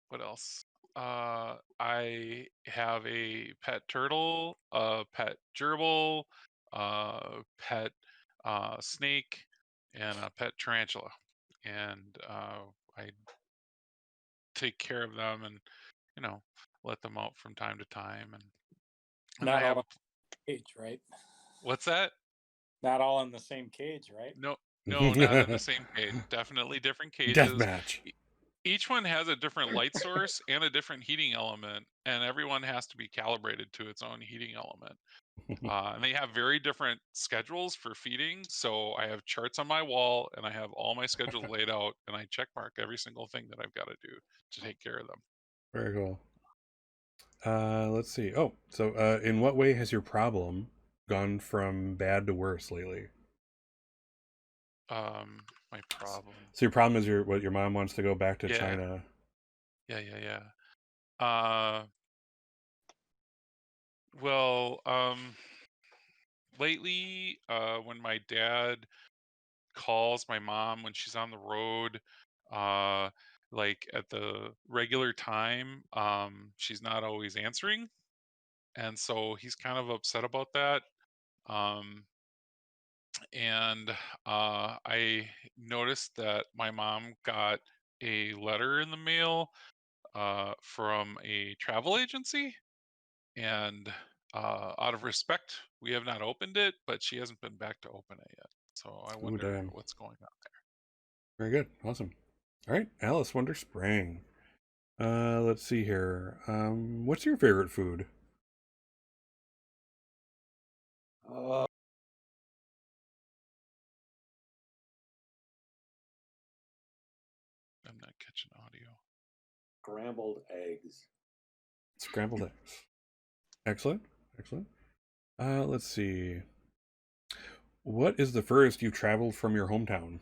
what else? I have a pet turtle, a pet gerbil, a pet snake, and a pet tarantula, and I take care of them, and you know, let them out from time to time, and Not I have all in the cage, right? what's that? Not all in the same cage, right? No, no, not in the same cage. Definitely different cages. Deathmatch. Each one has a different light source and a different heating element, and everyone has to be calibrated to its own heating element. And they have very different schedules for feeding. So I have charts on my wall, and I have all my schedules laid out, and I check mark every single thing that I've got to do to take care of them. Very cool. Let's see. Oh, so in what way has your problem gone from bad to worse lately? My problem. So your problem is your mom wants to go back to Yeah. China. Yeah. Well, lately, when my dad calls my mom when she's on the road, like at the regular time, she's not always answering, and so he's kind of upset about that. Um, and I noticed that my mom got a letter in the mail from a travel agency, and out of respect, we have not opened it, but she hasn't been back to open it yet. So I Ooh, wonder damn. what's going on. Very good. Awesome. All right, Alice Wonder Spring. Let's see here. What's your favorite food? Uh, I'm not catching audio. Scrambled eggs. Scrambled eggs. Excellent. Excellent. Let's see. What is the furthest you've traveled from your hometown?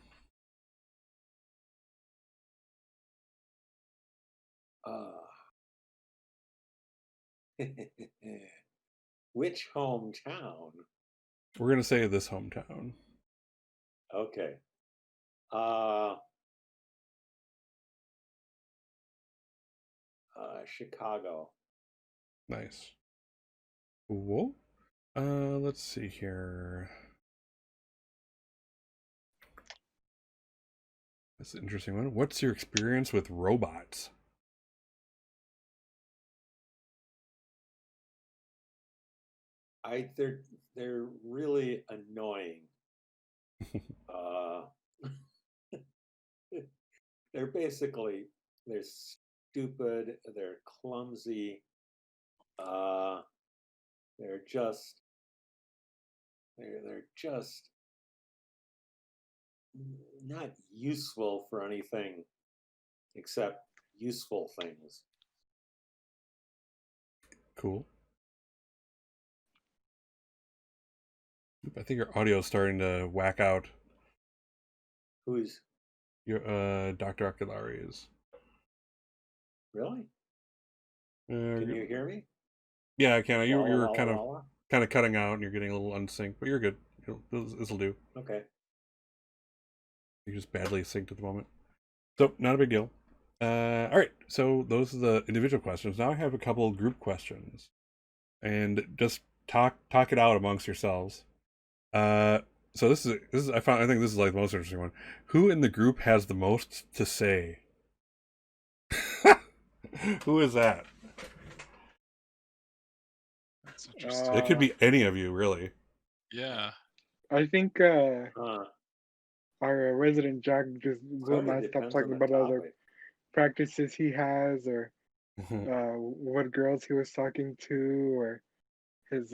Which hometown? We're gonna say this hometown. Okay. Chicago. Nice. Cool. Let's see here. That's an interesting one. What's your experience with robots? They're really annoying. They're stupid, they're clumsy, they're just not useful for anything except useful things. Cool. I think your audio is starting to whack out. Who's Your Dr. Akulari is. really? Can you hear me? Yeah, I can. You Walla, were walla, walla? kind of cutting out, and you're getting a little unsynced, but you're good. This will do. Okay. You're just badly synced at the moment, so not a big deal. All right. So those are the individual questions. Now I have a couple group questions, and just talk it out amongst yourselves. So this is I think this is like the most interesting one. Who in the group has the most to say? Who is that? That's interesting. It could be any of you, really. Yeah. I think Uh, our resident Jack just will Sort of not stop depends on talking the about other topic. practices he has, or what girls he was talking to, or his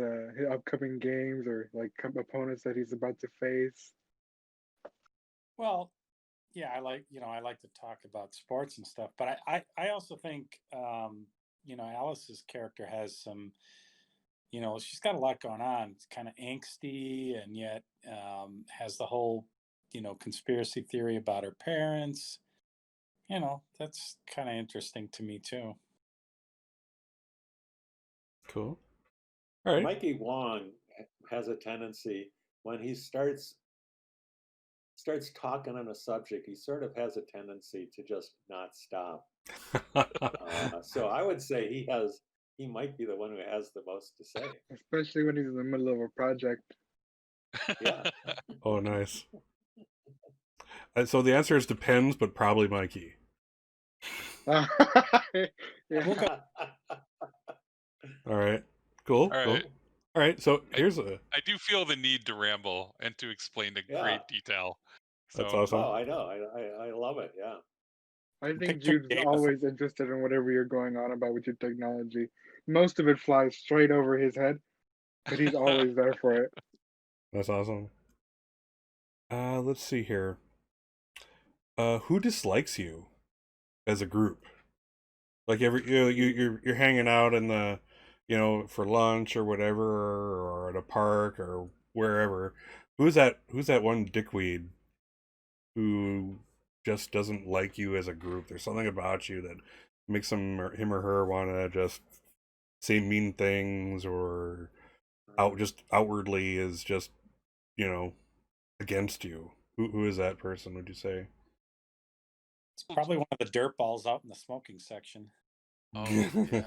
upcoming games, or like opponents that he's about to face. Well, yeah, I like to talk about sports and stuff, but I also think Alice's character has some, she's got a lot going on. It's kind of angsty, and yet has the whole conspiracy theory about her parents. That's kind of interesting to me too. Cool. All right. Mikey Wong has a tendency when he starts talking on a subject, he sort of has a tendency to just not stop. So I would say he might be the one who has the most to say. Especially when he's in the middle of a project. Yeah. Oh, nice. So the answer is depends, but probably Mikey. Yeah. We'll go All right. Cool. All Cool. right. All right. So I here's a. I do feel the need to ramble and to explain in Yeah. great detail. That's So awesome. Oh, I know. I love it. Yeah. I think Picture Jude's Game of always interested in whatever you're going on about with your technology. Most of it flies straight over his head, but he's always there for it. That's awesome. Let's see here. Who dislikes you as a group? Like you're hanging out in the, for lunch or whatever, or at a park or wherever. Who's that one dickweed who just doesn't like you as a group? There's something about you that makes him or her want to just say mean things, or just outwardly is just, you know, against you. Who is that person, would you say? It's probably one of the dirt balls out in the smoking section. oh yeah,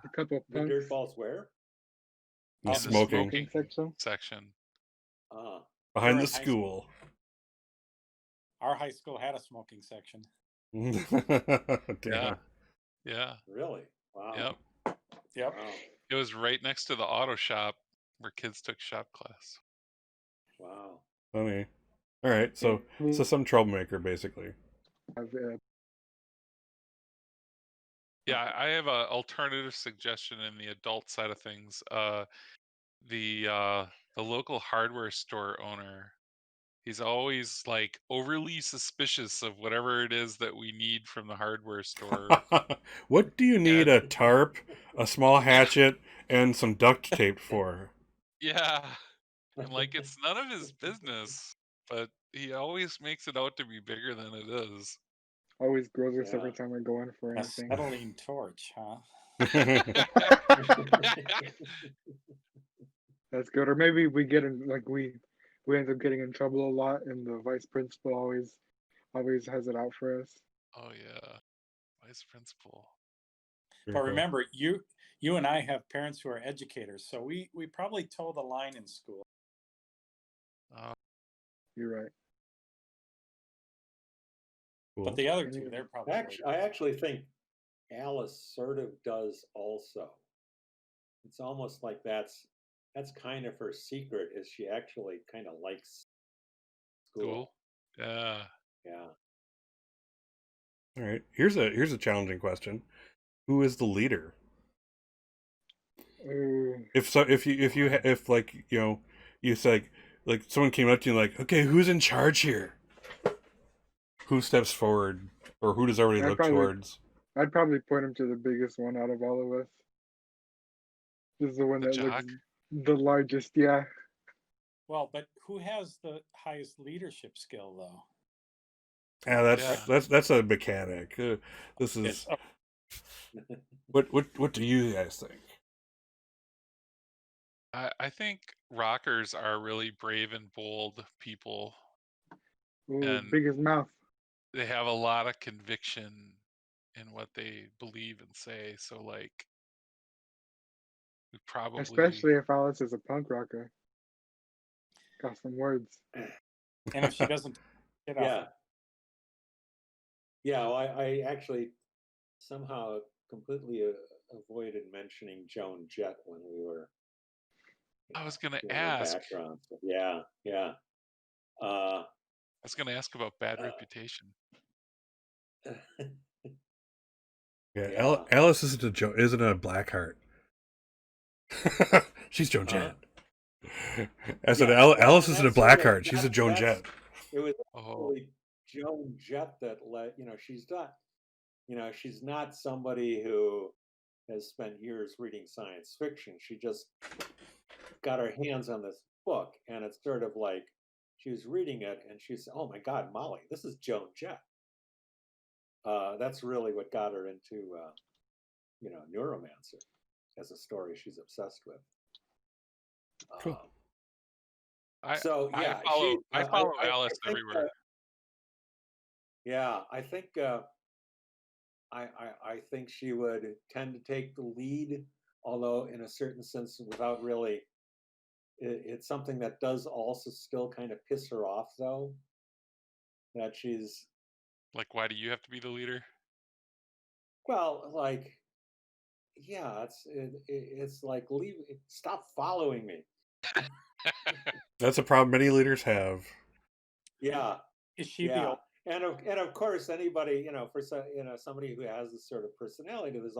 A couple of The punks dirt balls where? The out in the smoking smoking section. section. Ah, behind We're the in high school. Our high school had a smoking section. Damn. Yeah. really? Wow. Yep. Yep. Wow. It was right next to the auto shop where kids took shop class. Wow. Funny. All right, so some troublemaker basically. Yeah, I have a alternative suggestion in the adult side of things. The local hardware store owner, he's always like overly suspicious of whatever it is that we need from the hardware store. What do you need And a tarp, a small yeah, hatchet, and some duct tape for? yeah. And like it's none of his business, but he always makes it out to be bigger than it is. Always grows us Yeah. every time we go in for A anything. acetylene torch, huh? That's good. Or maybe we get in like we end up getting in trouble a lot, and the vice principal always has it out for us. Oh yeah, vice principal. Very But cool. remember, you and I have parents who are educators, so we probably toe the line in school. You're right. Cool. But the other two, Anyway. they're probably I actually think Alice sort of does also. It's almost like that's kind of her secret, is she actually kind of likes school. Cool. Yeah. Yeah. All right. Here's a challenging question. Who is the leader? If like, you say, like someone came up to you like, okay, who's in charge here? Who steps forward, or who does everybody look towards? I'd probably point him to the biggest one out of all of us. This is the one The that looks jock. the largest. Yeah. well, but who has the highest leadership skill though? Yeah, Yeah. that's a mechanic. This is what do you guys think? I think rockers are really brave and bold people, Ooh, and biggest mouth. they have a lot of conviction in what they believe and say. So like, we probably Especially if Alice is a punk rocker. Got some words. And if she doesn't get off, Yeah. Yeah. Well, I actually somehow completely avoided mentioning Joan Jett when we were. I was gonna doing our ask. background. But yeah. I was gonna ask about bad reputation. Yeah, Yeah. Alice isn't a Blackheart. She's Joan Jett. I said Alice isn't a Blackheart. She's a Joan Jett. It was Oh, really Joan Jett that she's not somebody who has spent years reading science fiction. She just got her hands on this book, and it's sort of like she was reading it, and she's, oh my God, Molly, this is Joan Jett. That's really what got her into, Neuromancer as a story she's obsessed with. Cool. So yeah, I follow Alice I think, everywhere. yeah, I think I think she would tend to take the lead, although in a certain sense, without really. It's something that does also still kind of piss her off, though. That she's Like, why do you have to be the leader? well, like yeah, it's like stop following me. That's a problem many leaders have. Yeah, Is she the yeah, old? and of course anybody, somebody who has this sort of personality, there's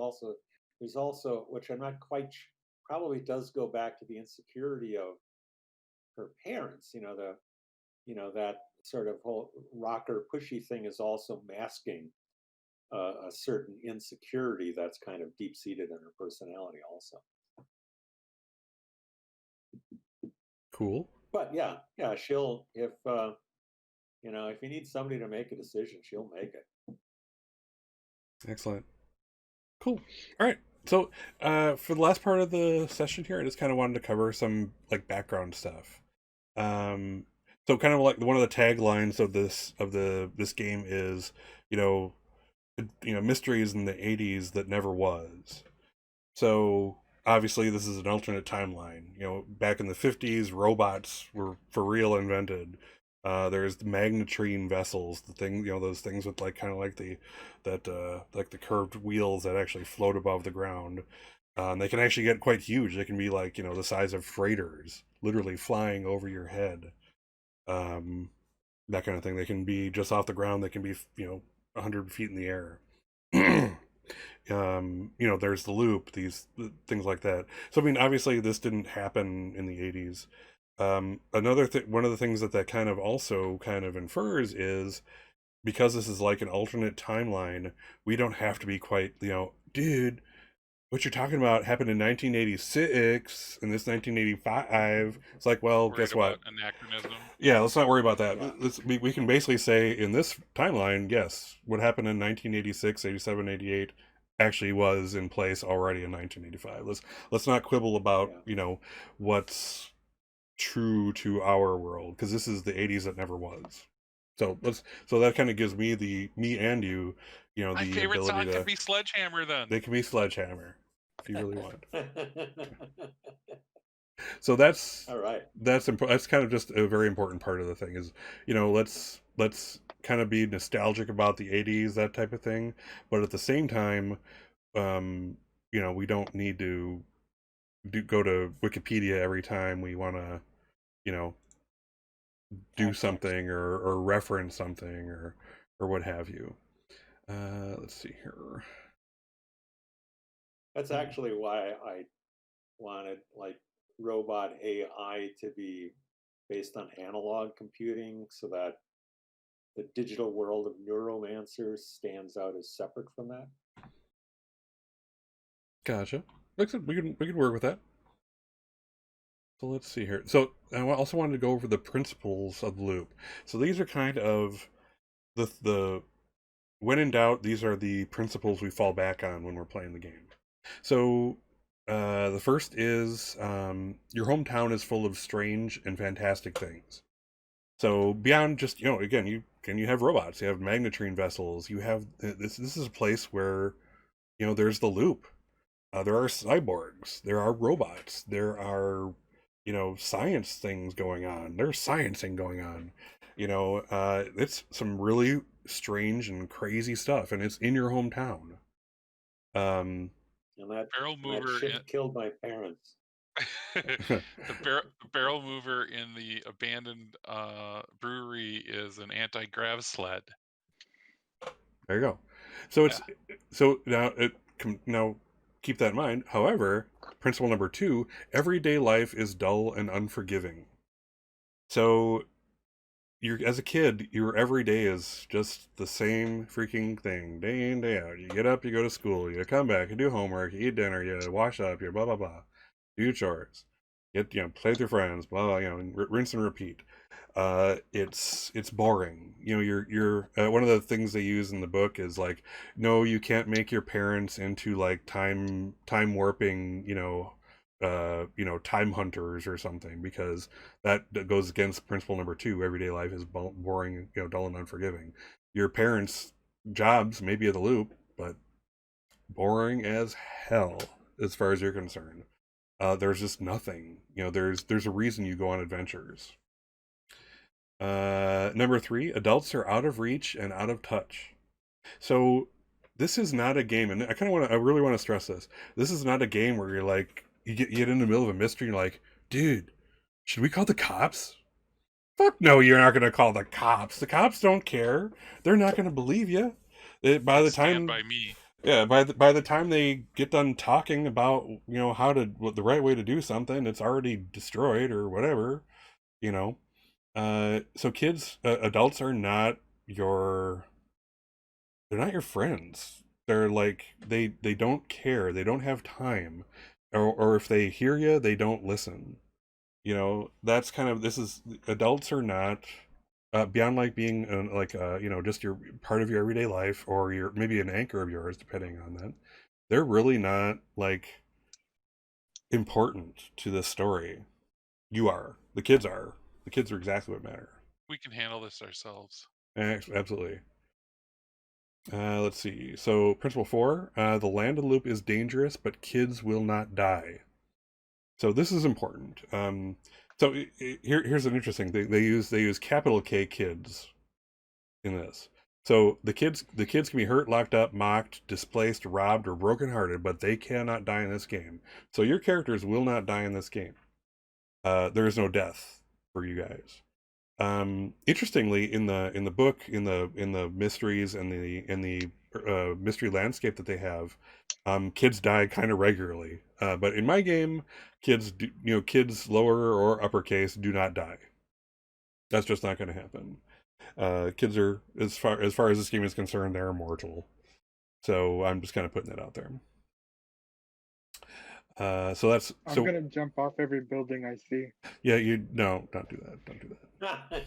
also, which I'm not quite probably does go back to the insecurity of her parents. That sort of whole rocker pushy thing is also masking a certain insecurity that's kind of deep seated in her personality also. Cool. But yeah, she'll if you need somebody to make a decision, she'll make it. Excellent. Cool. All right. So, for the last part of the session here, I just kind of wanted to cover some like background stuff. Um, so kind of like one of the taglines of this game is, you know, mysteries in the '80s that never was. So obviously, this is an alternate timeline. Back in the '50s, robots were for real invented. There's the magnetrine vessels, the thing, those things with like kind of like like the curved wheels that actually float above the ground. They can actually get quite huge. They can be like the size of freighters, literally flying over your head. Um, that kind of thing. They can be just off the ground. They can be 100 feet in the air. There's the loop, these things like that. So I mean, obviously, this didn't happen in the '80s. Another thing, one of the things that kind of also kind of infers is because this is like an alternate timeline, we don't have to be quite, dude, what you're talking about happened in 1986 and this 1985. It's like, well, Worried guess what? about anachronism. Yeah, let's not worry about that. Yeah. We can basically say in this timeline, yes, what happened in 1986, 87, 88 actually was in place already in 1985. Let's not quibble about, Yeah. What's true to our world, because this is the '80s that never was. So that kind of gives me and you, My the favorite ability song can to. be Sledgehammer then. They can be Sledgehammer if you really want. So that's All right. that's kind of just a very important part of the thing is, let's kind of be nostalgic about the '80s, that type of thing, but at the same time, um, we don't need to go to Wikipedia every time we want to, you know, do Context. something or reference something or what have you. Let's see here. That's actually why I wanted like robot AI to be based on analog computing, so that the digital world of neuromancers stands out as separate from that. Gotcha. Like I said, we can work with that. So let's see here. So I also wanted to go over the principles of loop. So these are kind of the when in doubt, these are the principles we fall back on when we're playing the game. So the first is your hometown is full of strange and fantastic things. So beyond just again, you have robots, you have magnetrine vessels, you have this is a place where there's the loop. There are cyborgs, there are robots, there are science things going on. There's sciencing going on. It's some really strange and crazy stuff, and it's in your hometown. And Barrel that mover shit killed my parents. the barrel mover in the abandoned brewery is an anti-grav sled. There you go. So it's so now keep that in mind. However, principle number 2: everyday life is dull and unforgiving. So as a kid, your every day is just the same freaking thing, day in, day out. You get up, you go to school, you come back, you do homework, you eat dinner, you wash up, you blah blah blah, do your chores, play with your friends, blah blah, rinse and repeat. It's boring. You're one of the things they use in the book is like, no, you can't make your parents into like time warping, time hunters or something, because that goes against principle number 2: everyday life is boring, dull and unforgiving. Your parents' jobs may be at the loop, but boring as hell as far as you're concerned. There's just nothing. There's a reason you go on adventures. Number 3: adults are out of reach and out of touch. So this is not a game, and I really want to stress this. This is not a game where you're like, you get in the middle of a mystery, and you're like, dude, should we call the cops? Fuck no, you're not going to call the cops. The cops don't care. They're not going to believe you. By the Stand time, by me. yeah, by the time they get done talking about, what the right way to do something, it's already destroyed or whatever, you know. So kids, adults are not your they're not your friends. They're like they don't care. They don't have time, or if they hear you, they don't listen. That's kind of this is adults are not beyond like being just your part of your everyday life or your maybe an anchor of yours, depending on that. They're really not like important to this story. You are. The kids are. The kids are exactly what matter. We can handle this ourselves. Absolutely. Let's see. So, principle 4: the land of the loop is dangerous, but kids will not die. So this is important. Here's an interesting thing. They use capital K kids in this. So the kids can be hurt, locked up, mocked, displaced, robbed, or brokenhearted, but they cannot die in this game. So your characters will not die in this game. There is no death for you guys. Interestingly, in the book, in the mysteries and the mystery landscape that they have, kids die kind of regularly. But in my game, kids lower or uppercase do not die. That's just not going to happen. Kids are as far as this game is concerned, they're immortal. So I'm just kind of putting that out there. So that's I'm so gonna jump off every building I see. yeah. Don't do that. Don't do that.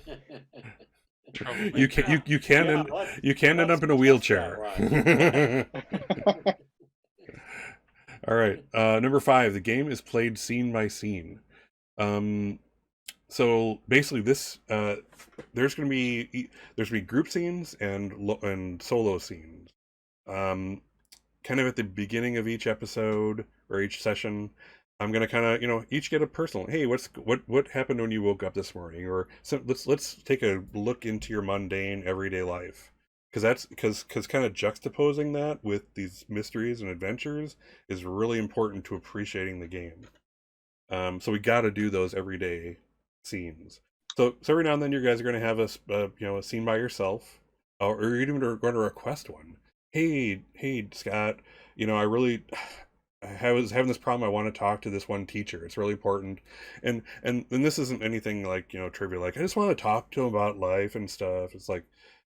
Troublemaker. You can Yeah, end, let's- you can end let's up in a test wheelchair. that, All right. Number 5, the game is played scene by scene. So basically, there's gonna be group scenes and solo scenes. Kind of at the beginning of each episode or each session, I'm gonna kind of each get a personal. Hey, what happened when you woke up this morning? Or so let's take a look into your mundane everyday life, because kind of juxtaposing that with these mysteries and adventures is really important to appreciating the game. So we got to do those everyday scenes. So every now and then you guys are going to have a scene by yourself, or you're even going to request one. Hey Scott, I was having this problem. I want to talk to this one teacher. It's really important, and this isn't anything like trivial. Like I just want to talk to him about life and stuff. It's like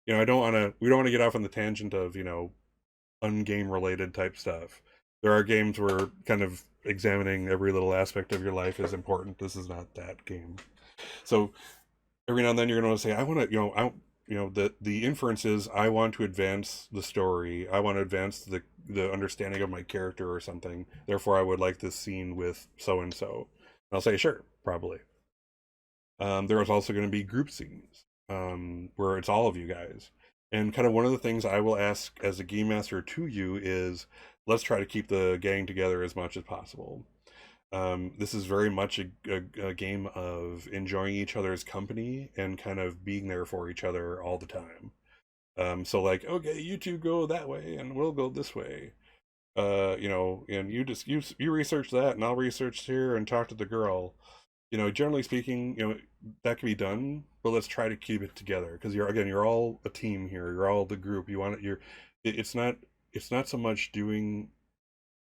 I don't want to. We don't want to get off on the tangent of ungame related type stuff. There are games where kind of examining every little aspect of your life is important. This is not that game. So every now and then you're going to say, I want to, the inference is I want to advance the story. I want to advance the understanding of my character or something. Therefore, I would like this scene with so and so. I'll say, sure, probably. There is also going to be group scenes where it's all of you guys. And kind of one of the things I will ask as a game master to you is, let's try to keep the gang together as much as possible. This is very much a game of enjoying each other's company and kind of being there for each other all the time. So like, okay, you two go that way and we'll go this way. And you research that and I'll research here and talk to the girl. Generally speaking, that can be done, but let's try to keep it together because you're all a team here. You're all the group. It's not so much doing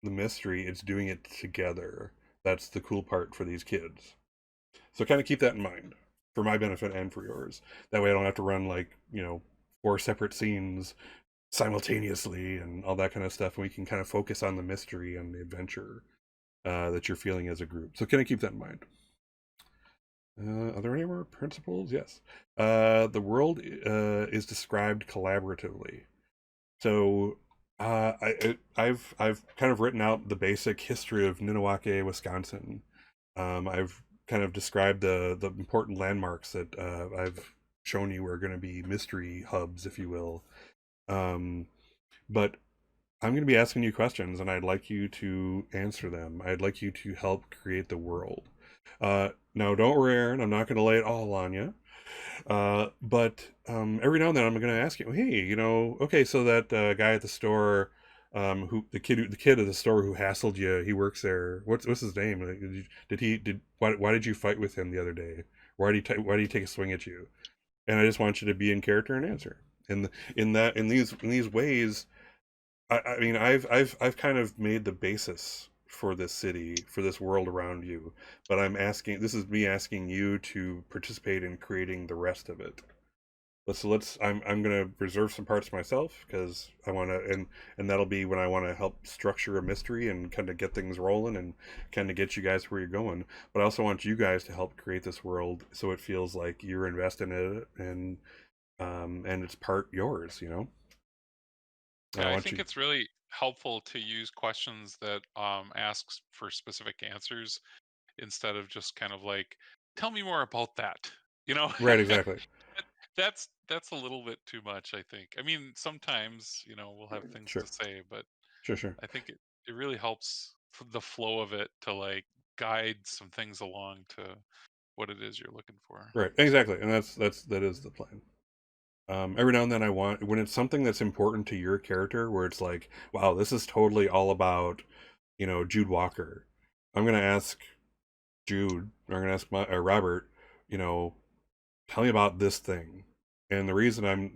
the mystery, it's doing it together. That's the cool part for these kids. So kind of keep that in mind for my benefit and for yours. That way I don't have to run 4 separate scenes simultaneously and all that kind of stuff. And we can kind of focus on the mystery and the adventure that you're feeling as a group. So kind of keep that in mind. Are there any more principles? Yes. The world is described collaboratively. So I've kind of written out the basic history of Ninawake, Wisconsin. I've kind of described the important landmarks that I've shown you are going to be mystery hubs, if you will. But I'm going to be asking you questions, and I'd like you to answer them. I'd like you to help create the world. Now, don't worry, Aaron. I'm not going to lay it all on you. But every now and then I'm going to ask you, hey, okay, so that guy at the store, who the kid at the store who hassled you, he works there. What's his name? Like, why did you fight with him the other day? Why did he take a swing at you? And I just want you to be in character and answer. And in these ways, I mean, I've kind of made the basis for this city, for this world around you, but this is me asking you to participate in creating the rest of it. I'm gonna reserve some parts myself because I want to, and that'll be when I want to help structure a mystery and kind of get things rolling and kind of get you guys where you're going. But I also want you guys to help create this world so it feels like you're invested in it and it's part yours. And Yeah, I I want think you. it's really helpful to use questions that asks for specific answers instead of just kind of like, tell me more about that. You know, Right, exactly. that's a little bit too much, I think. I mean, sometimes, we'll have things Sure, to say, but sure. I think it really helps for the flow of it to like guide some things along to what it is you're looking for. Right, So, exactly, and that is the plan. Every now and then I want when it's something that's important to your character, where it's like, wow, this is totally all about, Jude Walker. I'm gonna ask Jude, or I'm gonna ask Robert, you know, tell me about this thing. And the reason I'm,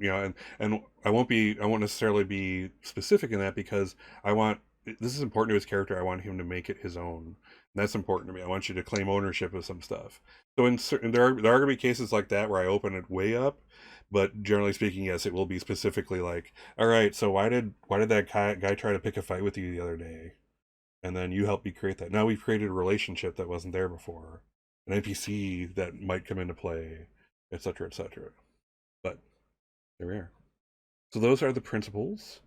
and I won't necessarily be specific in that because this is important to his character. I want him to make it his own. And that's important to me. I want you to claim ownership of some stuff. So there are going to be cases like that where I open it way up, but generally speaking, yes, it will be specifically like, all right, so why did that guy try to pick a fight with you the other day? And then you help me create that. Now we've created a relationship that wasn't there before, an NPC that might come into play, etc., etc. But there we are. So those are the principles,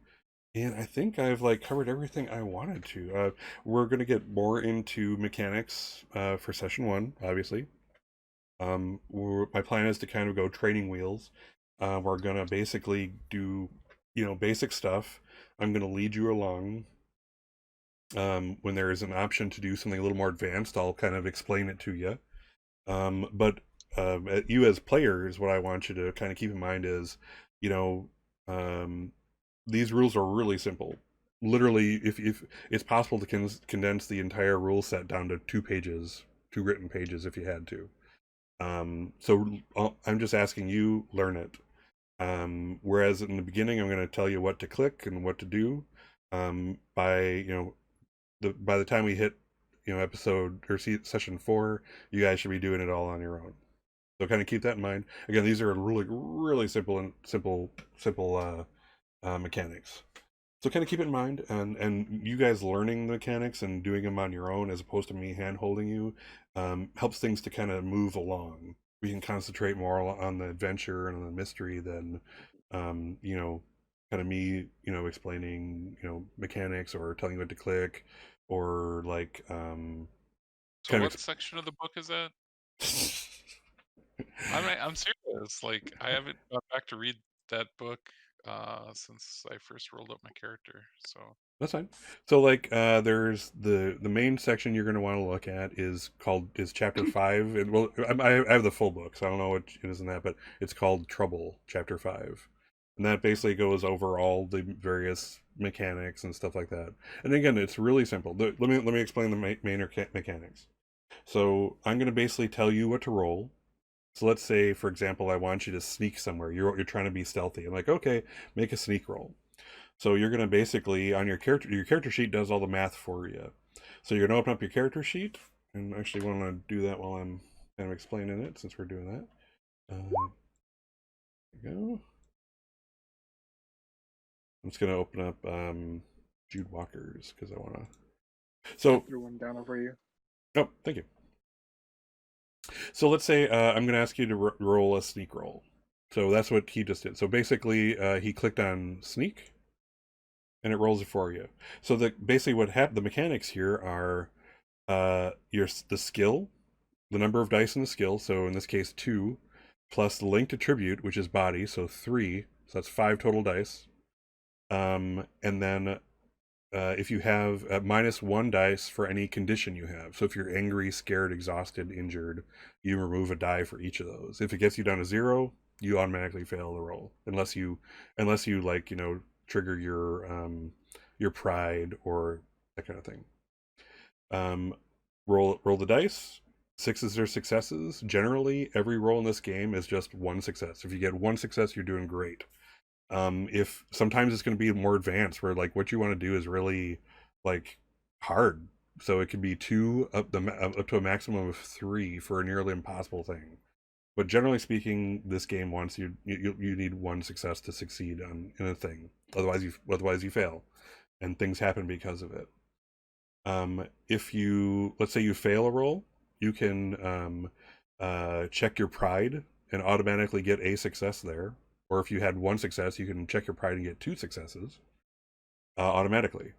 and I think I've covered everything I wanted to. We're going to get more into mechanics for session one, obviously. My plan is to kind of go training wheels. We're going to basically do, basic stuff. I'm going to lead you along. When there is an option to do something a little more advanced, I'll kind of explain it to you. But you as players, what I want you to kind of keep in mind is, you know, um, these rules are really simple. Literally, if it's possible to condense the entire rule set down to 2 pages, 2 written pages, if you had to. So I'm just asking you learn it. Whereas in the beginning, I'm going to tell you what to click and what to do. By the time we hit episode or session 4, you guys should be doing it all on your own. So kind of keep that in mind. Again, these are really really simple mechanics. So kind of keep it in mind, and you guys learning the mechanics and doing them on your own as opposed to me hand holding you helps things to kind of move along. We can concentrate more on the adventure and on the mystery than kind of me explaining mechanics or telling you what to click or so kind of what section of the book is that? I'm serious. Like, I haven't gone back to read that book since I first rolled up my character. So That's fine. So there's the main section you're going to want to look at is chapter 5. And well, I have the full book, so I don't know what it is in that, but it's called Trouble, chapter 5, and that basically goes over all the various mechanics and stuff like that. And again, it's really simple. Let me explain the main mechanics. So I'm going to basically tell you what to roll. So let's say, for example, I want you to sneak somewhere. You're trying to be stealthy. I'm like, okay, make a sneak roll. So you're going to basically, on your character sheet does all the math for you. So you're going to open up your character sheet, and actually want to do that while I'm kind of explaining it, since we're doing that. There we go. I'm just going to open up Jude Walker's because I want to. So I threw one down over you. Oh, thank you. So let's say I'm going to ask you to roll a sneak roll. So that's what he just did. So basically, he clicked on sneak, and it rolls it for you. So basically what happened, the mechanics here are the skill, the number of dice in the skill. So in this case, 2, plus the linked attribute, which is body, so 3. So that's 5 total dice. And then if you have -1 dice for any condition you have. So if you're angry, scared, exhausted, injured, you remove a die for each of those. If it gets you down to 0, you automatically fail the roll, unless you like, trigger your pride or that kind of thing. Roll the dice. Sixes are successes. Generally, every roll in this game is just one success. If you get one success, you're doing great. If sometimes it's going to be more advanced, where like what you want to do is really like hard, so it could be 2 up to a maximum of 3 for a nearly impossible thing. But generally speaking, this game wants you need one success to succeed in a thing. Otherwise you fail, and things happen because of it. If you, let's say you fail a roll, you can check your pride and automatically get a success there. Or if you had 1 success, you can check your pride and get 2 successes automatically.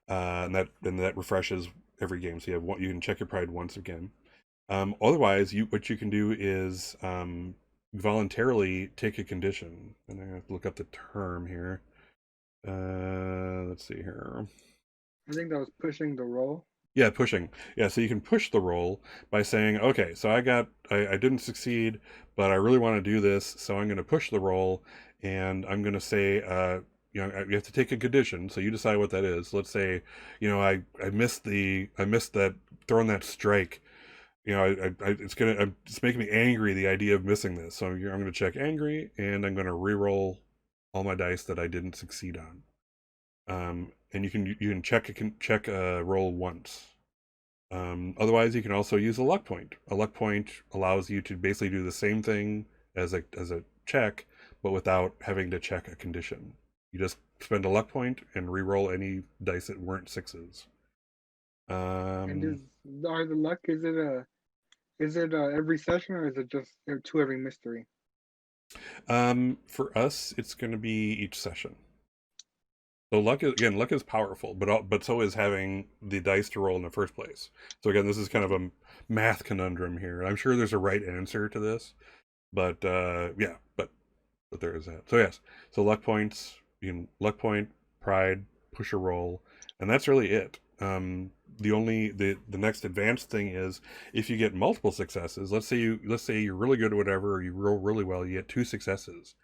And that refreshes every game. So you can check your pride once again. Otherwise, what you can do is voluntarily take a condition. And I have to look up the term here. Let's see here. I think that was pushing the roll. Yeah, pushing. Yeah, so you can push the roll by saying, okay, so I didn't succeed, but I really want to do this, so I'm going to push the roll, and I'm going to say, you have to take a condition, so you decide what that is. Let's say, I missed that throwing that strike. It's making me angry, the idea of missing this. So I'm going to check angry, and I'm going to re-roll all my dice that I didn't succeed on. And you can check a roll once. Otherwise, you can also use a luck point. A luck point allows you to basically do the same thing as a check, but without having to check a condition. You just spend a luck point and re-roll any dice that weren't 6s. And are the luck, is it every session, or is it just to every mystery? For us, it's going to be each session. So luck is powerful, but so is having the dice to roll in the first place. So again, this is kind of a math conundrum here. I'm sure there's a right answer to this, but yeah, but there is that. So yes, so luck points, luck point, pride, push a roll, and that's really it. The next advanced thing is if you get multiple successes. Let's say you're really good at whatever, or you roll really well, you get 2 successes.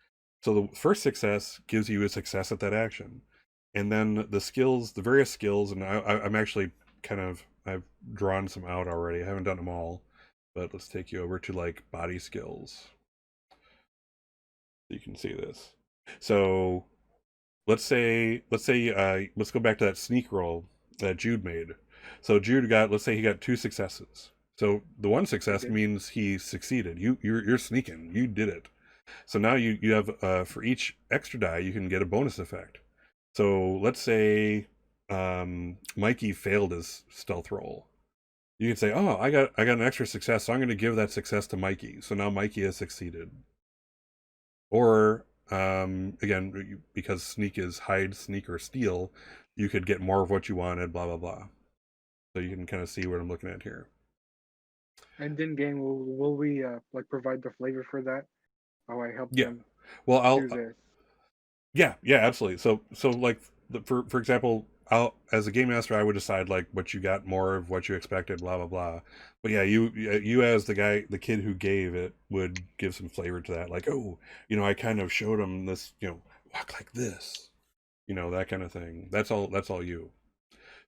So the first success gives you a success at that action. And then the various skills, and I'm actually I've drawn some out already. I haven't done them all, but let's take you over to like body skills. You can see this. So let's go back to that sneak roll that Jude made. So Jude let's say he got 2 successes. So the 1 success means he succeeded. You're sneaking. You did it. So now you have for each extra die you can get a bonus effect. So let's say Mikey failed his stealth roll. You can say, "Oh, I got an extra success, so I'm going to give that success to Mikey." So now Mikey has succeeded. Or again, because sneak is hide, sneak, or steal, you could get more of what you wanted. Blah blah blah. So you can kind of see what I'm looking at here. And in game, will we like provide the flavor for that? Oh, I help them. Well, I'll do this. Yeah, absolutely. So like for example, as a game master, I would decide like what you got more of, what you expected, blah blah blah. But yeah, you as the kid who gave it, would give some flavor to that. Like, oh, I kind of showed him this, walk like this, that kind of thing. That's all you.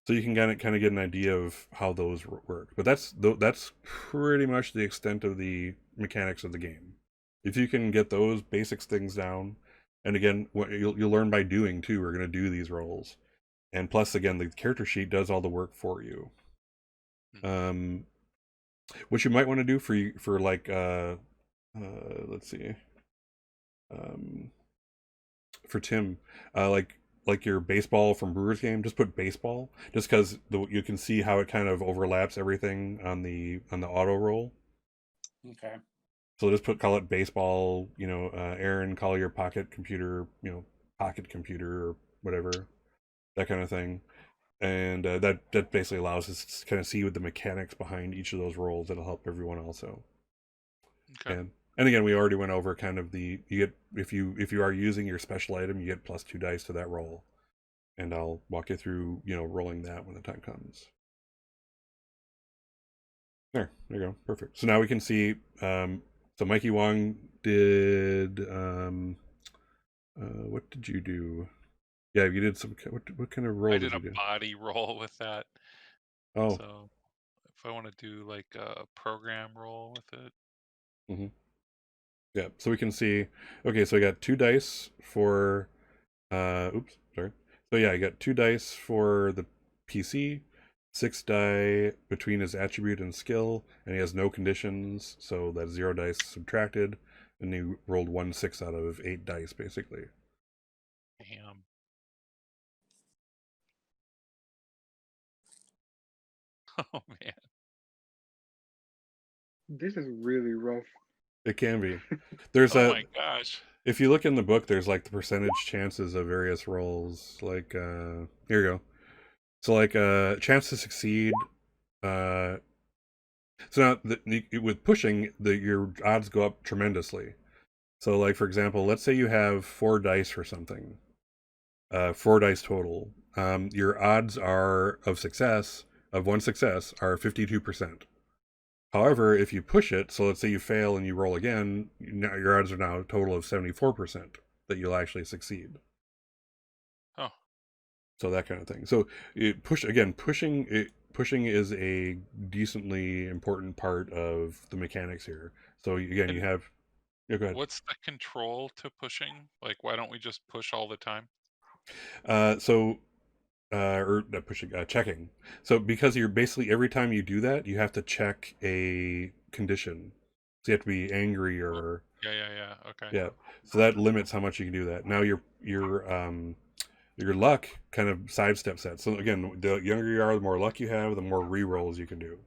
So you can kind of get an idea of how those work. But that's pretty much the extent of the mechanics of the game. If you can get those basics things down. And again, what you'll learn by doing too. We're going to do these roles, and plus, again, the character sheet does all the work for you. What you might want to do for like, let's see, for Tim, like your baseball from Brewers game, just put baseball, just because you can see how it kind of overlaps everything on the auto roll. Okay. So just call it baseball, Aaron, call your pocket computer, pocket computer or whatever, that kind of thing. And that basically allows us to kind of see what the mechanics behind each of those roles. That'll help everyone also. Okay. And again, we already went over kind of you get, if you are using your special item, you get +2 dice to that roll. and I'll walk you through, rolling that when the time comes. There you go. Perfect. So now we can see, so Mikey Wong did, what did you do? Yeah, you did some, what kind of roll I did did you a do? body roll with that. Oh, So if I want to do like a program roll with it. mm-hmm. Yeah, so we can see, okay, so I got 2 dice for, oops, sorry. So yeah, I got 2 dice for the PC, 6 die between his attribute and skill, and he has no conditions, so that's 0 dice subtracted, and he rolled 1 6 out of 8 dice, basically. Damn. Oh man. This is really rough. It can be. There's Oh a, my gosh. if you look in the book, there's like the percentage chances of various rolls, like, here you go. So like, chance to succeed, uh, so now with pushing, your odds go up tremendously. So like, for example, let's say you have 4 dice for something, 4 dice total. Your odds are of success, of 1 success, are 52%. However, if you push it, so let's say you fail and you roll again, now your odds are now a total of 74% that you'll actually succeed. Oh. So that kind of thing. So pushing is a decently important part of the mechanics here. So again, you And have, yeah, go ahead. what's the control to pushing? Like, why don't we just push all the time? So or not pushing, checking. So because you're basically, every time you do that, you have to check a condition. So you have to be angry Oh, or yeah. Okay. yeah. So that limits how much you can do that. Now your luck kind of sidesteps that. So again, the younger you are, the more luck you have, the more re-rolls you can do,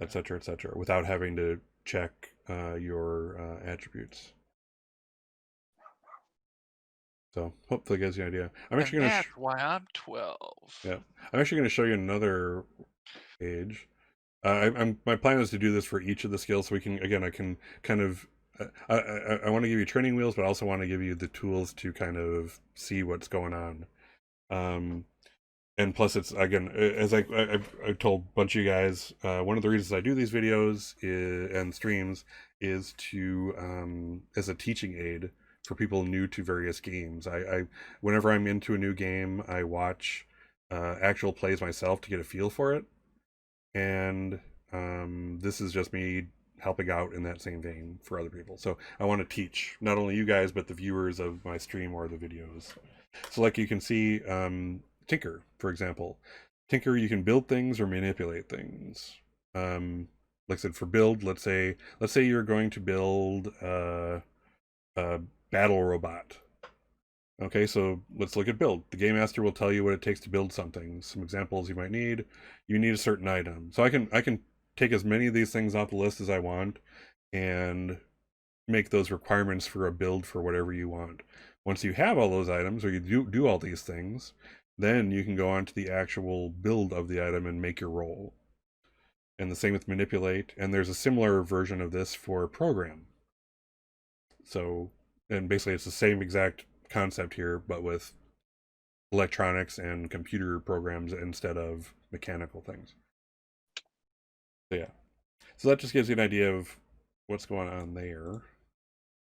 Okay. et cetera, without having to check your attributes. So hopefully it gives you an idea. I'm actually And going to, that's why I'm 12. yeah, I'm actually going to show you another page. My plan is to do this for each of the skills, so we can, again, I can kind of, I want to give you training wheels, but I also want to give you the tools to kind of see what's going on. And plus, it's, again, as I told a bunch of you guys, one of the reasons I do these videos and streams is to, as a teaching aid for people new to various games. Whenever I'm into a new game, I watch actual plays myself to get a feel for it, and this is just me helping out in that same vein for other people. So I want to teach not only you guys but the viewers of my stream or the videos. So like you can see, Tinker, for example. Tinker, you can build things or manipulate things. Like I said, for build, let's say you're going to build a battle robot. Okay, so let's look at build. The game master will tell you what it takes to build something. Some examples you might need. You need a certain item. So I can take as many of these things off the list as I want and make those requirements for a build for whatever you want. Once you have all those items, or you do all these things, then you can go on to the actual build of the item and make your roll. And the same with manipulate. And there's a similar version of this for program. So, and basically it's the same exact concept here, but with electronics and computer programs instead of mechanical things. So yeah, so that just gives you an idea of what's going on there.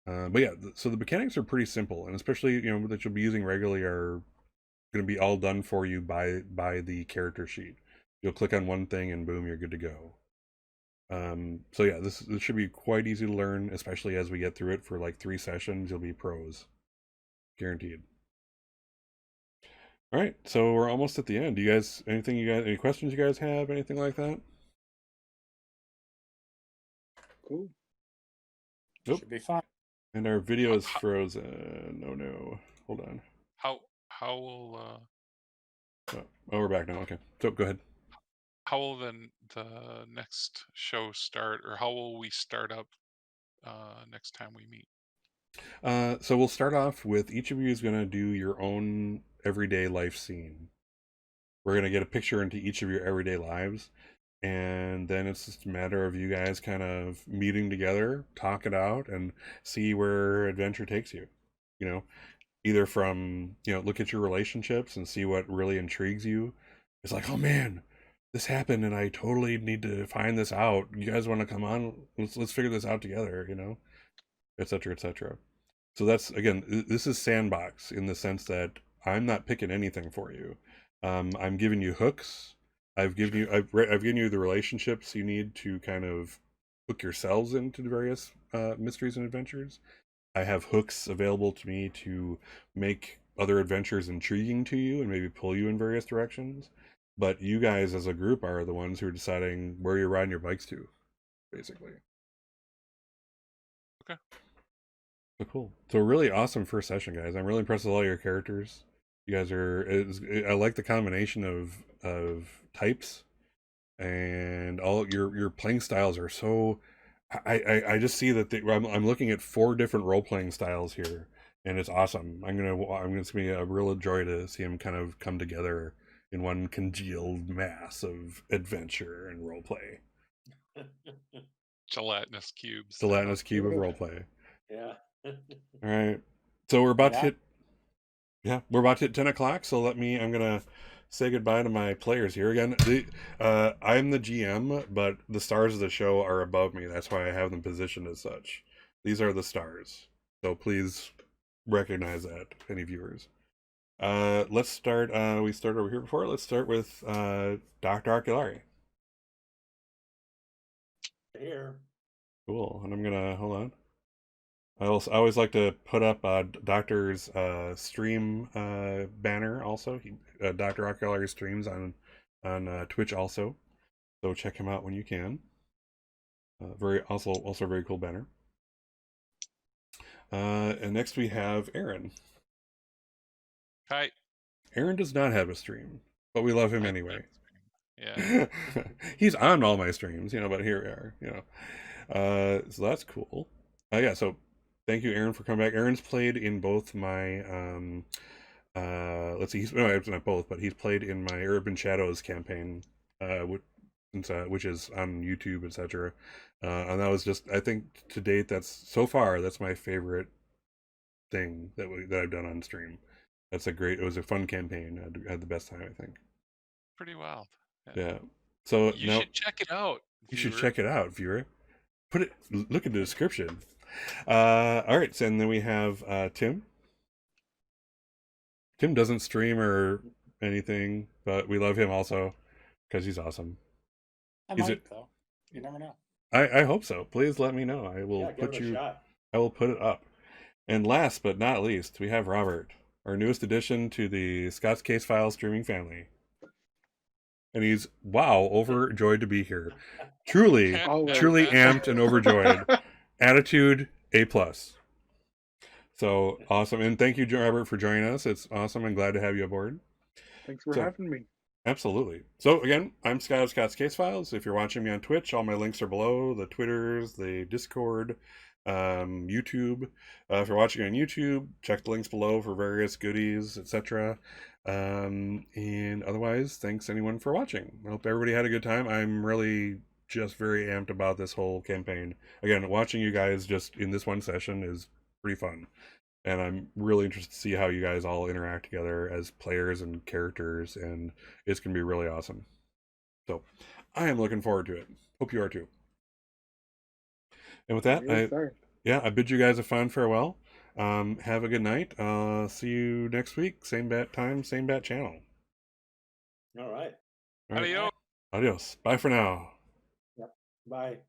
But yeah, so the mechanics are pretty simple, and especially that you'll be using regularly are going to be all done for you by the character sheet. You'll click on one thing and boom, you're good to go. So yeah, this should be quite easy to learn, especially as we get through it for like 3 sessions. You'll be pros, guaranteed. All right, so we're almost at the end. Do you guys, any questions you guys have, anything like that? Cool. Nope. Should be fine. And our video is frozen. Oh no. Hold on. How will Oh, we're back now. Okay. So go ahead. how will then the next show start, or how will we start up next time we meet? So we'll start off with each of you is going to do your own everyday life scene. We're going to get a picture into each of your everyday lives. And then it's just a matter of you guys kind of meeting together, talk it out, and see where adventure takes you. You know, either from, look at your relationships and see what really intrigues you. It's like, oh man, this happened and I totally need to find this out. You guys want to come on? Let's figure this out together, et cetera, et cetera. So that's, again, this is sandbox in the sense that I'm not picking anything for you. I'm giving you hooks. I've given you the relationships you need to kind of hook yourselves into the various mysteries and adventures. I have hooks available to me to make other adventures intriguing to you and maybe pull you in various directions. But you guys as a group are the ones who are deciding where you're riding your bikes to, basically. Okay. So cool. So really awesome first session, guys. I'm really impressed with all your characters. You guys I like the combination of types, and all your playing styles are so. I just see that I'm looking at 4 different role playing styles here, and it's awesome. It's gonna be a real joy to see them kind of come together in one congealed mass of adventure and role play. Gelatinous cubes. Gelatinous cube of role play. Yeah. All right, so we're about to Yeah. hit. Yeah, we're about to hit 10 o'clock, so I'm gonna say goodbye to my players here again. I'm the GM, but the stars of the show are above me. That's why I have them positioned as such. These are the stars, so please recognize that, any viewers. Let's start. We started over here before. Let's start with Dr. Arculari. Here. Cool, and I'm gonna hold on. I always like to put up Doctor's stream banner. Also, Dr. Arculari streams on Twitch also, so check him out when you can. Also very cool banner. And next we have Aaron. Hi. Aaron does not have a stream, but we love him anyway. Yeah. He's on all my streams, but here we are. So that's cool. Yeah. So thank you, Aaron, for coming back. Aaron's played in both my let's see, it's not both, but he's played in my Urban Shadows campaign, which is on YouTube, etc. And that was just, I think to date, that's my favorite thing that I've done on stream. It was a fun campaign. I had the best time, I think. Pretty wild. Yeah. So you now should check it out. you viewer. should check it out, viewer. Look in the description. All right, so and then we have Tim. Tim doesn't stream or anything, but we love him also because he's awesome. I Is might, it- though. You never know. I hope so. Please let me know. I will Yeah, give put it a you. shot. I will put it up. And last but not least, we have Robert, our newest addition to the Scott's Case Files streaming family. And he's overjoyed to be here. Truly, Always. truly amped and overjoyed. Attitude A+. So awesome. And thank you, Robert, for joining us. It's awesome. I'm glad to have you aboard. Thanks for So- having me. Absolutely. So again, I'm Scott of Scott's Case Files. If you're watching me on Twitch, all my links are below: the Twitters, the Discord, YouTube. If you're watching on YouTube, check the links below for various goodies, etc. And otherwise, thanks anyone for watching. I hope everybody had a good time. I'm really just very amped about this whole campaign. Again, watching you guys just in this one session is pretty fun. And I'm really interested to see how you guys all interact together as players and characters, and it's going to be really awesome. So I am looking forward to it. Hope you are too. And with that, Yes, sir. I bid you guys a fond farewell. Have a good night. See you next week. Same bat time, same bat channel. All right. All right. Adios. Adios. Bye for now. Bye.